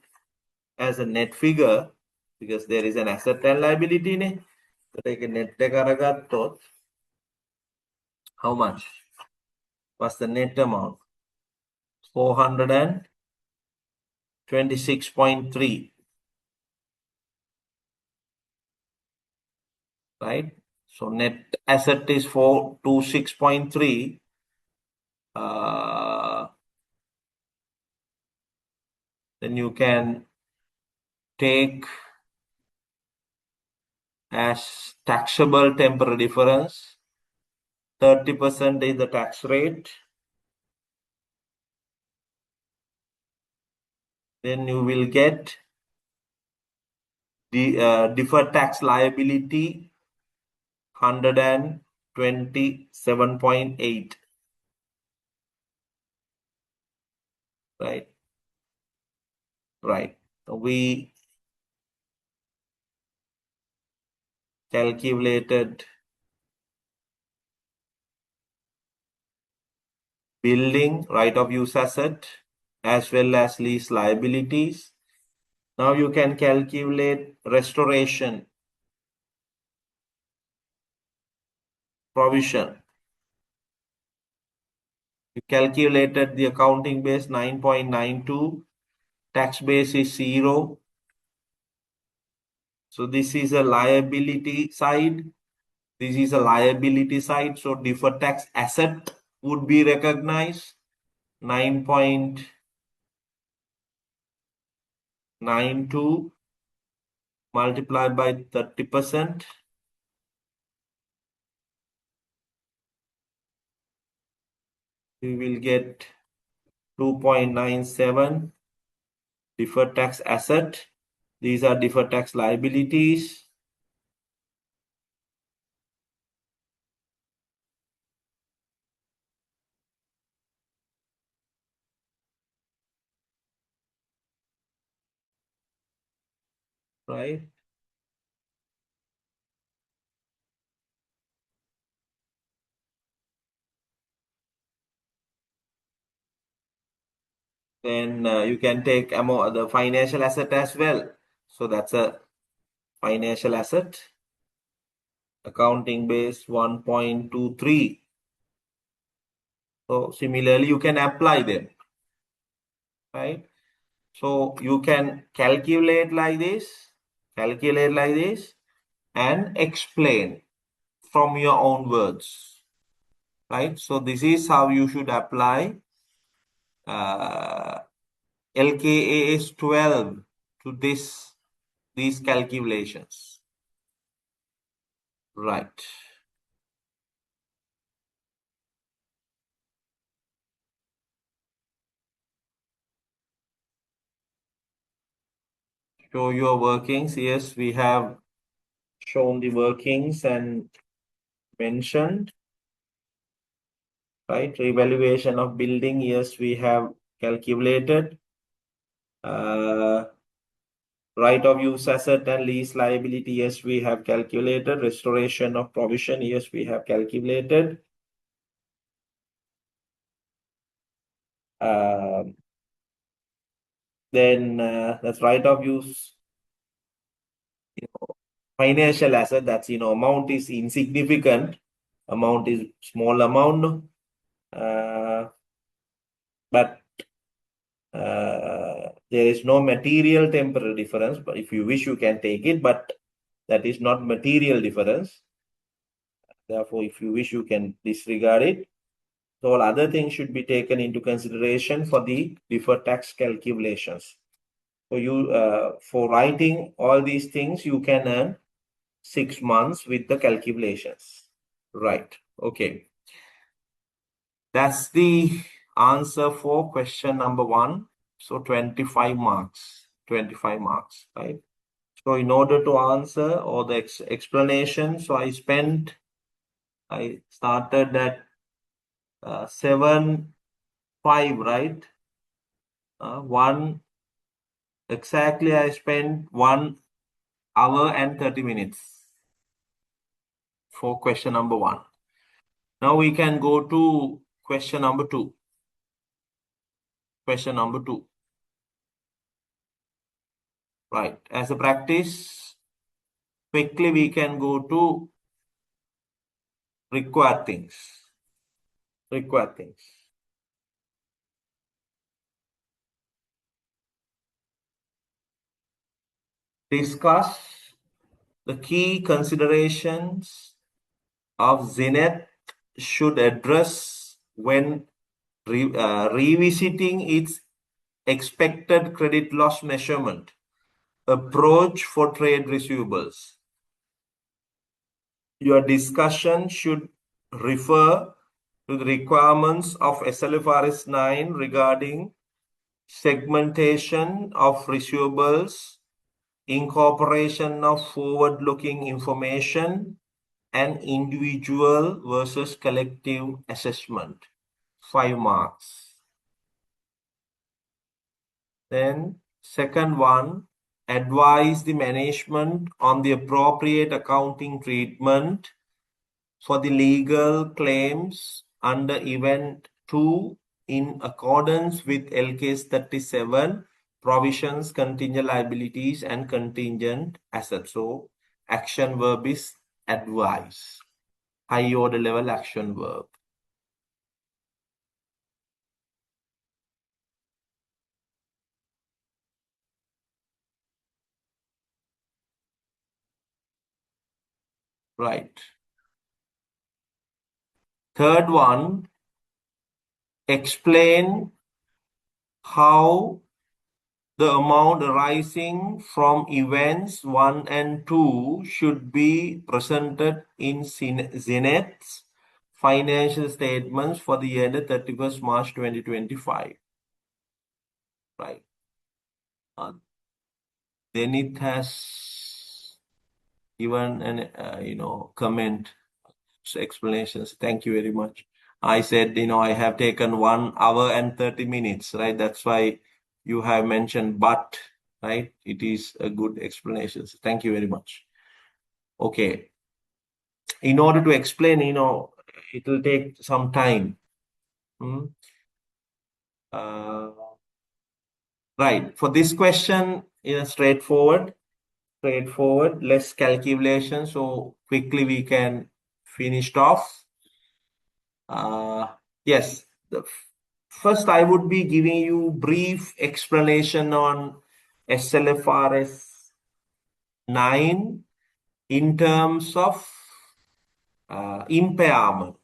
as a net figure. because there is an asset and liability නේ. එතකොට ඒක net එක අරගත්තොත් how much? What's the net amount? 426.3. Right? So net asset is 426.3. Then you can take as taxable temporary difference. 30% is the tax rate. Then you will get the deferred tax liability 127.8. Right. Right. So we calculated building right of use asset as well as lease liabilities. Now you can calculate restoration provision. You calculated the accounting base 9.92, tax base is 0. So this is a liability side. This is a liability side. So deferred tax asset would be recognized 9.92 multiplied by 30%. We will get 2.97 deferred tax asset. These are deferred tax liabilities. Right? Then you can take the financial asset as well. So that's a financial asset. Accounting base 1.23. So similarly, you can apply them. Right? So you can calculate like this, and explain from your own words. Right? So this is how you should apply LKAS 12 to these calculations. Right. Show your workings. Yes, we have shown the workings and mentioned. Right. Revaluation of building. Yes, we have calculated. Right of use asset and lease liability. Yes, we have calculated. Restoration of provision. Yes, we have calculated. Then that's right of use. Financial asset, that's amount is insignificant, amount is small amount, but there is no material temporary difference. But if you wish, you can take it, but that is not material difference. Therefore, if you wish, you can disregard it. So all other things should be taken into consideration for the deferred tax calculations. So you for writing all these things, you can earn 6 months with the calculations. Right. Okay. That's the answer for question number 1. So 25 marks. 25 marks, right? So in order to answer all the explanation, so I started at 7:05, right? Exactly I spent 1 hour and 30 minutes for question number 1. Now we can go to question number 2. Question number 2. Right. As a practice, quickly we can go to required things. Required things. Discuss the key considerations of Zenith should address when revisiting its expected credit loss measurement approach for trade receivables. Your discussion should refer to the requirements of SLFRS 9 regarding segmentation of receivables, incorporation of forward-looking information, and individual versus collective assessment. 5 marks. Then second one, advise the management on the appropriate accounting treatment for the legal claims under Event 2 in accordance with LKS 37 provisions, contingent liabilities, and contingent assets. So action verb is advise. High order level action verb. Right. Third one, explain how the amount arising from events 1 and 2 should be presented in Zenith's financial statements for the year ended 31st March 2025. Right. Zenith has given an comment, explanations. Thank you very much. I said, I have taken 1 hour and 30 minutes, right? That's why you have mentioned but, right? It is a good explanation. Thank you very much. Okay. In order to explain, it will take some time. Right. For this question, straightforward, less calculation. So quickly we can finish it off. Yes. First, I would be giving you brief explanation on SLFRS 9 in terms of impairment.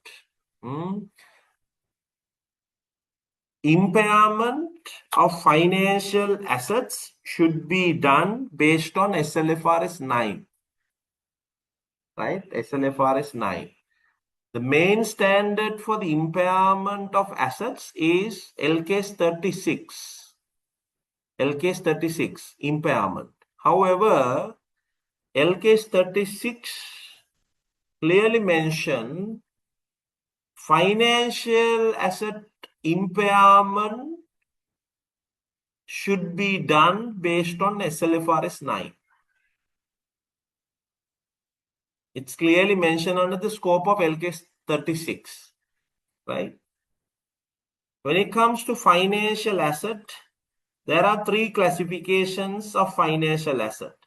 Impairment of financial assets should be done based on SLFRS 9. Right? SLFRS 9. The main standard for the impairment of assets is LKS 36. LKS 36, impairment. However, LKS 36 clearly mention financial asset impairment should be done based on SLFRS 9. It's clearly mentioned under the scope of LKS 36, right? When it comes to financial asset, there are 3 classifications of financial asset.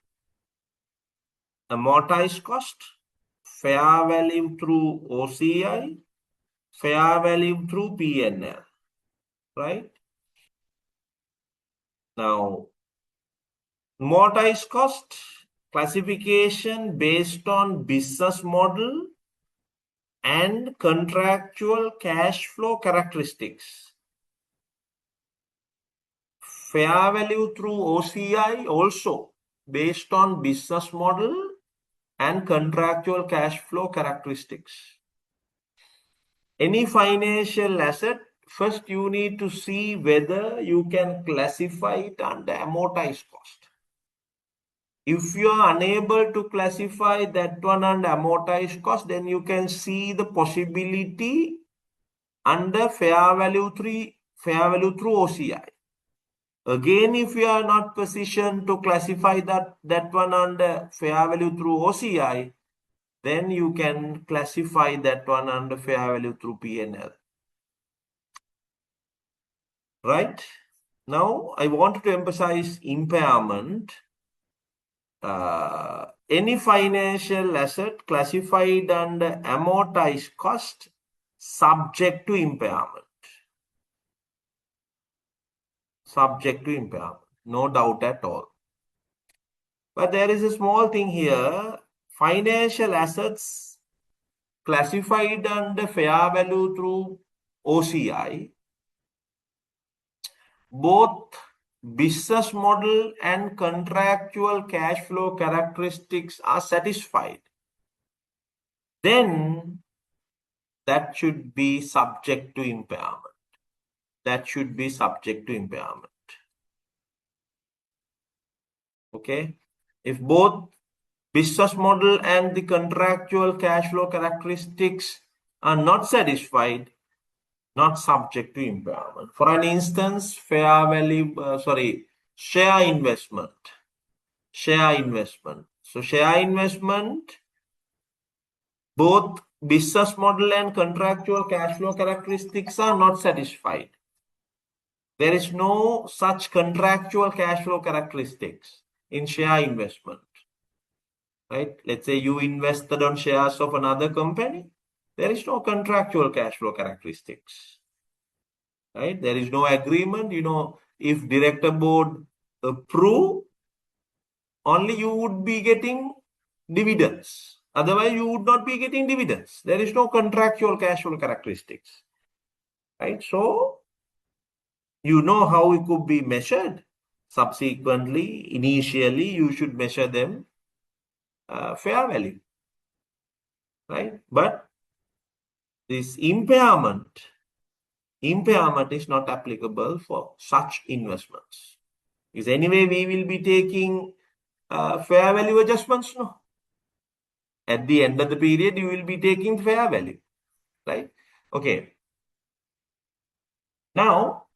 Amortized cost, fair value through OCI, fair value through P&L, right? Now, amortized cost classification based on business model and contractual cash flow characteristics. Fair value through OCI also based on business model and contractual cash flow characteristics. Any financial asset, first you need to see whether you can classify it under amortized cost. If you are unable to classify that one under amortized cost, then you can see the possibility under fair value through OCI. Again, if you are not positioned to classify that one under fair value through OCI, then you can classify that one under fair value through P&L. Right? Now, I want to emphasize impairment. any financial asset classified under amortized cost subject to impairment. Subject to impairment, no doubt at all. But there is a small thing here. Financial assets classified under fair value through OCI, both business model and contractual cash flow characteristics are satisfied, then that should be subject to impairment. That should be subject to impairment. Okay? If both business model and the contractual cash flow characteristics are not satisfied, not subject to impairment. For an instance, share investment. Share investment. So share investment, both business model and contractual cash flow characteristics are not satisfied. There is no such contractual cash flow characteristics in share investment. Right? Let's say you invested on shares of another company. There is no contractual cash flow characteristics. Right? There is no agreement. If director board approve, only you would be getting dividends. Otherwise, you would not be getting dividends. There is no contractual cash flow characteristics. Right? So, you know how it could be measured. Subsequently, initially, you should measure them fair value. Right? But this impairment is not applicable for such investments. Because anyway, we will be taking fair value adjustments, no? At the end of the period, you will be taking fair value, right? Okay. Now,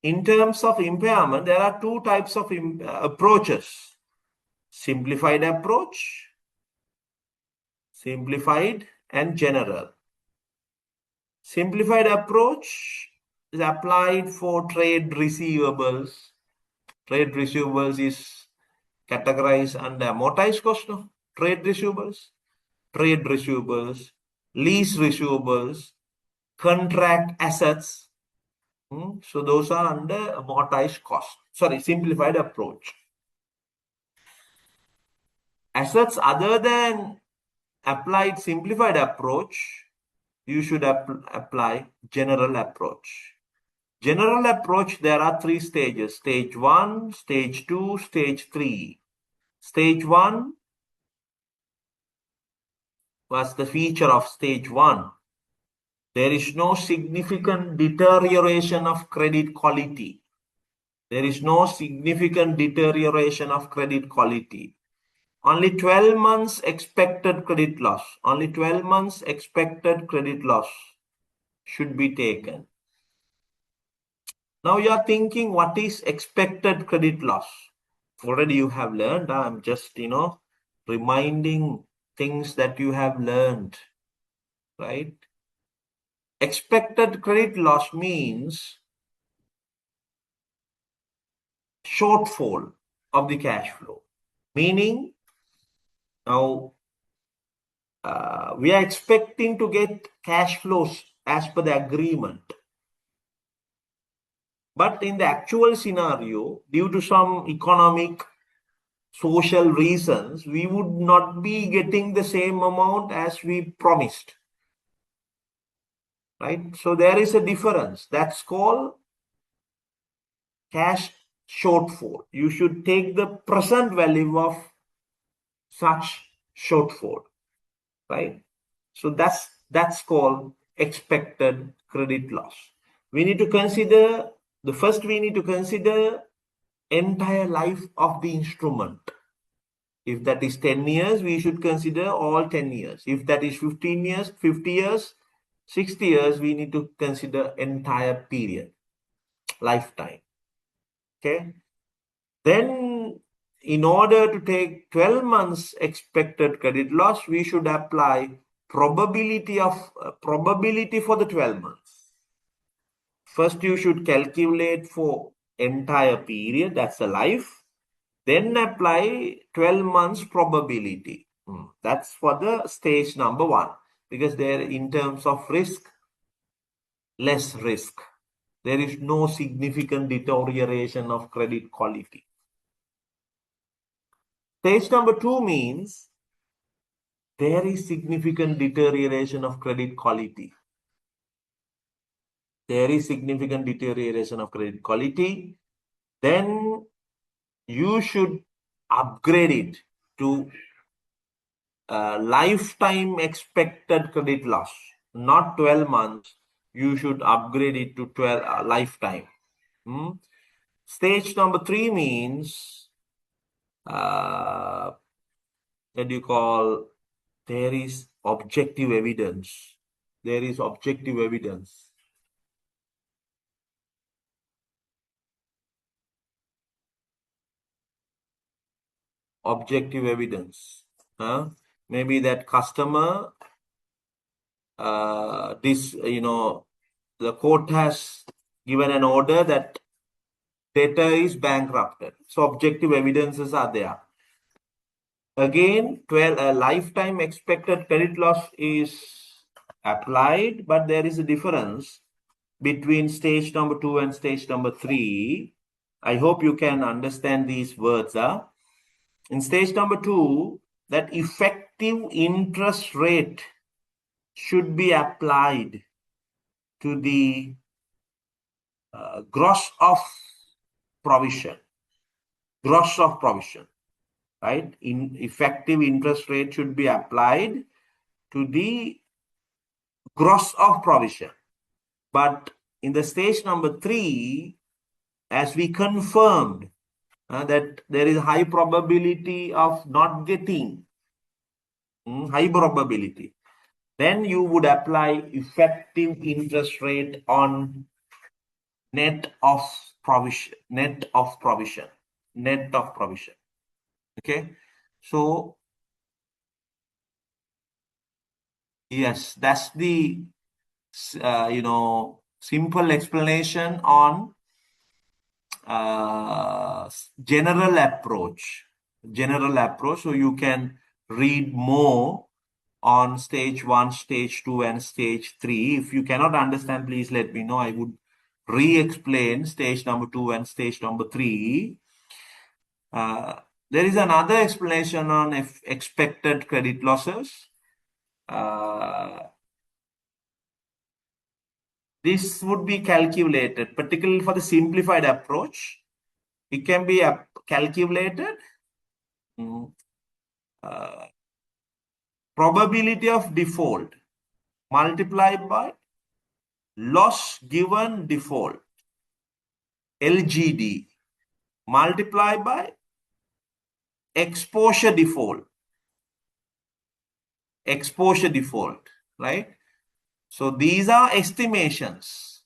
in terms of impairment, there are two types of approaches. Simplified approach, simplified and general. Simplified approach is applied for trade receivables. Trade receivables is categorized under amortized cost, no? Trade receivables, lease receivables, contract assets. So those are under amortized cost. Simplified approach. Assets other than applied simplified approach, you should apply general approach. General approach, there are 3 stages. Stage 1, stage 2, stage 3. Stage 1 was the feature of stage 1. There is no significant deterioration of credit quality. There is no significant deterioration of credit quality. Only 12 months expected credit loss. Only 12 months expected credit loss should be taken. Now you are thinking, what is expected credit loss? Already you have learned. I'm just, reminding things that you have learned, right? Expected credit loss means shortfall of the cash flow. Meaning, now we are expecting to get cash flows as per the agreement. But in the actual scenario, due to some economic, social reasons, we would not be getting the same amount as we promised. Right? So there is a difference. That's called cash shortfall. You should take the present value of such shortfall. Right? So that's called expected credit loss. We need to consider, we need to consider entire life of the instrument. If that is 10 years, we should consider all 10 years. If that is 15 years, 50 years, 60 years, we need to consider entire period, lifetime. Okay. Then, in order to take 12 months expected credit loss, we should apply probability for the 12 months. First, you should calculate for entire period, that's a life. Then apply 12 months probability. That's for the stage number 1, because there in terms of risk, less risk. There is no significant deterioration of credit quality. Stage number 2 means there is significant deterioration of credit quality. There is significant deterioration of credit quality. Then you should upgrade it to lifetime expected credit loss, not 12 months. You should upgrade it to 12 lifetime. Stage number 3 means what do you call, there is objective evidence. There is objective evidence. Objective evidence. Maybe that customer, the court has given an order that debtor is bankrupted. So objective evidences are there. Again, 12 lifetime expected credit loss is applied, but there is a difference between stage number 2 and stage number 3. I hope you can understand these words. In stage number 2, that effective interest rate should be applied to the gross of provision. Gross of provision, right? Effective interest rate should be applied to the gross of provision. But in the stage number 3, as we confirmed that there is high probability of not getting, high probability, then you would apply effective interest rate on net of provision. Okay, so yes, that's the simple explanation on general approach. So you can read more on stage 1, stage 2, and stage 3. If you cannot understand, please let me know. I would re-explain stage number 2 and stage number 3. There is another explanation on expected credit losses. This would be calculated, particularly for the simplified approach. It can be calculated probability of default multiplied by loss given default, LGD, multiplied by exposure default, right? So these are estimations.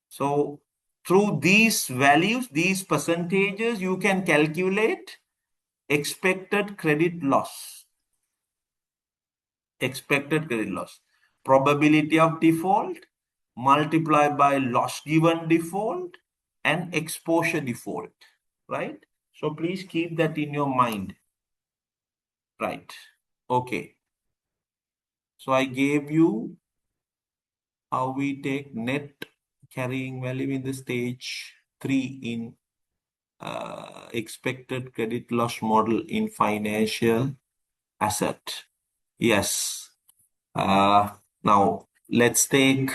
So through these values, these percentages, you can calculate expected credit loss. Probability of default multiplied by loss given default and exposure default, right? So please keep that in your mind, right? Okay. So I gave you how we take net carrying value in the stage 3 in expected credit loss model in financial asset. Yes. Now let's take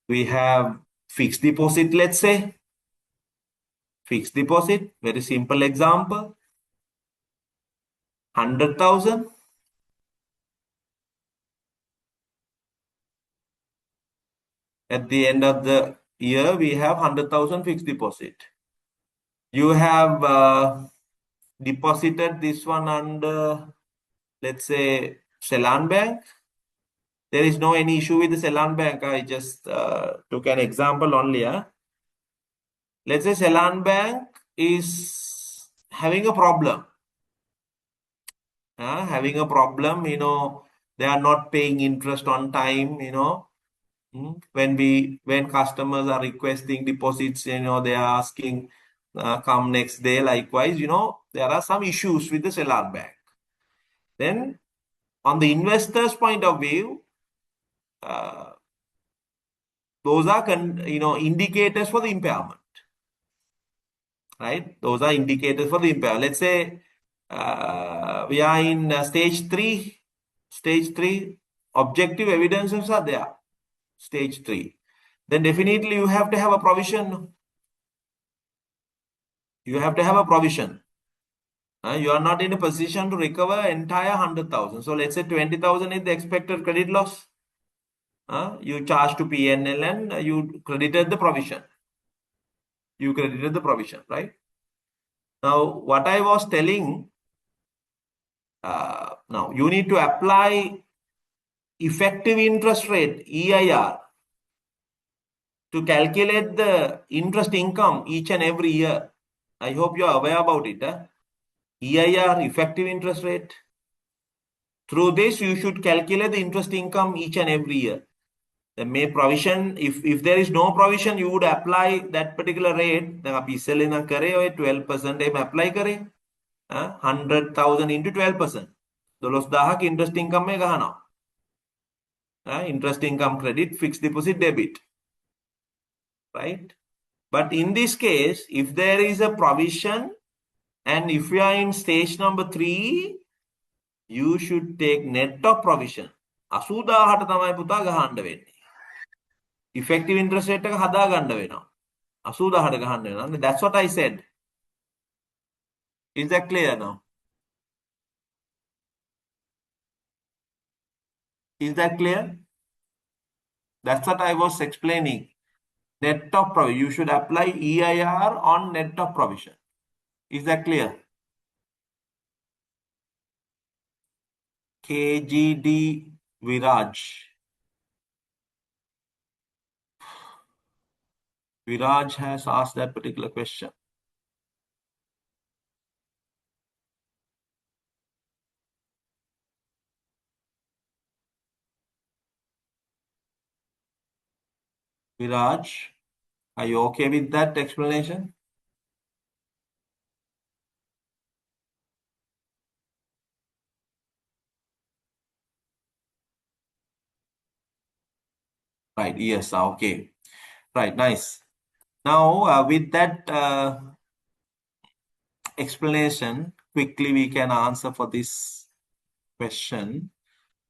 we have fixed deposit, let's say. Fixed deposit, very simple example. 100,000. At the end of the year, we have 100,000 fixed deposit. You have deposited this one under, let's say, Ceylon Bank. There is no any issue with the Ceylon Bank. I just took an example only. Let's say Ceylon Bank is having a problem. They are not paying interest on time, When customers are requesting deposits, they are asking come next day. Likewise, there are some issues with the seller bank. Then, on the investor's point of view, those are indicators for the impairment, right? Those are indicators for the impairment. Let's say we are in stage 3. Stage 3, objective evidences are there. Stage 3. Then definitely you have to have a provision. You have to have a provision. You are not in a position to recover entire 100,000. So let's say 20,000 is the expected credit loss. You charge to PNL and you credited the provision. You credited the provision, right? Now, what I was telling, now you need to apply effective interest rate, EIR, to calculate the interest income each and every year. I hope you are aware about it. EIR, effective interest rate. Through this, you should calculate the interest income each and every year. The may provision, if there is no provision, you would apply that particular rate. Then අපි ඉස්සෙල්ලා ඉඳන් කරේ ඔය 12% එහෙම apply කරේ. 100,000 into 12%. 12,000ක interest income එක ගහනවා. Interest income credit, fixed deposit debit. Right? But in this case, if there is a provision and if you are in stage number 3, you should take net of provision. 80,000ට තමයි පුතා ගහන්න වෙන්නේ. Effective interest rate එක හදා ගන්න වෙනවා. 80,000ට ගහන්න වෙනවා. That's what I said. Is that clear now? Is that clear? That's what I was explaining. Net of provision. You should apply EIR on net of provision. Is that clear? KGD Viraj. Viraj has asked that particular question. Viraj, are you okay with that explanation? Right, yes, okay. Right, nice. Now, with that explanation, quickly we can answer for this question.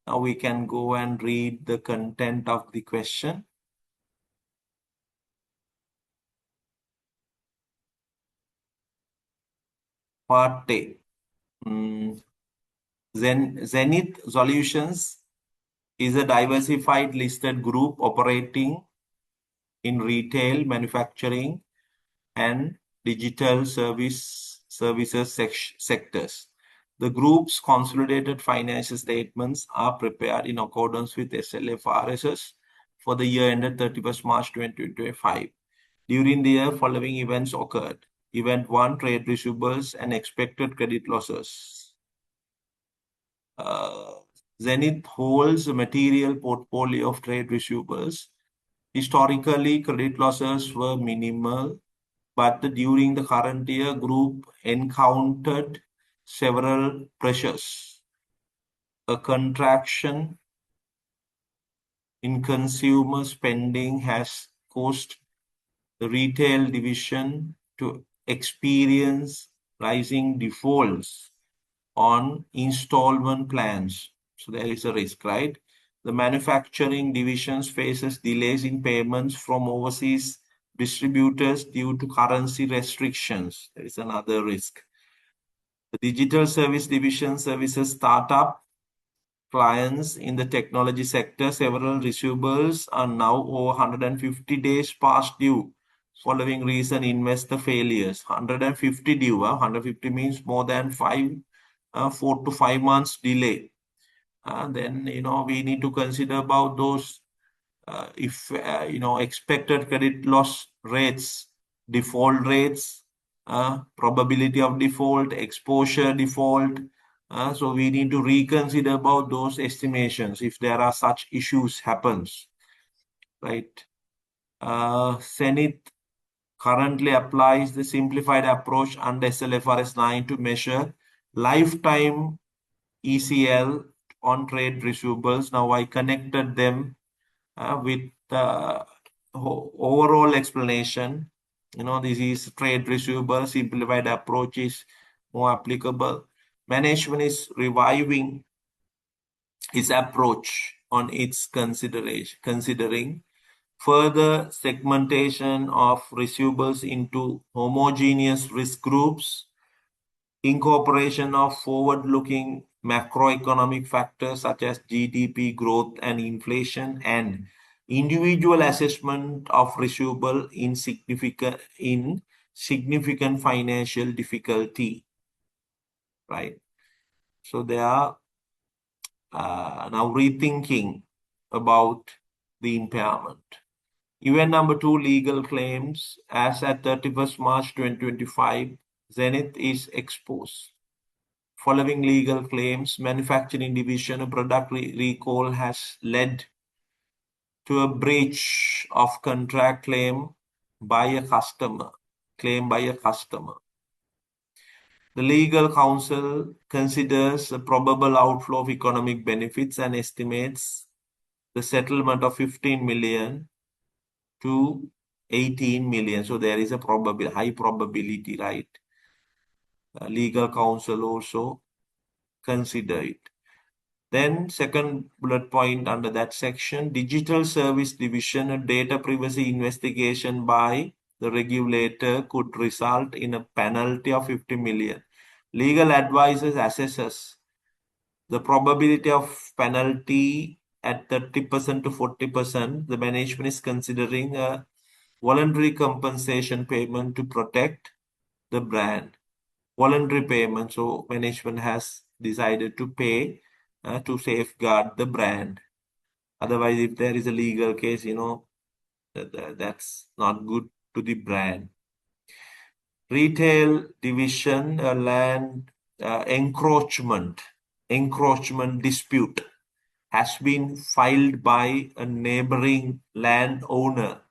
Now we can go and read the content of the question. Part A. Zenith Solutions is a diversified listed group operating in retail, manufacturing, and digital services sectors. The group's consolidated financial statements are prepared in accordance with SLFRSs for the year ended 31st March 2025. During the year, following events occurred. Event 1, trade receivables and expected credit losses. Zenith holds a material portfolio of trade receivables. Historically, credit losses were minimal, but during the current year, group encountered several pressures. A contraction in consumer spending has caused the retail division to experience rising defaults on installment plans. So there is a risk, right? The manufacturing division faces delays in payments from overseas distributors due to currency restrictions. There is another risk. The digital service division services startup clients in the technology sector. Several receivables are now over 150 days past due following recent investor failures. 150 due, 150 means more than 4 to 5 months delay. Then, we need to consider about those, expected credit loss rates, default rates, probability of default, exposure default. So we need to reconsider about those estimations if there are such issues happens. right? Zenith currently applies the simplified approach under SLFRS 9 to measure lifetime ECL on trade receivables. Now I connected them with the overall explanation. This is trade receivable, simplified approach is more applicable. Management is reviving its approach on its considering further segmentation of receivables into homogeneous risk groups, incorporation of forward-looking macroeconomic factors such as GDP growth and inflation, and individual assessment of receivable in significant financial difficulty, right? So they are now rethinking about the impairment. Event number 2, legal claims. As at 31st March 2025, Zenith is exposed. Following legal claims, manufacturing division, a product recall has led to a breach of contract claim by a customer. The legal counsel considers a probable outflow of economic benefits and estimates the settlement of 15 million to 18 million. So there is a high probability, right? Legal counsel also consider it. Then second bullet point under that section, Digital Service Division, a data privacy investigation by the regulator could result in a penalty of 50 million. Legal advisors assesses the probability of penalty at 30% to 40%. The management is considering a voluntary compensation payment to protect the brand. Voluntary payment, so management has decided to pay to safeguard the brand. Otherwise, if there is a legal case, that's not good to the brand. Retail division, land encroachment dispute has been filed by a neighboring landowner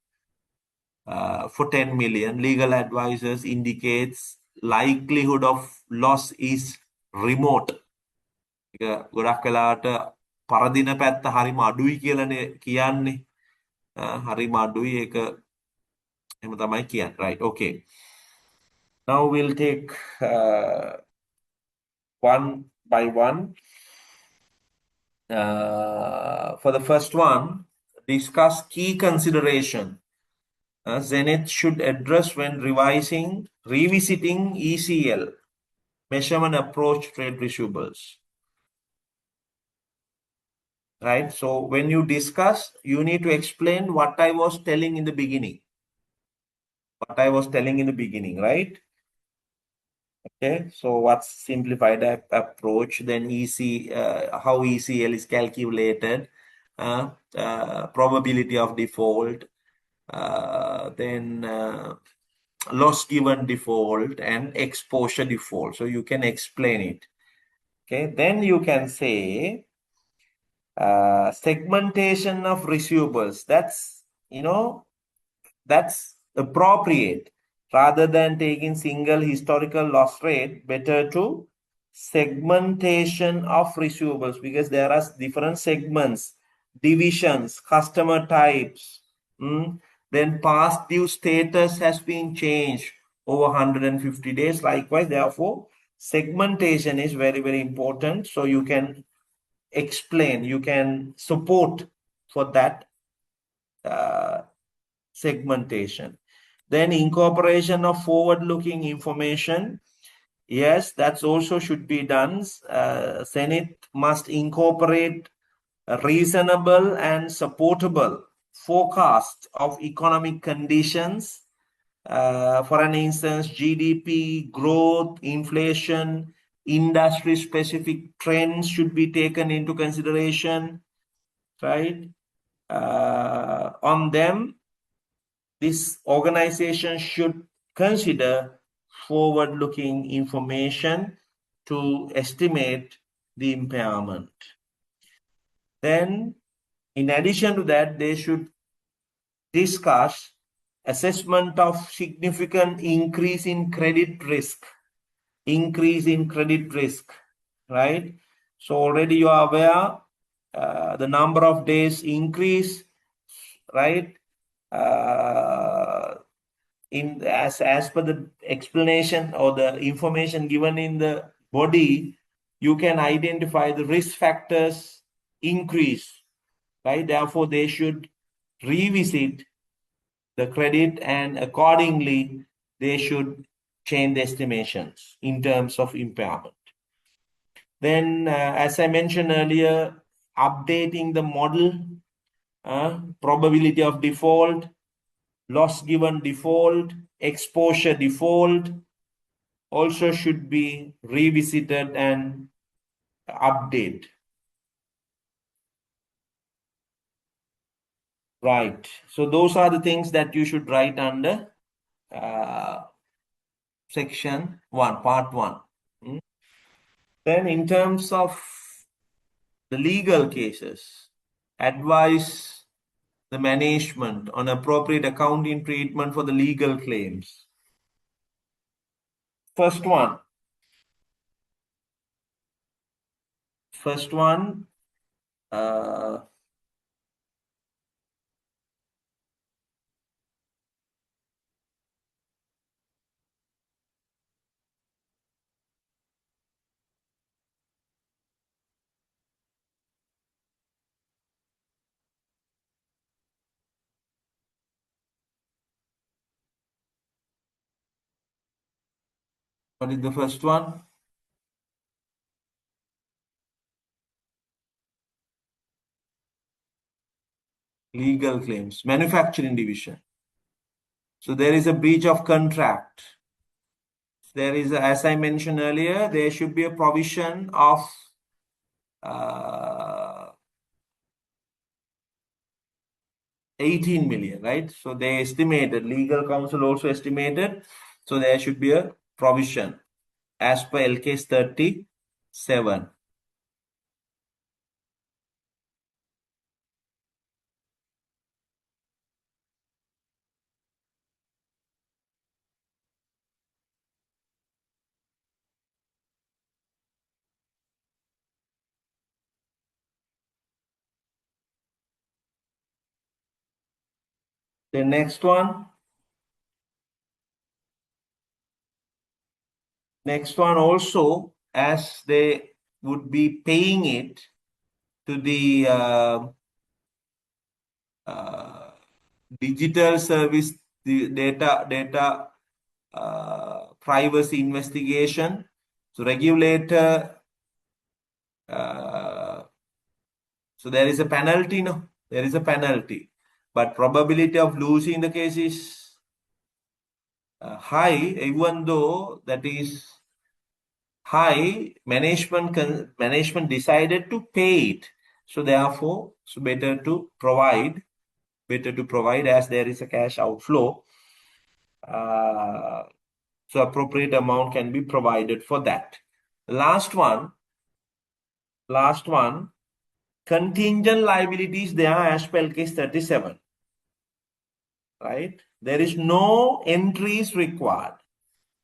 for 10 million. Legal advisors indicates likelihood of loss is remote. ගොඩක් වෙලාවට පරදින පැත්ත හරිම අඩුයි කියලානේ කියන්නේ. හරිම අඩුයි ඒක එහෙම තමයි කියන්නේ. Right. Okay. Now we'll take one by one. For the first one, discuss key consideration Zenith should address when revisiting ECL, measurement approach trade receivables. Right? So when you discuss, you need to explain what I was telling in the beginning. Right? Okay, so what's simplified approach, then how ECL is calculated, probability of default, then loss given default and exposure default. So you can explain it. Okay, then you can say segmentation of receivables. That's appropriate. Rather than taking single historical loss rate, better to segmentation of receivables because there are different segments, divisions, customer types. Then past due status has been changed over 150 days. Likewise, therefore, segmentation is very, very important. So you can explain, you can support for that segmentation. Then incorporation of forward-looking information. Yes, that's also should be done. Zenith must incorporate a reasonable and supportable forecast of economic conditions. For an instance, GDP, growth, inflation, industry-specific trends should be taken into consideration, right? On them, this organization should consider forward-looking information to estimate the impairment. Then, in addition to that, they should discuss assessment of significant increase in credit risk. Increase in credit risk, right? So already you are aware the number of days increase, right? As per the explanation or the information given in the body, you can identify the risk factors increase, right? Therefore, they should revisit the credit and accordingly they should change the estimations in terms of impairment. Then, as I mentioned earlier, updating the model, probability of default, loss given default, exposure default also should be revisited and update. Right. So those are the things that you should write under section 1, part 1. Then in terms of the legal cases, advise the management on appropriate accounting treatment for the legal claims. First one, what is the first one? Legal claims, manufacturing division. So there is a breach of contract. There is, as I mentioned earlier, there should be a provision of 18 million, right? So they estimated, legal counsel also estimated, so there should be a provision as per LCase 37. The next one also, as they would be paying it to the digital service, the data privacy investigation. So regulator, so there is a penalty, no? There is a penalty, but probability of losing the case is high, even though that is high, management decided to pay it. So therefore, so better to provide as there is a cash outflow. So appropriate amount can be provided for that. Last one, contingent liabilities there as per case 37. Right? There is no entries required.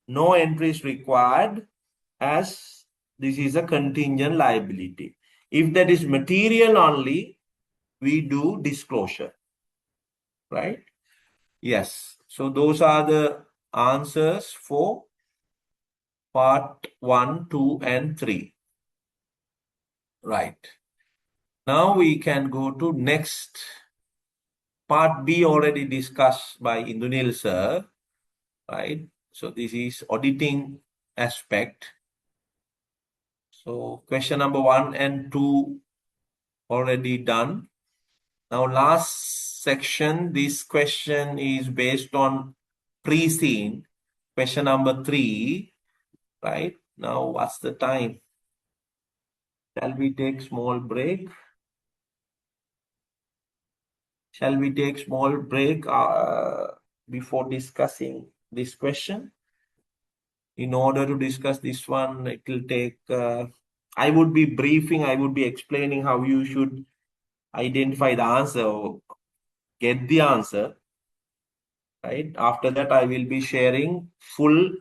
No entries required as this is a contingent liability. If that is material only, we do disclosure. Right? Yes. So those are the answers for part 1, 2, and 3. Right. Now we can go to next. Part B already discussed by Indunil sir. Right? So this is auditing aspect. So question number 1 and 2 already done. Now last section, this question is based on pre-scene. Question number 3, right? Now what's the time? Shall we take small break? Shall we take small break before discussing this question? In order to discuss this one, it will take, I would be briefing, I would be explaining how you should identify the answer. get the answer, right? After that, I will be sharing full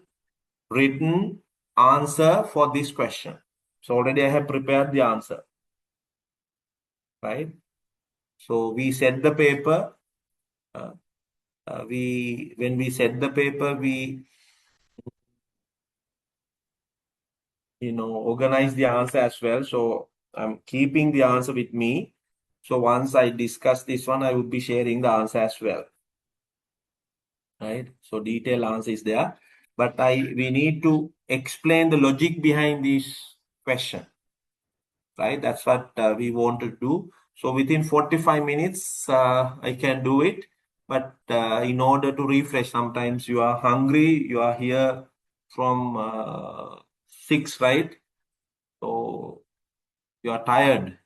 written answer for this question. So already I have prepared the answer, right? So we set the paper. When we set the paper, we organize the answer as well. So I'm keeping the answer with me. So once I discuss this one, I would be sharing the answer as well, right? So detailed answer is there, but we need to explain the logic behind this question, right? That's what we want to do. So within 45 minutes, I can do it. But in order to refresh, sometimes you are hungry, you are here from 6, right? So you are tired.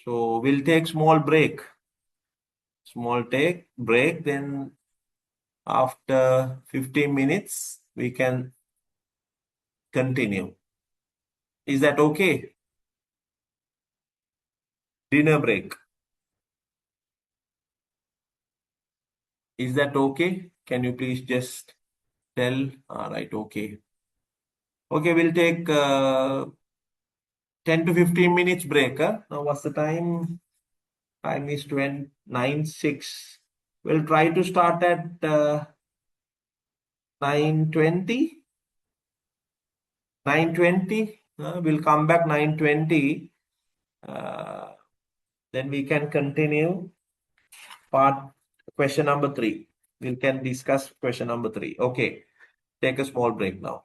So we'll take small break. Small take break. Then after 15 minutes, we can continue. Is that okay? Dinner break. Is that okay? Can you please just tell? All right, okay. Okay, we'll take 10 to 15 minutes break. Huh? Now, what's the time? Time is 9:06. We'll try to start at 9:20. 9:20. We'll come back 9:20. Uh, then we can continue part question number 3. We can discuss question number 3. Okay, take a small break now.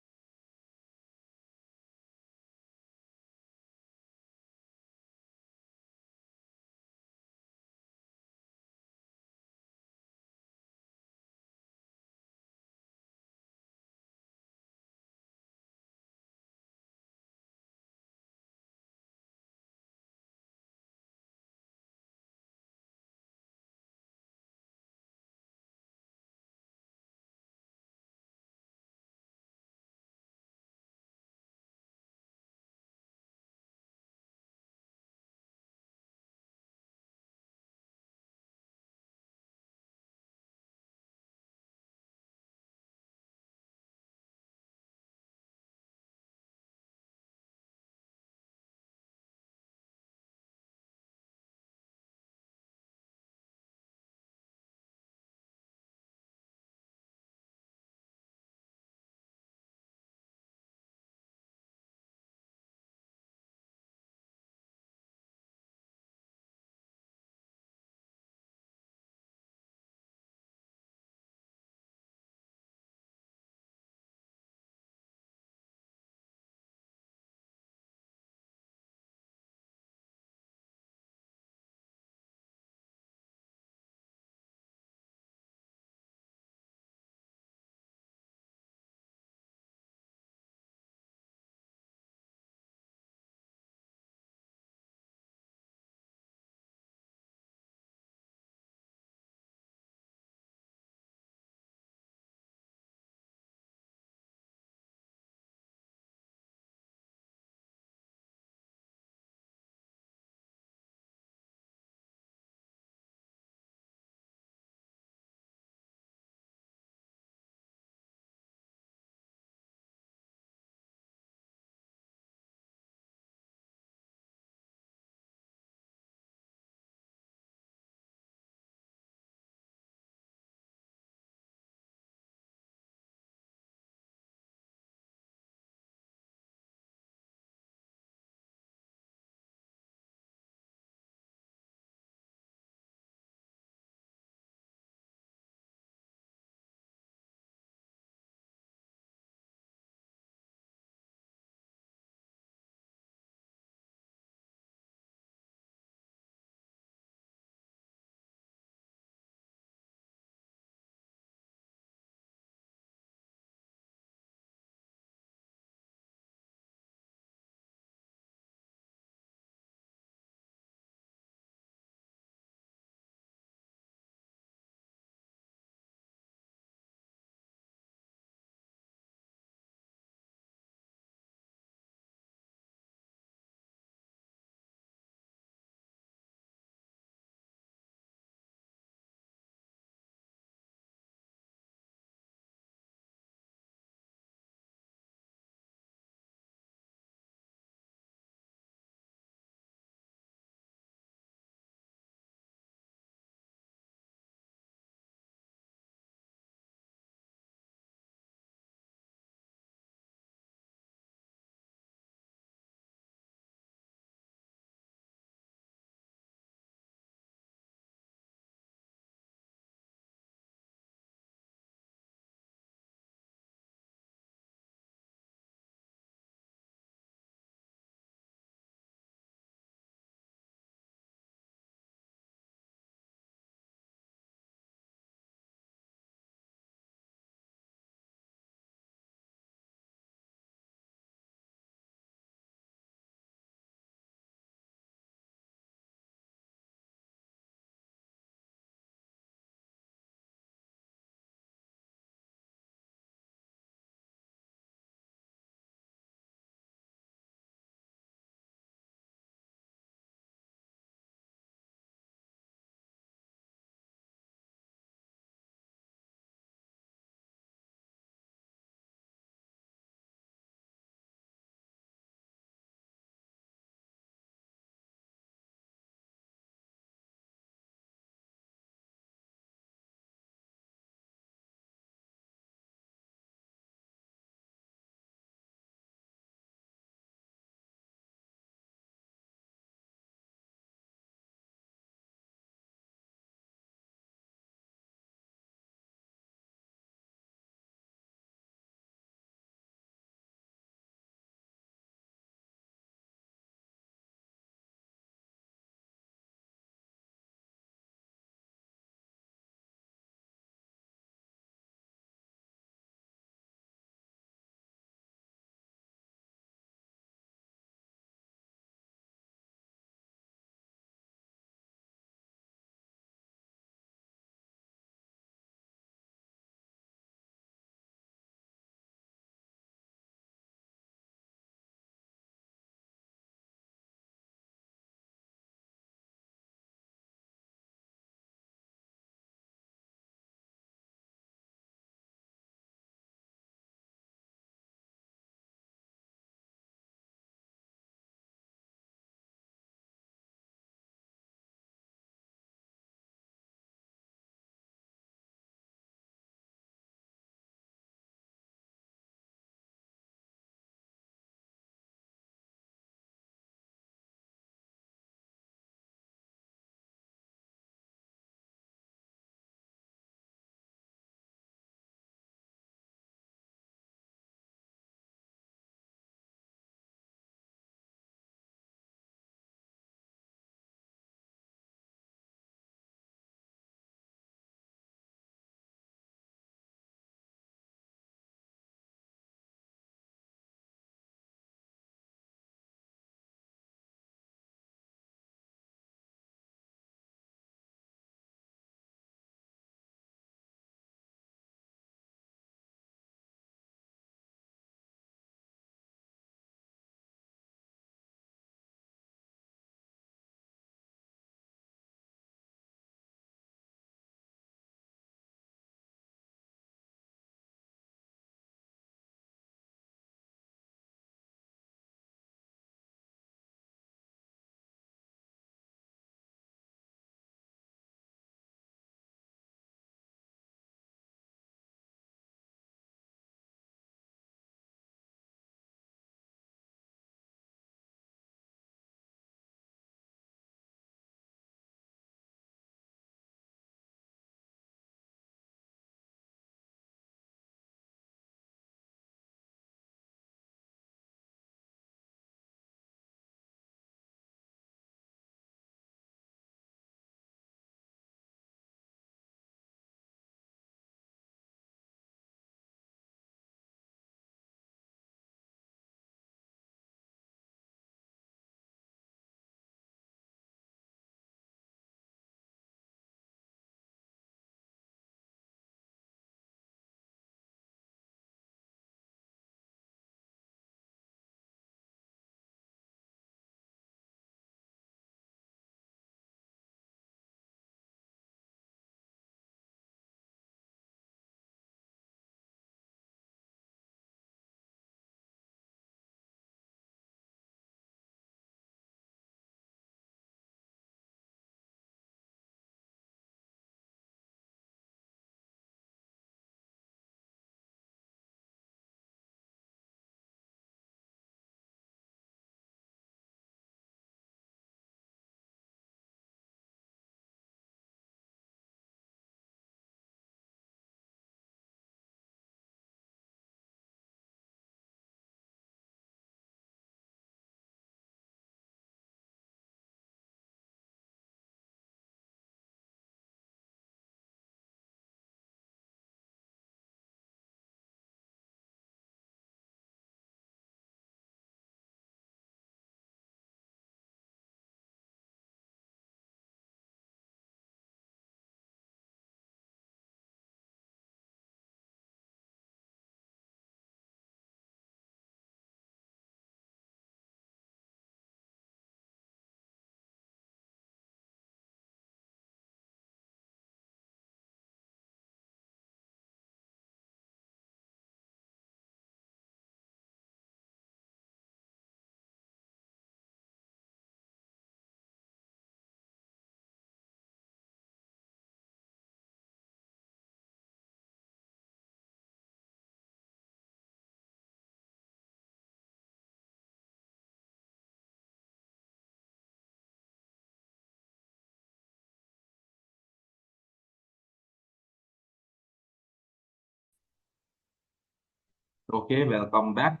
Okay, welcome back.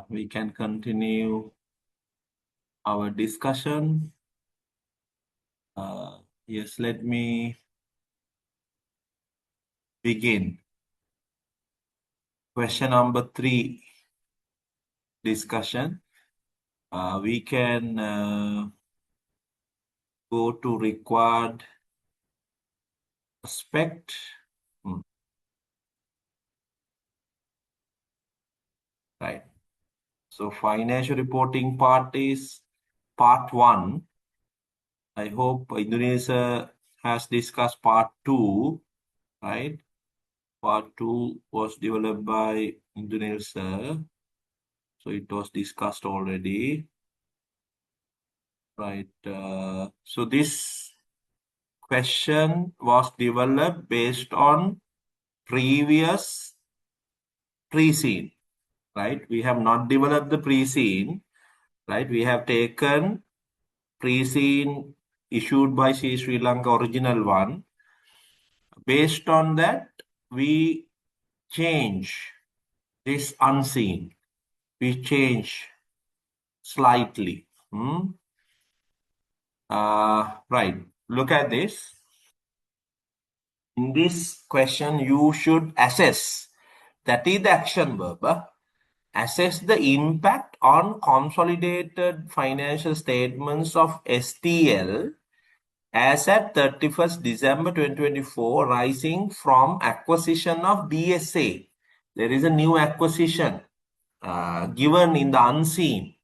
We can continue our discussion. Yes, let me begin. Question number 3 discussion. We can go to required aspect. Right. So financial reporting part is part 1. I hope Indonesia has discussed part 2, right? Part 2 was developed by Indonesia. So it was discussed already, right? So this question was developed based on previous pre-scene, right? We have not developed the pre-scene, right? We have taken pre-scene issued by Sri Lanka original one. Based on that, we change this unseen. We change slightly. Right. Look at this. In this question, you should assess. That is the action verb. Assess the impact on consolidated financial statements of STL as at 31st December 2024, rising from acquisition of DSA. There is a new acquisition given in the unseen,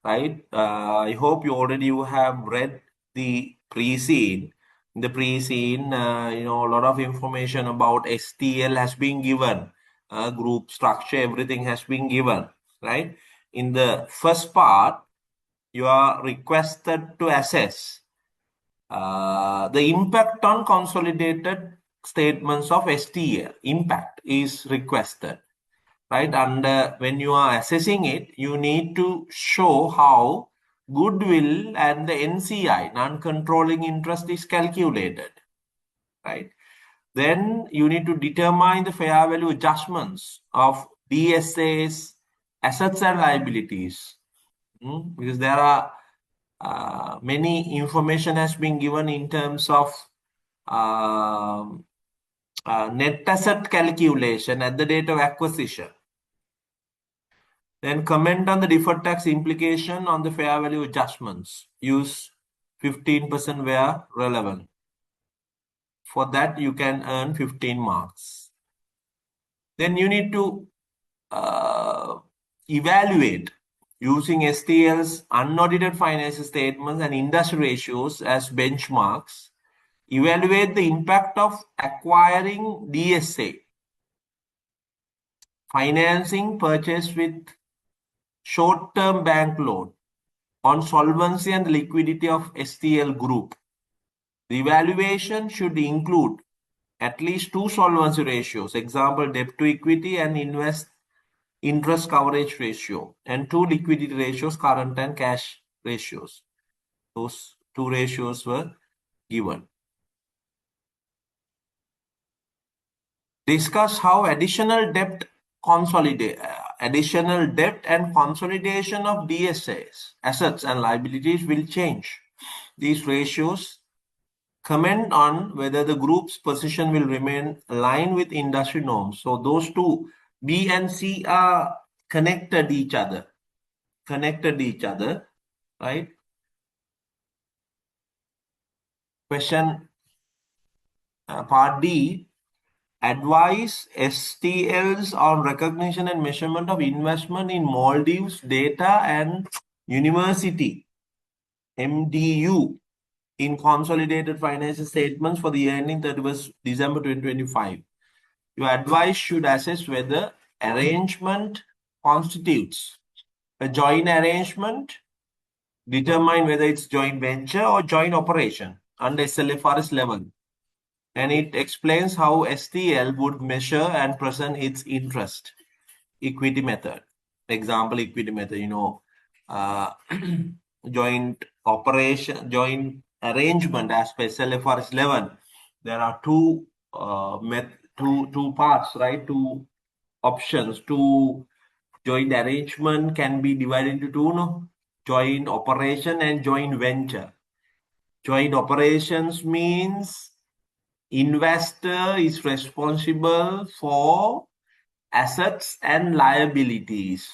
right? I hope you have read the pre-scene. In the pre-scene, a lot of information about STL has been given. Group structure, everything has been given, right? In the first part, you are requested to assess the impact on consolidated statements of STL. Impact is requested, right? And when you are assessing it, you need to show how goodwill and the NCI, non-controlling interest, is calculated, right? Then you need to determine the fair value adjustments of DSA's assets and liabilities, because there are many information has been given in terms of net asset calculation at the date of acquisition. Then comment on the deferred tax implication on the fair value adjustments. Use 15% where relevant. For that, you can earn 15 marks. Then you need to evaluate using STL's unaudited financial statements and industry ratios as benchmarks. Evaluate the impact of acquiring DSA, financing purchase with short-term bank loan on solvency and liquidity of STL group. The evaluation should include at least 2 solvency ratios, example debt to equity and interest coverage ratio, and 2 liquidity ratios, current and cash ratios. Those 2 ratios were given. Discuss how additional debt and consolidation of DSAs, assets and liabilities, will change these ratios. Comment on whether the group's position will remain aligned with industry norms. So those two, B and C, are connected each other, right? Question part D. Advise STLs on recognition and measurement of investment in Maldives Data and University, MDU, in consolidated financial statements for the year ending 31st December 2025. Your advice should assess whether arrangement constitutes a joint arrangement, determine whether it's joint venture or joint operation under SLFRS level. And it explains how STL would measure and present its interest. Equity method. Example, equity method, joint operation, joint arrangement as per SLFRS 11. There are two parts, right? Two options to joint arrangement can be divided into two, no? Joint operation and joint venture. Joint operations means investor is responsible for assets and liabilities.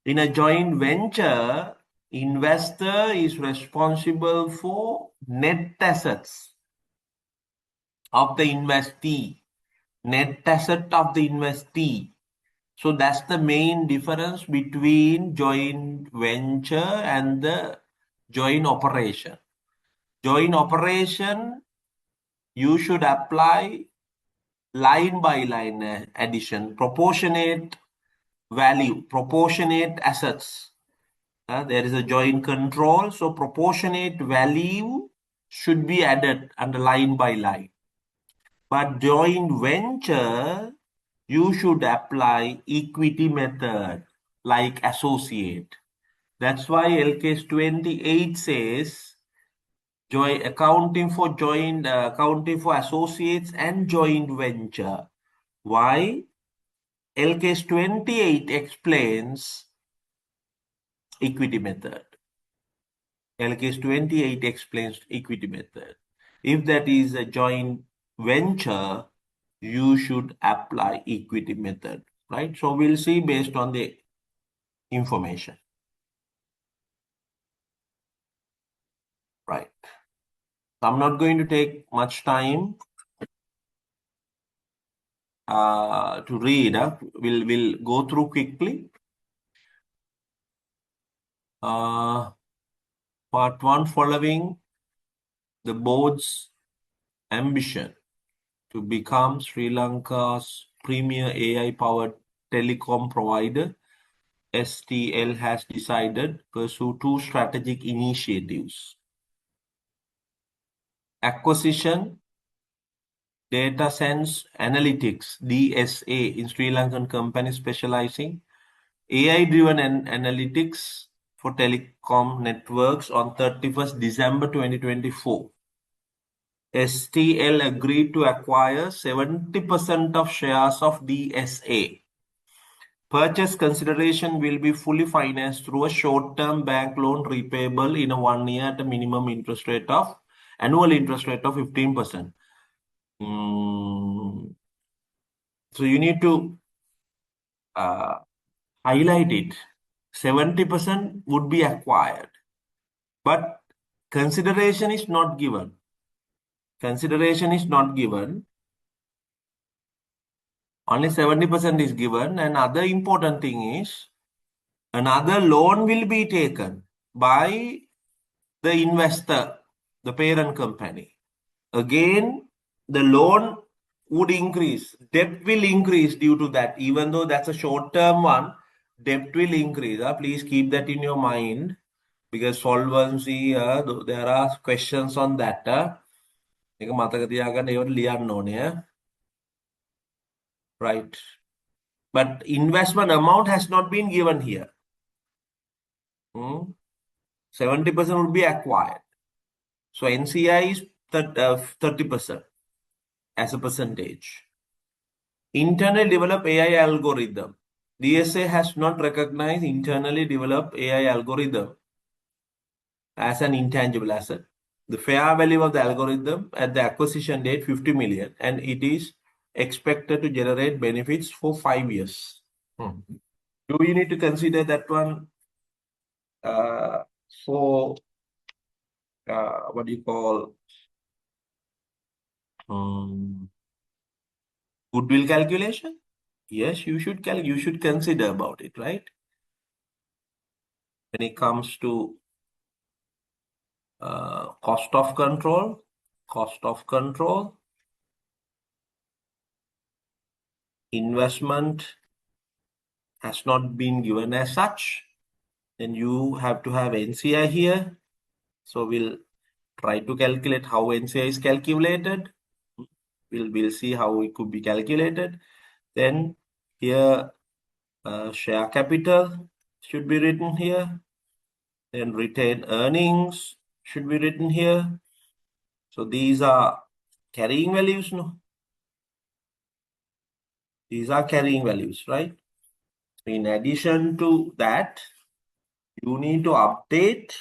In a joint venture, investor is responsible for net assets of the investee, net asset of the investee. So that's the main difference between joint venture and the joint operation. Joint operation, you should apply line by line addition, proportionate value, proportionate assets. There is a joint control, so proportionate value should be added under line by line. But joint venture, you should apply equity method like associate. That's why LKS 28 says accounting for associates and joint venture. Why? LKS 28 explains equity method. LKS 28 explains equity method. If that is a joint venture, you should apply equity method, right? So we'll see based on the information. Right. I'm not going to take much time to read. We'll go through quickly. Part 1, following the board's ambition to become Sri Lanka's premier AI-powered telecom provider, STL has decided to pursue two strategic initiatives. Acquisition, Data Sense Analytics, DSA, in Sri Lankan company specializing AI-driven analytics for telecom networks on 31st December 2024. STL agreed to acquire 70% of shares of DSA. Purchase consideration will be fully financed through a short-term bank loan repayable in a 1 year at a minimum annual interest rate of 15%. So you need to highlight it. 70% would be acquired, but consideration is not given. Consideration is not given. Only 70% is given. And other important thing is another loan will be taken by the investor, the parent company. Again, the loan would increase. Debt will increase due to that. Even though that's a short-term one, debt will increase. Please keep that in your mind because solvency, there are questions on that. Right. But investment amount has not been given here. 70% would be acquired. So NCI is 30% as a percentage. Internally developed AI algorithm. DSA has not recognized internally developed AI algorithm as an intangible asset. The fair value of the algorithm at the acquisition date 50 million, and it is expected to generate benefits for 5 years. Do you need to consider that one for what do you call goodwill calculation? Yes, you should consider about it, right? When it comes to cost of control, investment has not been given as such, then you have to have NCI here. So we'll try to calculate how NCI is calculated. We'll see how it could be calculated. Then here share capital should be written here. Then retained earnings should be written here. So these are carrying values, no? These are carrying values, right? In addition to that, you need to update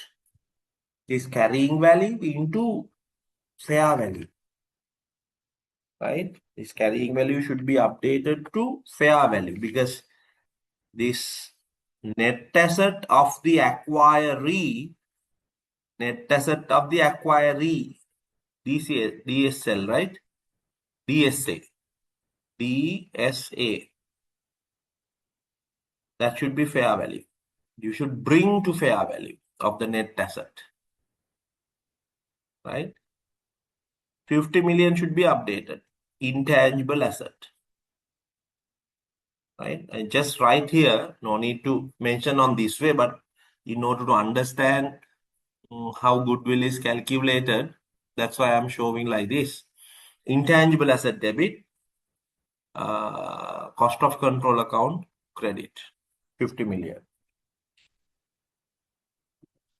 this carrying value into fair value, right? This carrying value should be updated to fair value because this net asset of the acquiree, DSL, right? DSA. That should be fair value. You should bring to fair value of the net asset, right? 50 million should be updated. Intangible asset, right? And just right here, no need to mention on this way, but in order to understand how goodwill is calculated, that's why I'm showing like this. Intangible asset debit, cost of control account credit, 50 million.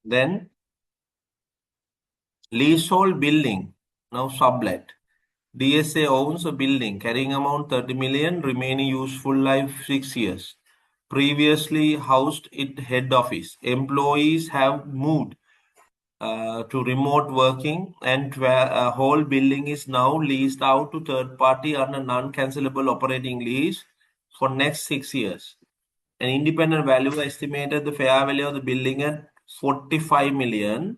Then leasehold building, now sublet. DSA owns a building, carrying amount 30 million, remaining useful life 6 years. Previously housed it head office. Employees have moved to remote working, and a whole building is now leased out to third party under non-cancelable operating lease for next 6 years. An independent valuer estimated the fair value of the building at 45 million.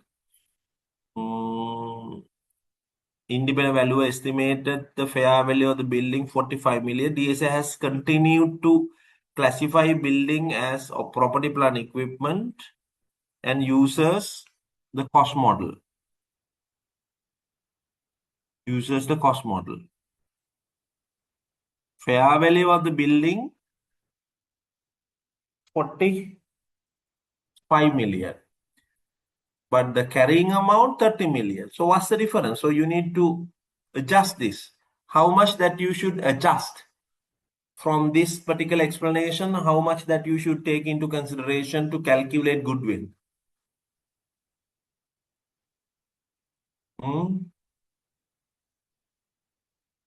Independent valuer estimated the fair value of the building 45 million. DSA has continued to classify building as a property, plant, equipment and uses the cost model. Fair value of the building 45 million. But the carrying amount 30 million. So what's the difference? So you need to adjust this. How much that you should adjust from this particular explanation, how much that you should take into consideration to calculate goodwill?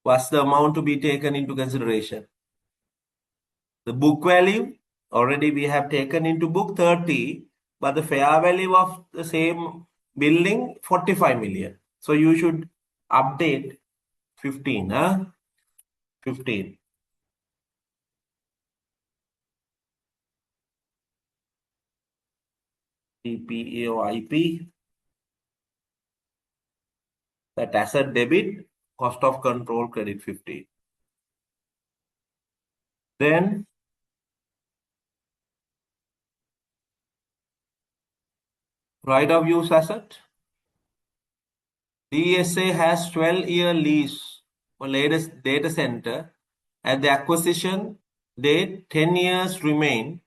What's the amount to be taken into consideration? The book value, already we have taken into book 30, but the fair value of the same building 45 million. So you should update 15, 15. PPA or IP. That asset debit, cost of control credit 15. Then right of use asset. DSA has 12-year lease for latest data center. At the acquisition date, 10 years remain.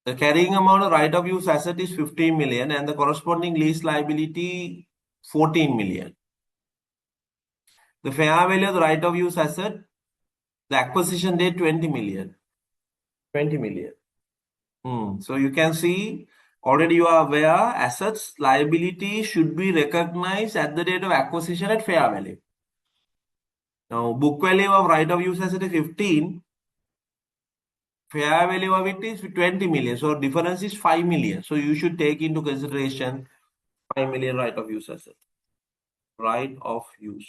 The carrying amount of right of use asset is 15 million and the corresponding lease liability 14 million. The fair value of the right of use asset, the acquisition date 20 million. 20 million. So you can see, already you are aware, assets, liability should be recognized at the date of acquisition at fair value. Now, book value of right of use asset is 15. Fair value of it is 20 million. So difference is 5 million. So you should take into consideration 5 million right of use asset. Right of use.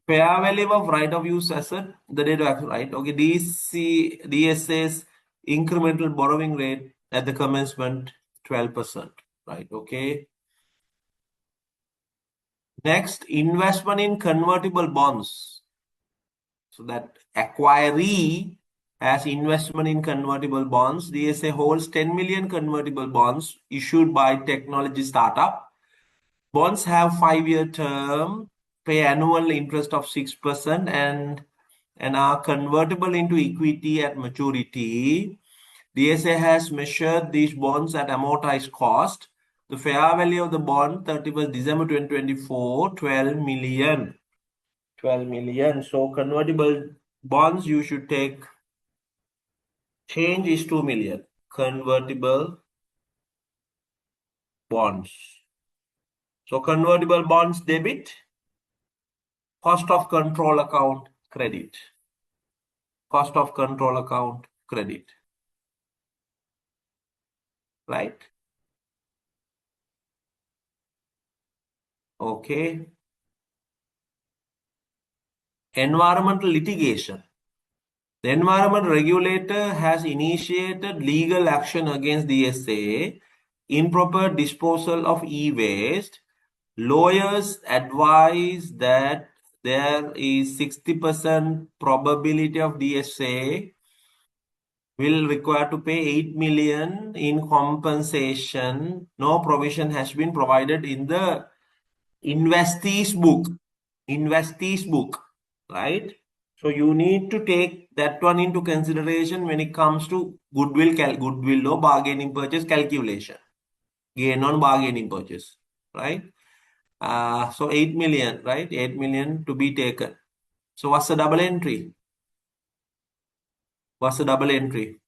Fair value of right of use asset, the date of action, right? Okay, DSA's incremental borrowing rate at the commencement 12%, right? Okay. Next, investment in convertible bonds. So that acquiree has investment in convertible bonds. DSA holds 10 million convertible bonds issued by technology startup. Bonds have 5-year term, pay annual interest of 6% and are convertible into equity at maturity. DSA has measured these bonds at amortized cost. The fair value of the bond 31st December 2024, 12 million. 12 million. So convertible bonds you should take Change is 2 million. Convertible bonds. So convertible bonds debit, cost of control account credit. Cost of control account credit. Right? Okay. Environmental litigation. The environment regulator has initiated legal action against DSA, improper disposal of e-waste. Lawyers advise that there is 60% probability of DSA will require to pay 8 million in compensation. No provision has been provided in the investees book, right? So you need to take that one into consideration when it comes to goodwill or bargaining purchase calculation, gain on bargaining purchase, right? So 8 million, right? 8 million to be taken. So what's the double entry? What's the double entry?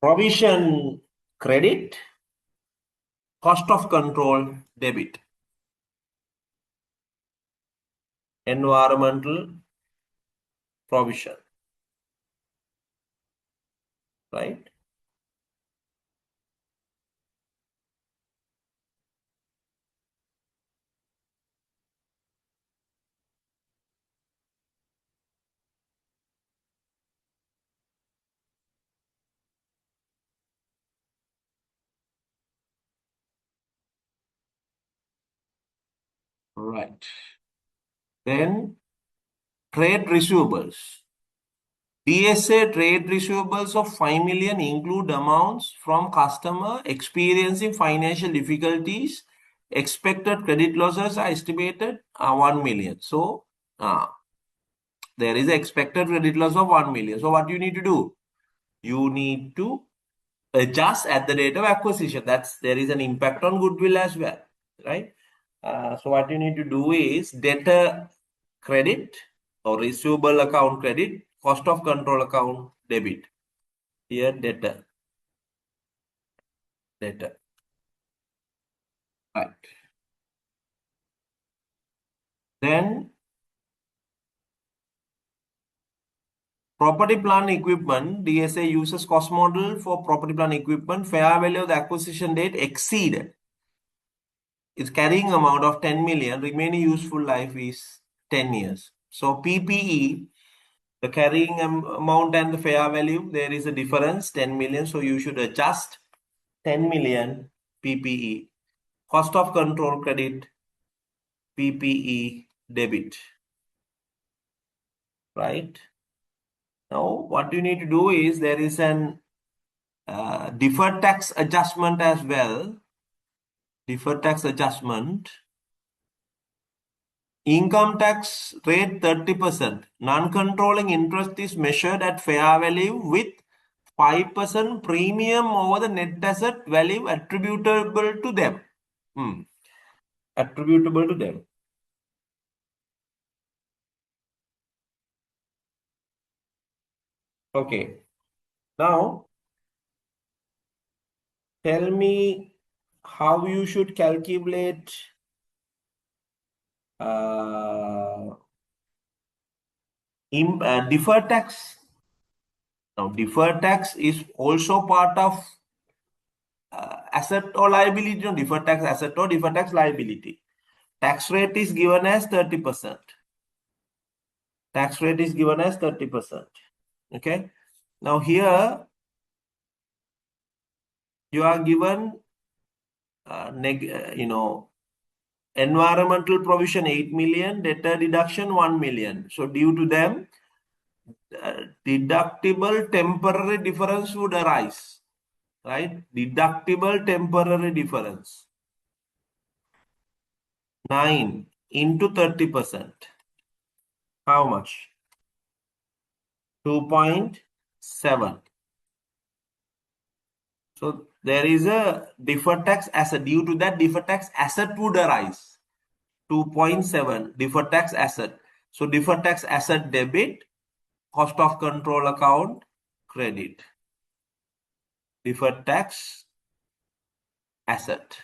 Provision credit, cost of control debit. Environmental provision, right? Right. Then trade receivables. DSA trade receivables of 5 million include amounts from customer experiencing financial difficulties. Expected credit losses are estimated 1 million. So there is expected credit loss of 1 million. So what you need to do? You need to adjust at the date of acquisition. There is an impact on goodwill as well, right? So what you need to do is debtor credit or receivable account credit, cost of control account debit. Here debtor. Right. Then property plant equipment, DSA uses cost model for property plant equipment. Fair value of the acquisition date exceeded. Its carrying amount of 10 million, remaining useful life is 10 years. So PPE, the carrying amount and the fair value, there is a difference, 10 million. So you should adjust 10 million PPE. Cost of control credit, PPE debit. Right? Now, what you need to do is there is an deferred tax adjustment as well. Deferred tax adjustment. Income tax rate 30%. Non-controlling interest is measured at fair value with 5% premium over the net asset value attributable to them. Attributable to them. Okay. Now, tell me how you should calculate deferred tax. Now, deferred tax is also part of asset or liability. No, deferred tax asset or deferred tax liability. Tax rate is given as 30%. Tax rate is given as 30%. Okay. Now here you are given environmental provision 8 million, debtor deduction 1 million. So due to them, deductible temporary difference would arise, right? Deductible temporary difference. 9 into 30%. How much? 2.7. So there is a deferred tax asset. Due to that, deferred tax asset would arise. 2.7 deferred tax asset. So deferred tax asset debit, cost of control account credit, deferred tax asset.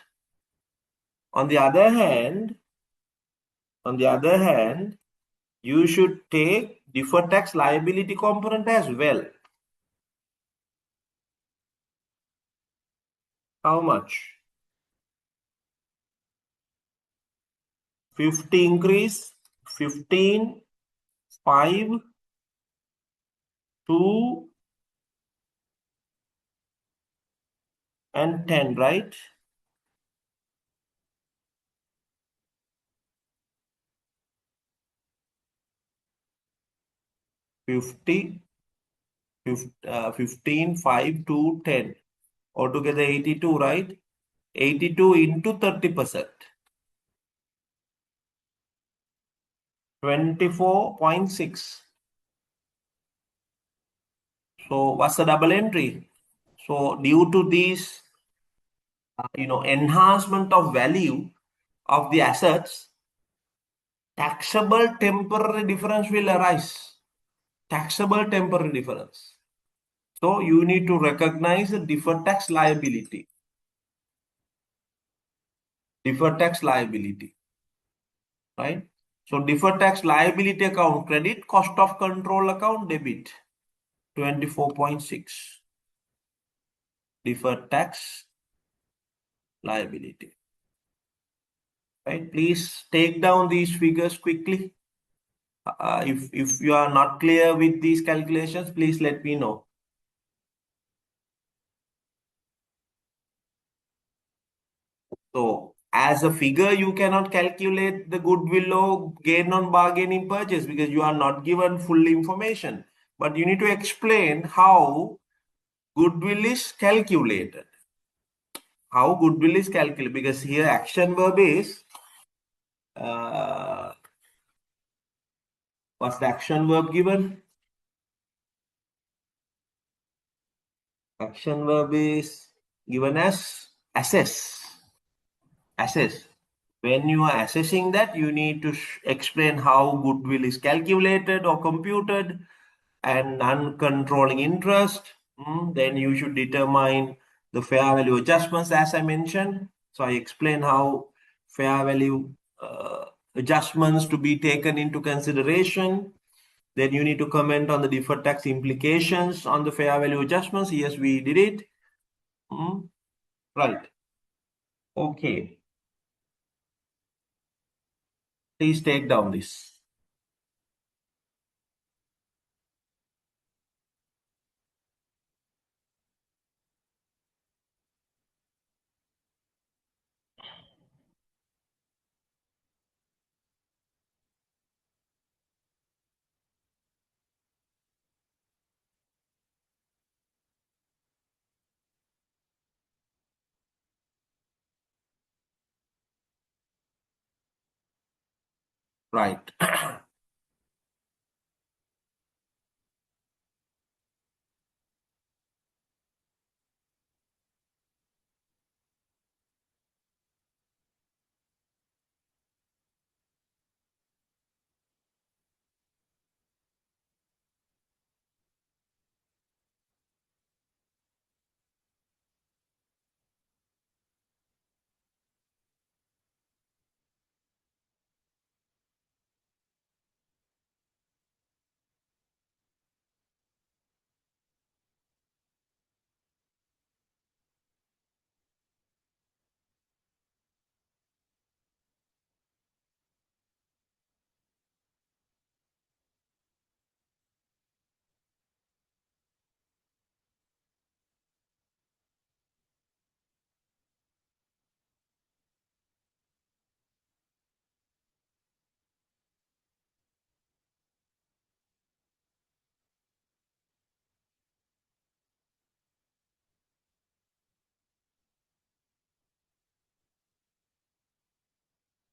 On the other hand, you should take deferred tax liability component as well. How much? 50 increase, 15, 5, 2, and 10, right? 50, 15, 5, 2, 10. Altogether 82, right? 82 into 30%. 24.6. So what's the double entry? So due to this, enhancement of value of the assets, taxable temporary difference will arise. Taxable temporary difference. So you need to recognize the deferred tax liability. Deferred tax liability, right? So deferred tax liability account credit, cost of control account debit, 24.6. Deferred tax liability, right? Please take down these figures quickly. If you are not clear with these calculations, please let me know. So as a figure, you cannot calculate the goodwill or gain on bargaining purchase because you are not given full information. But you need to explain how goodwill is calculated. How goodwill is calculated, because here action verb is what's the action verb given? Action verb is given as assess. Assess. When you are assessing that, you need to explain how goodwill is calculated or computed and non-controlling interest. Then you should determine the fair value adjustments as I mentioned. So I explain how fair value adjustments to be taken into consideration. Then you need to comment on the deferred tax implications on the fair value adjustments. Yes, we did it. Right. Okay. Please take down this. Right.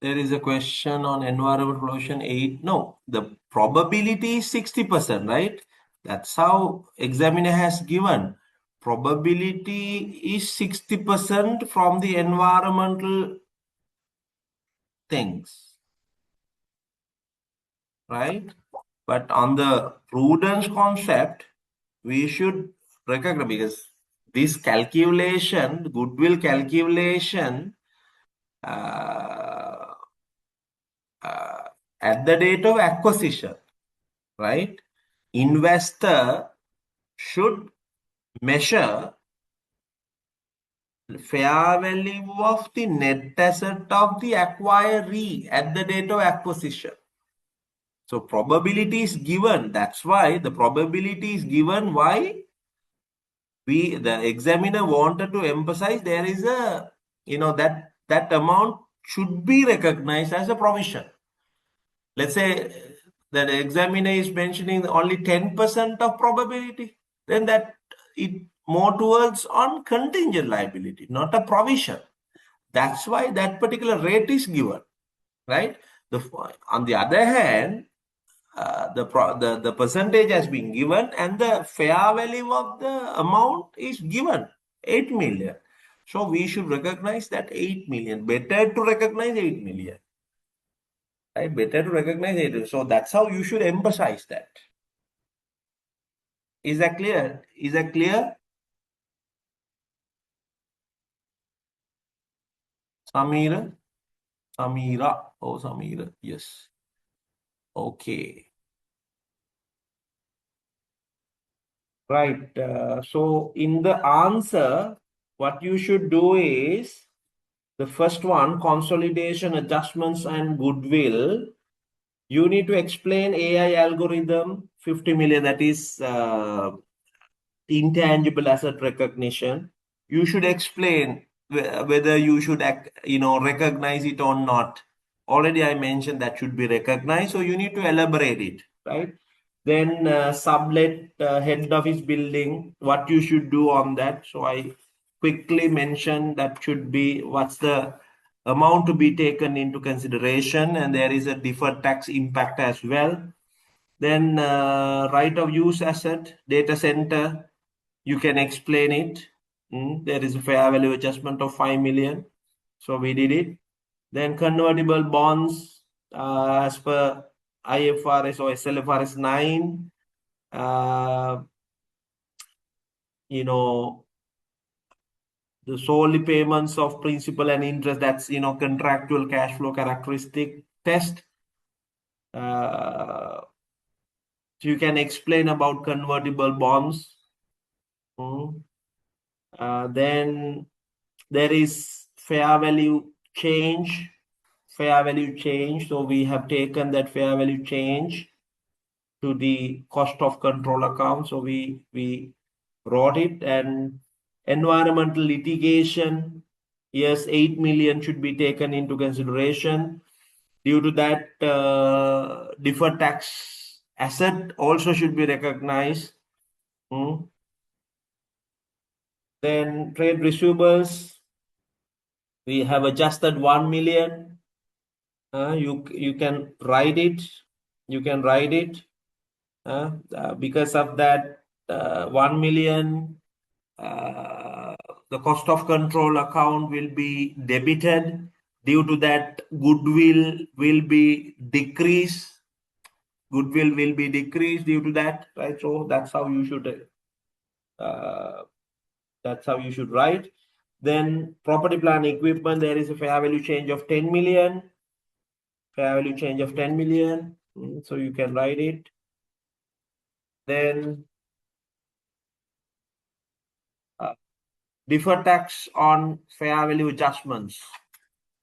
There is a question on environmental pollution 8. No, the probability is 60%, right? That's how examiner has given. Probability is 60% from the environmental things, right? But on the prudence concept, we should recognize, because this calculation, goodwill calculation, at the date of acquisition, right? Investor should measure fair value of the net asset of the acquiree at the date of acquisition. So probability is given. That's why the probability is given. Why? The examiner wanted to emphasize there is a, that amount should be recognized as a provision. Let's say that the examiner is mentioning only 10% of probability, then that it more towards on contingent liability, not a provision. That's why that particular rate is given, right? On the other hand, the percentage has been given and the fair value of the amount is given, 8 million. So we should recognize that 8 million. Better to recognize 8 million. Right? Better to recognize 8 million. So that's how you should emphasize that. Is that clear? Is that clear? Samira? Samira. Oh, Samira. Yes. Okay. Right. So in the answer, what you should do is the first one, consolidation, adjustments, and goodwill. You need to explain AI algorithm, 50 million, that is intangible asset recognition. You should explain whether you should recognize it or not. Already I mentioned that should be recognized, so you need to elaborate it, right? Then sublet head office building, what you should do on that. So I quickly mentioned that should be what's the amount to be taken into consideration, and there is a deferred tax impact as well. Then right of use asset, data center, you can explain it. There is a fair value adjustment of 5 million. So we did it. Then convertible bonds as per IFRS or SLFRS 9. The solely payments of principal and interest, that's contractual cash flow characteristic test. So you can explain about convertible bonds. Then there is fair value change. Fair value change. So we have taken that fair value change to the cost of control account. So we wrote it. And environmental litigation, yes, 8 million should be taken into consideration. Due to that, deferred tax asset also should be recognized. Then trade receivables, we have adjusted 1 million. You can write it. You can write it. Because of that 1 million, the cost of control account will be debited. Due to that, goodwill will be decreased. Goodwill will be decreased due to that, right? So that's how you should. That's how you should write. Then property, plant, equipment, there is a fair value change of 10 million. Fair value change of 10 million. So you can write it. Then deferred tax on fair value adjustments.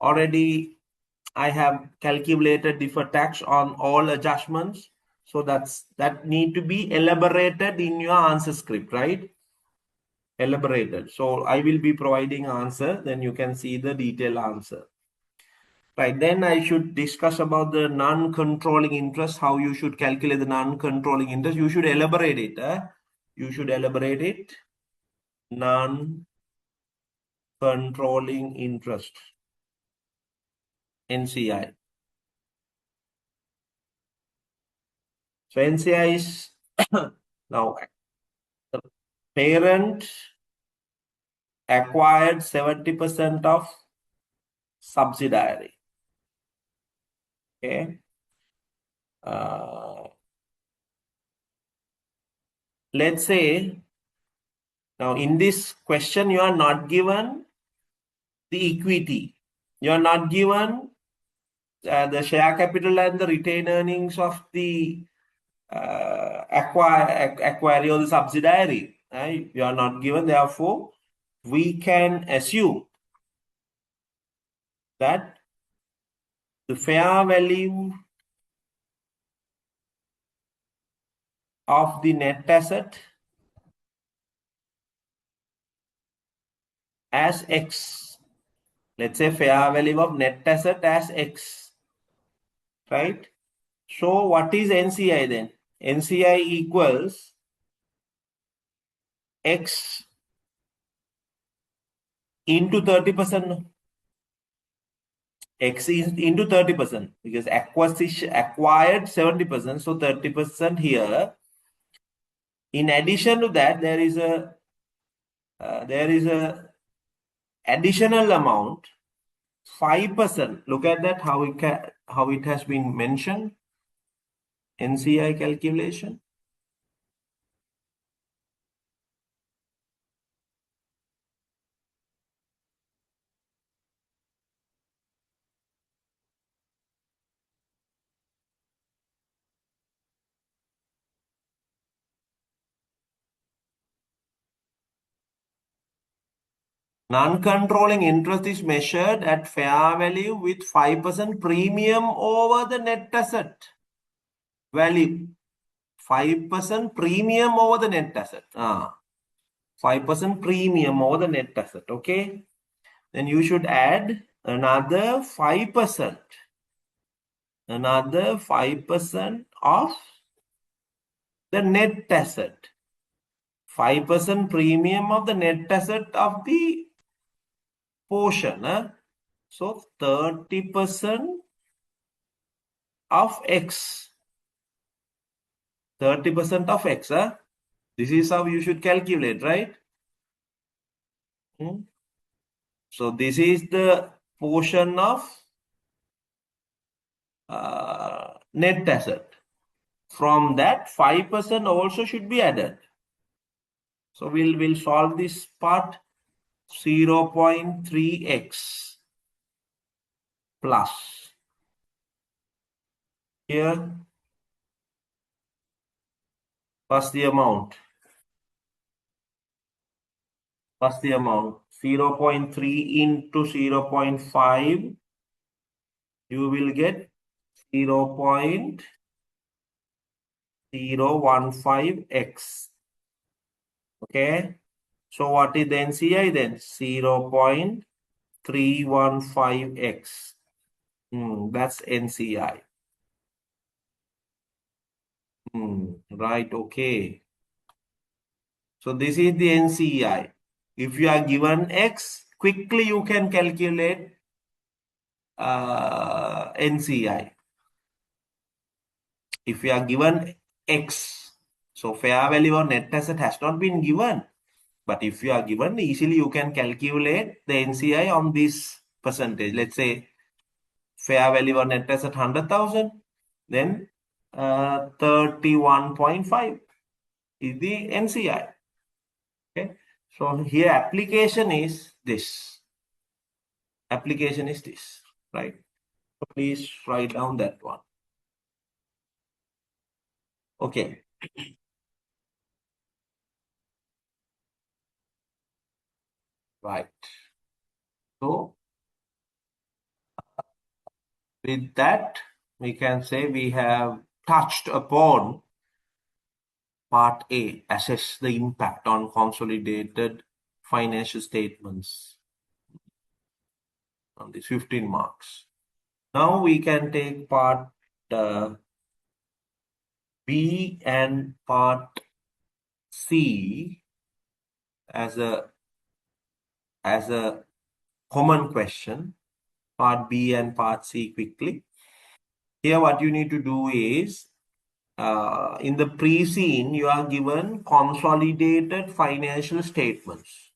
Already I have calculated deferred tax on all adjustments. So that need to be elaborated in your answer script, right? Elaborated. So I will be providing answer, then you can see the detailed answer. Right, then I should discuss about the non-controlling interest, how you should calculate the non-controlling interest. You should elaborate it. You should elaborate it. Non-controlling interest. NCI. So NCI is now the parent acquired 70% of subsidiary. Okay. let's say, now in this question, you are not given the equity. You are not given the share capital and the retained earnings of the acquire or the subsidiary. Right? You are not given. Therefore, we can assume that the fair value of the net asset as X. Let's say fair value of net asset as X. Right? So what is NCI then? NCI equals X into 30%. X is into 30% because acquired 70%, so 30% here. In addition to that, there is a additional amount 5%. Look at that how it has been mentioned. NCI calculation. Non-controlling interest is measured at fair value with 5% premium over the net asset value. 5% premium over the net asset. 5% premium over the net asset. Okay. Then you should add another 5%. Another 5% of the net asset. 5% premium of the net asset of the portion. So 30% of X. 30% of X. This is how you should calculate, right? So this is the portion of net asset. From that, 5% also should be added. So we'll solve this part. 0.3x plus. Here, what's the amount? What's the amount? 0.3 into 0.5. You will get 0.015x. Okay. So what is the NCI then? 0.315x. That's NCI. Right. Okay. So this is the NCI. If you are given X, quickly you can calculate NCI. If you are given X, so fair value or net asset has not been given. But if you are given, easily you can calculate the NCI on this percentage. Let's say fair value or net asset 100,000, then 31.5 is the NCI. Okay. So here application is this. Application is this, right? So please write down that one. Okay. Right. So with that, we can say we have touched upon part A, assess the impact on consolidated financial statements on these 15 marks. Now we can take part B and part C as a common question. Part B and part C quickly. Here what you need to do is, in the pre-scene, you are given consolidated financial statements.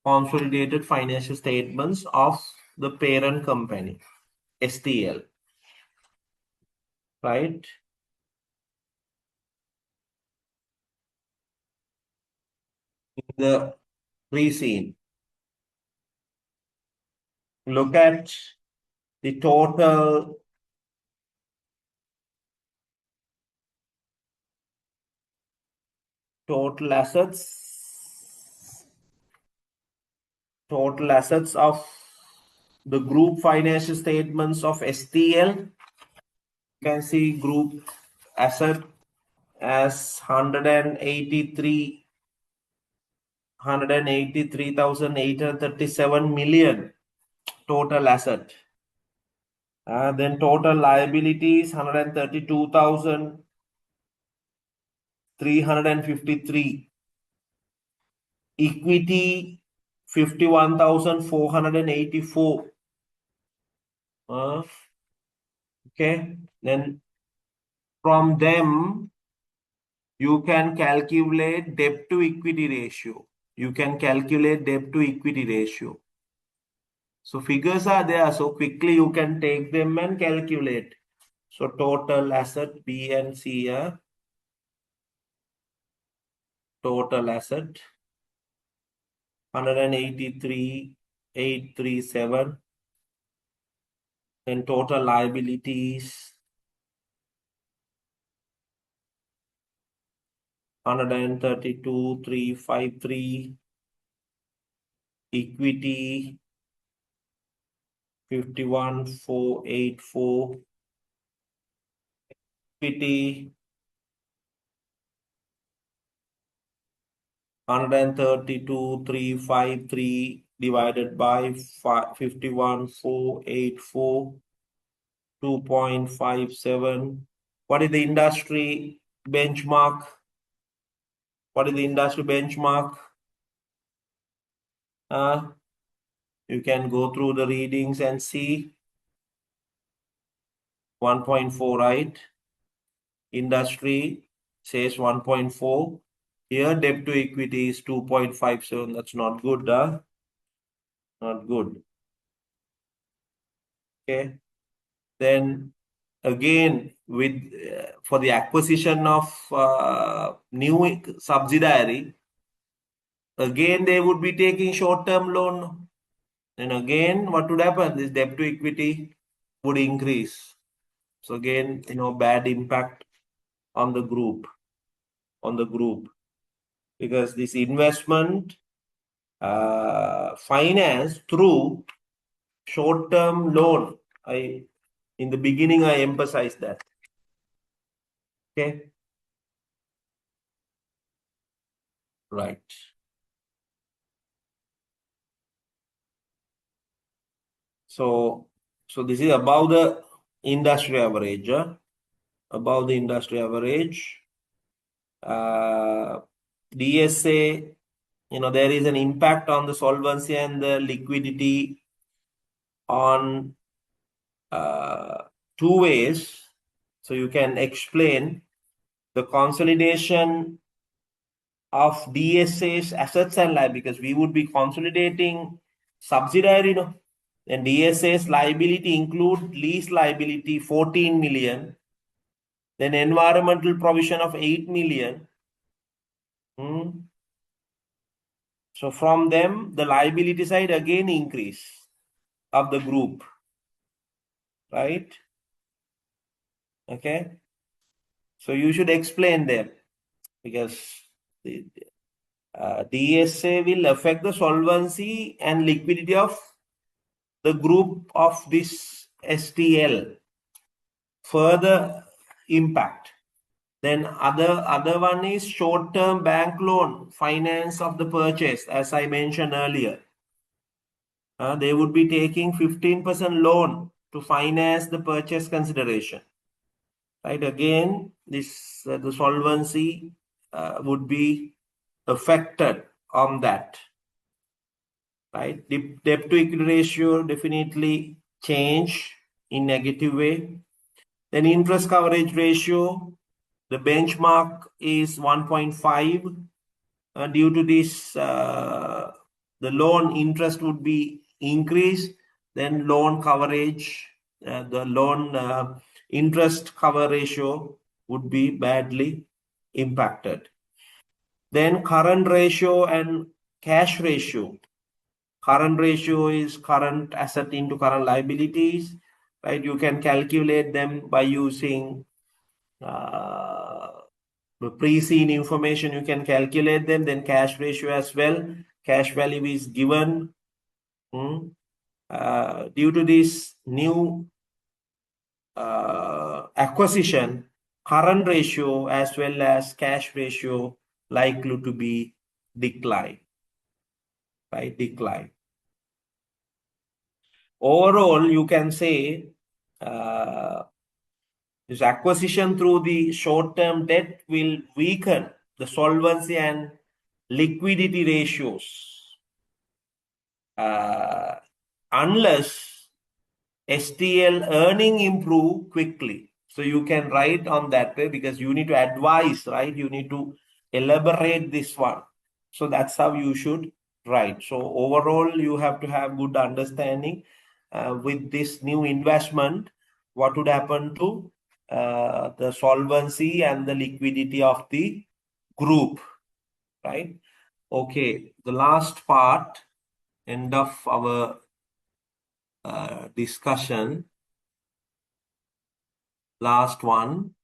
Consolidated financial statements of the parent company, STL. Right? the pre-scene. Look at the total assets. Total assets of the group financial statements of STL. You can see group asset as 183,837 million total asset. Then total liabilities 132,353. Equity 51,484. Okay, then from them you can calculate debt to equity ratio. So figures are there, so quickly you can take them and calculate. So total asset B and C, total asset 183,837, and total liabilities 132,353, equity 51,484, equity 132,353 divided by 51,484, 2.57. What is the industry benchmark? You can go through the readings and see 1.4, right? Industry says 1.4. Here debt to equity is 2.57. That's not good, Not good. Okay. Then again, with for the acquisition of new subsidiary, again they would be taking short-term loan. And again, what would happen? This debt to equity would increase. So again, bad impact on the group. Because this investment finance through short-term loan. In the beginning, I emphasized that. Okay. Right. So this is above the industry average. Above the industry average. DSA, there is an impact on the solvency and the liquidity on two ways. So you can explain the consolidation of DSA's assets and liabilities, because we would be consolidating subsidiary, and DSA's liability include lease liability 14 million, then environmental provision of 8 million. So from them, the liability side again increase of the group, right? Okay. So you should explain them, because the DSA will affect the solvency and liquidity of the group of this STL. Further impact. Then other one is short-term bank loan, finance of the purchase, as I mentioned earlier. They would be taking 15% loan to finance the purchase consideration. Right? Again, this the solvency would be affected on that. Right? The debt to equity ratio definitely change in negative way. Then interest coverage ratio, the benchmark is 1.5. Due to this, the loan interest would be increased. Then loan coverage, the loan interest cover ratio would be badly impacted. Then current ratio and cash ratio. Current ratio is current asset into current liabilities, right? You can calculate them by using the pre-seen information. You can calculate them. Then cash ratio as well. Cash value is given. Due to this new acquisition, current ratio as well as cash ratio likely to be decline, right? Decline. Overall, you can say this acquisition through the short-term debt will weaken the solvency and liquidity ratios unless STL earning improve quickly. So you can write on that way because you need to advise, right? You need to elaborate this one. So that's how you should write. So overall, you have to have good understanding with this new investment, what would happen to the solvency and the liquidity of the group, right? Okay, the last part, end of our discussion. Last one.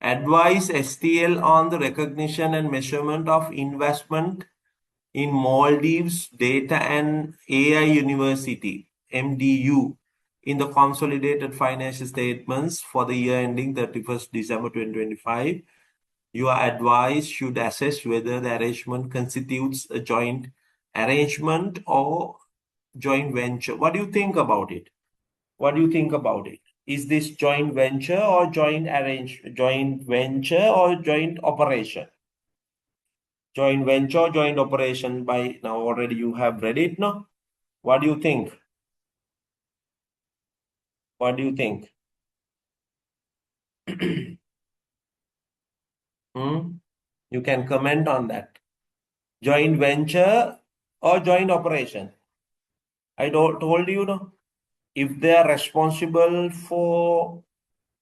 Advise STL on the recognition and measurement of investment in Maldives Data and AI University, MDU, in the consolidated financial statements for the year ending 31st December 2025. Your advice should assess whether the arrangement constitutes a joint arrangement or joint venture. What do you think about it? What do you think about it? Is this joint venture or joint venture or joint operation? Joint venture, joint operation. By now already you have read it, no? What do you think? What do you think? You can comment on that. Joint venture or joint operation? I told you, no? If they are responsible for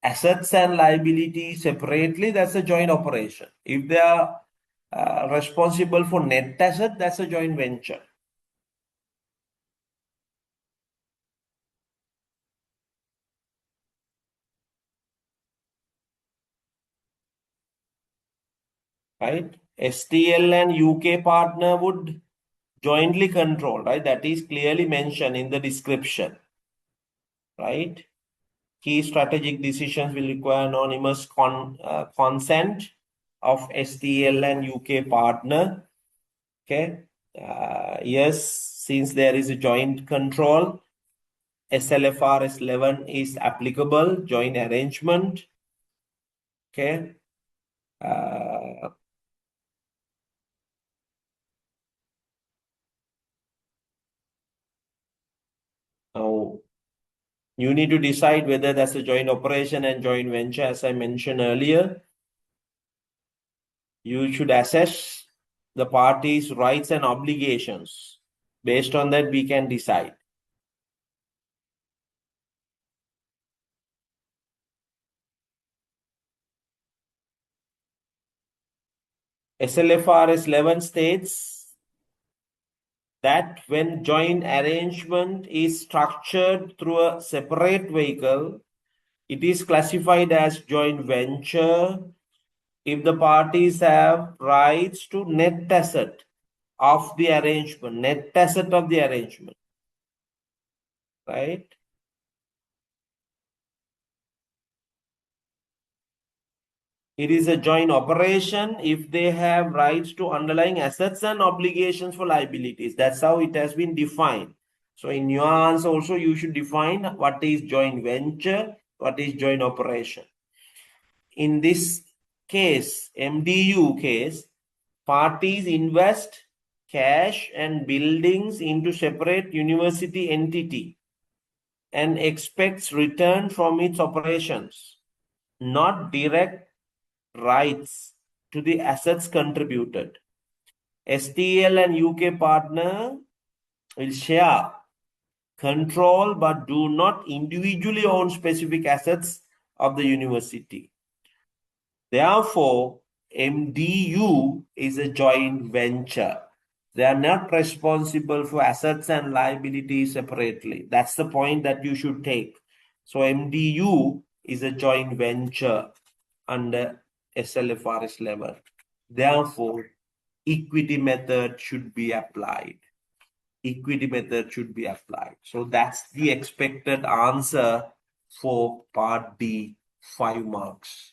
assets and liabilities separately, that's a joint operation. If they are responsible for net asset, that's a joint venture. Right? STL and UK partner would jointly control, right? That is clearly mentioned in the description, right? Key strategic decisions will require anonymous consent of STL and UK partner. Okay. Yes, since there is a joint control, SLFRS 11 is applicable, joint arrangement. Okay. Now, you need to decide whether that's a joint operation and joint venture. As I mentioned earlier, you should assess the parties' rights and obligations. Based on that, we can decide. SLFRS 11 states that when joint arrangement is structured through a separate vehicle, it is classified as joint venture if the parties have rights to net asset of the arrangement, net asset of the arrangement, right? It is a joint operation if they have rights to underlying assets and obligations for liabilities. That's how it has been defined. So in your answer also, you should define what is joint venture, what is joint operation. In this case, MDU case, parties invest cash and buildings into separate university entity and expects return from its operations, not direct rights to the assets contributed. STL and UK partner will share control but do not individually own specific assets of the university. Therefore, MDU is a joint venture. They are not responsible for assets and liabilities separately. That's the point that you should take. So MDU is a joint venture under SLFRS level. Therefore, equity method should be applied. Equity method should be applied. So that's the expected answer for part D, 5 marks.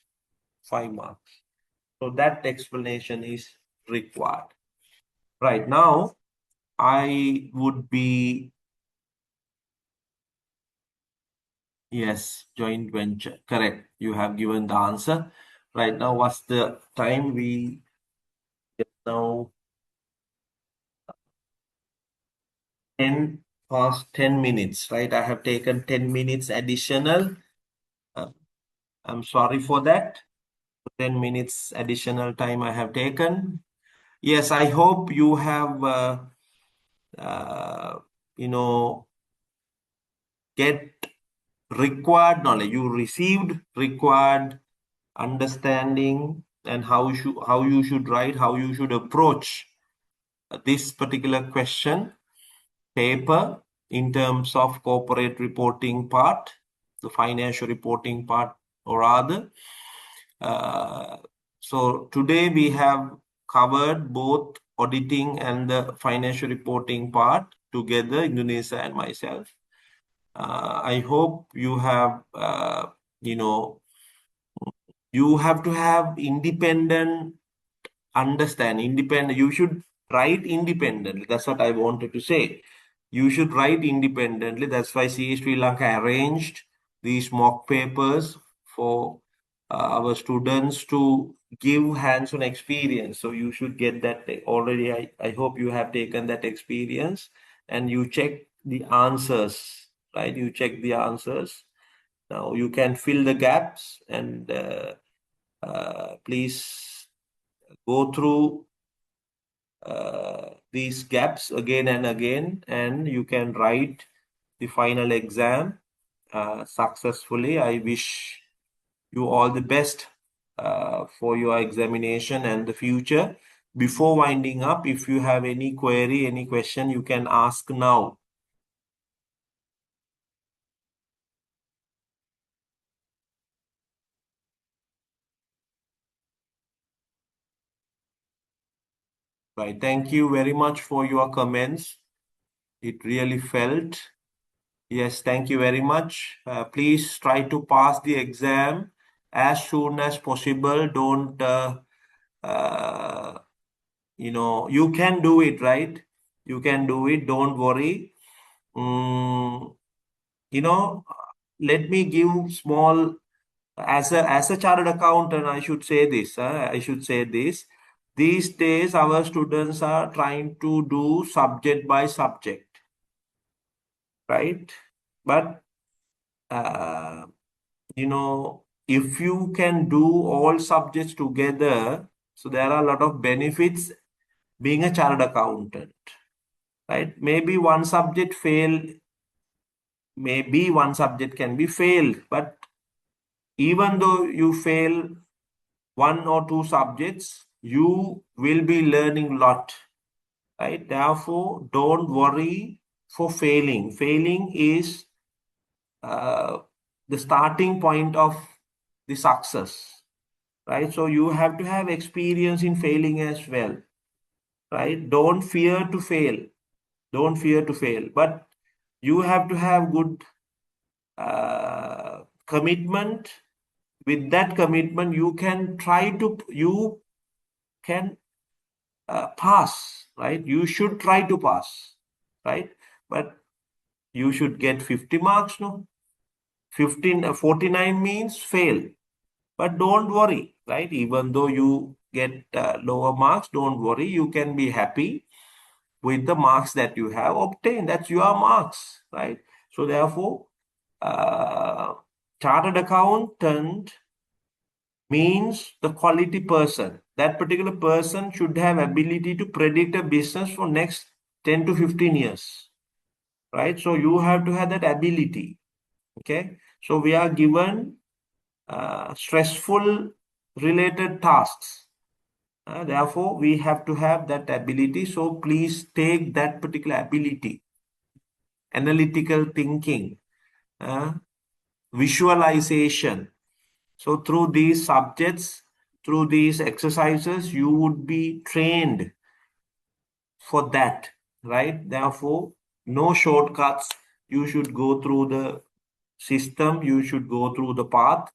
5 marks. So that explanation is required. Right now, I would be, yes, joint venture. Correct. You have given the answer. Right now, what's the time? We get now 10 past 10 minutes, right? I have taken 10 minutes additional. I'm sorry for that. 10 minutes additional time I have taken. Yes, I hope you have, get required knowledge. You received required understanding and how you should write, how you should approach this particular question paper in terms of corporate reporting part, the financial reporting part, or rather. So today we have covered both auditing and the financial reporting part together, Indonesia and myself. I hope you have, you have to have independent understanding. You should write independently. That's what I wanted to say. You should write independently. That's why CA Sri Lanka arranged these mock papers for our students to give hands-on experience. So you should get that already. I hope you have taken that experience and you check the answers, right? You check the answers. Now you can fill the gaps and please go through these gaps again and again, and you can write the final exam successfully. I wish you all the best for your examination and the future. Before winding up, if you have any query, any question, you can ask now. Right. Thank you very much for your comments. It really felt. Yes, thank you very much. Please try to pass the exam as soon as possible. Don't, you can do it, right? You can do it. Don't worry. Let me give small, as a chartered accountant, I should say this. These days, our students are trying to do subject by subject, right? But if you can do all subjects together, so there are a lot of benefits being a chartered accountant, right? Maybe one subject can be failed, but even though you fail one or two subjects, you will be learning a lot, right? Therefore, don't worry for failing. Failing is the starting point of the success, right? So you have to have experience in failing as well, right? Don't fear to fail. Don't fear to fail. But you have to have good commitment. With that commitment, you can pass, right? You should try to pass, right? But you should get 50 marks, no? 49 means fail. But don't worry, right? Even though you get lower marks, don't worry. You can be happy with the marks that you have obtained. That's your marks, right? So therefore, chartered accountant means the quality person. That particular person should have ability to predict a business for next 10 to 15 years, right? So you have to have that ability, okay? So we are given stressful related tasks. Therefore, we have to have that ability. So please take that particular ability, analytical thinking, visualization. So through these subjects, through these exercises, you would be trained for that, right? Therefore, no shortcuts. You should go through the system, you should go through the path.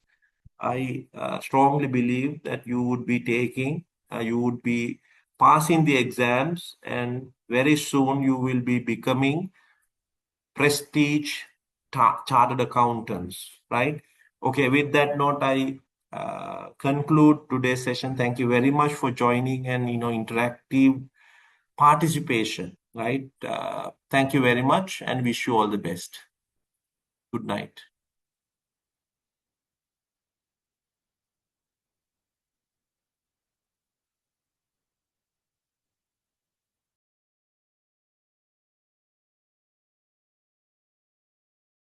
I strongly believe that you would be you would be passing the exams, and very soon you will be becoming prestige chartered accountants, right? Okay, with that note, I conclude today's session. Thank you very much for joining and interactive participation, right? Thank you very much and wish you all the best. Good night.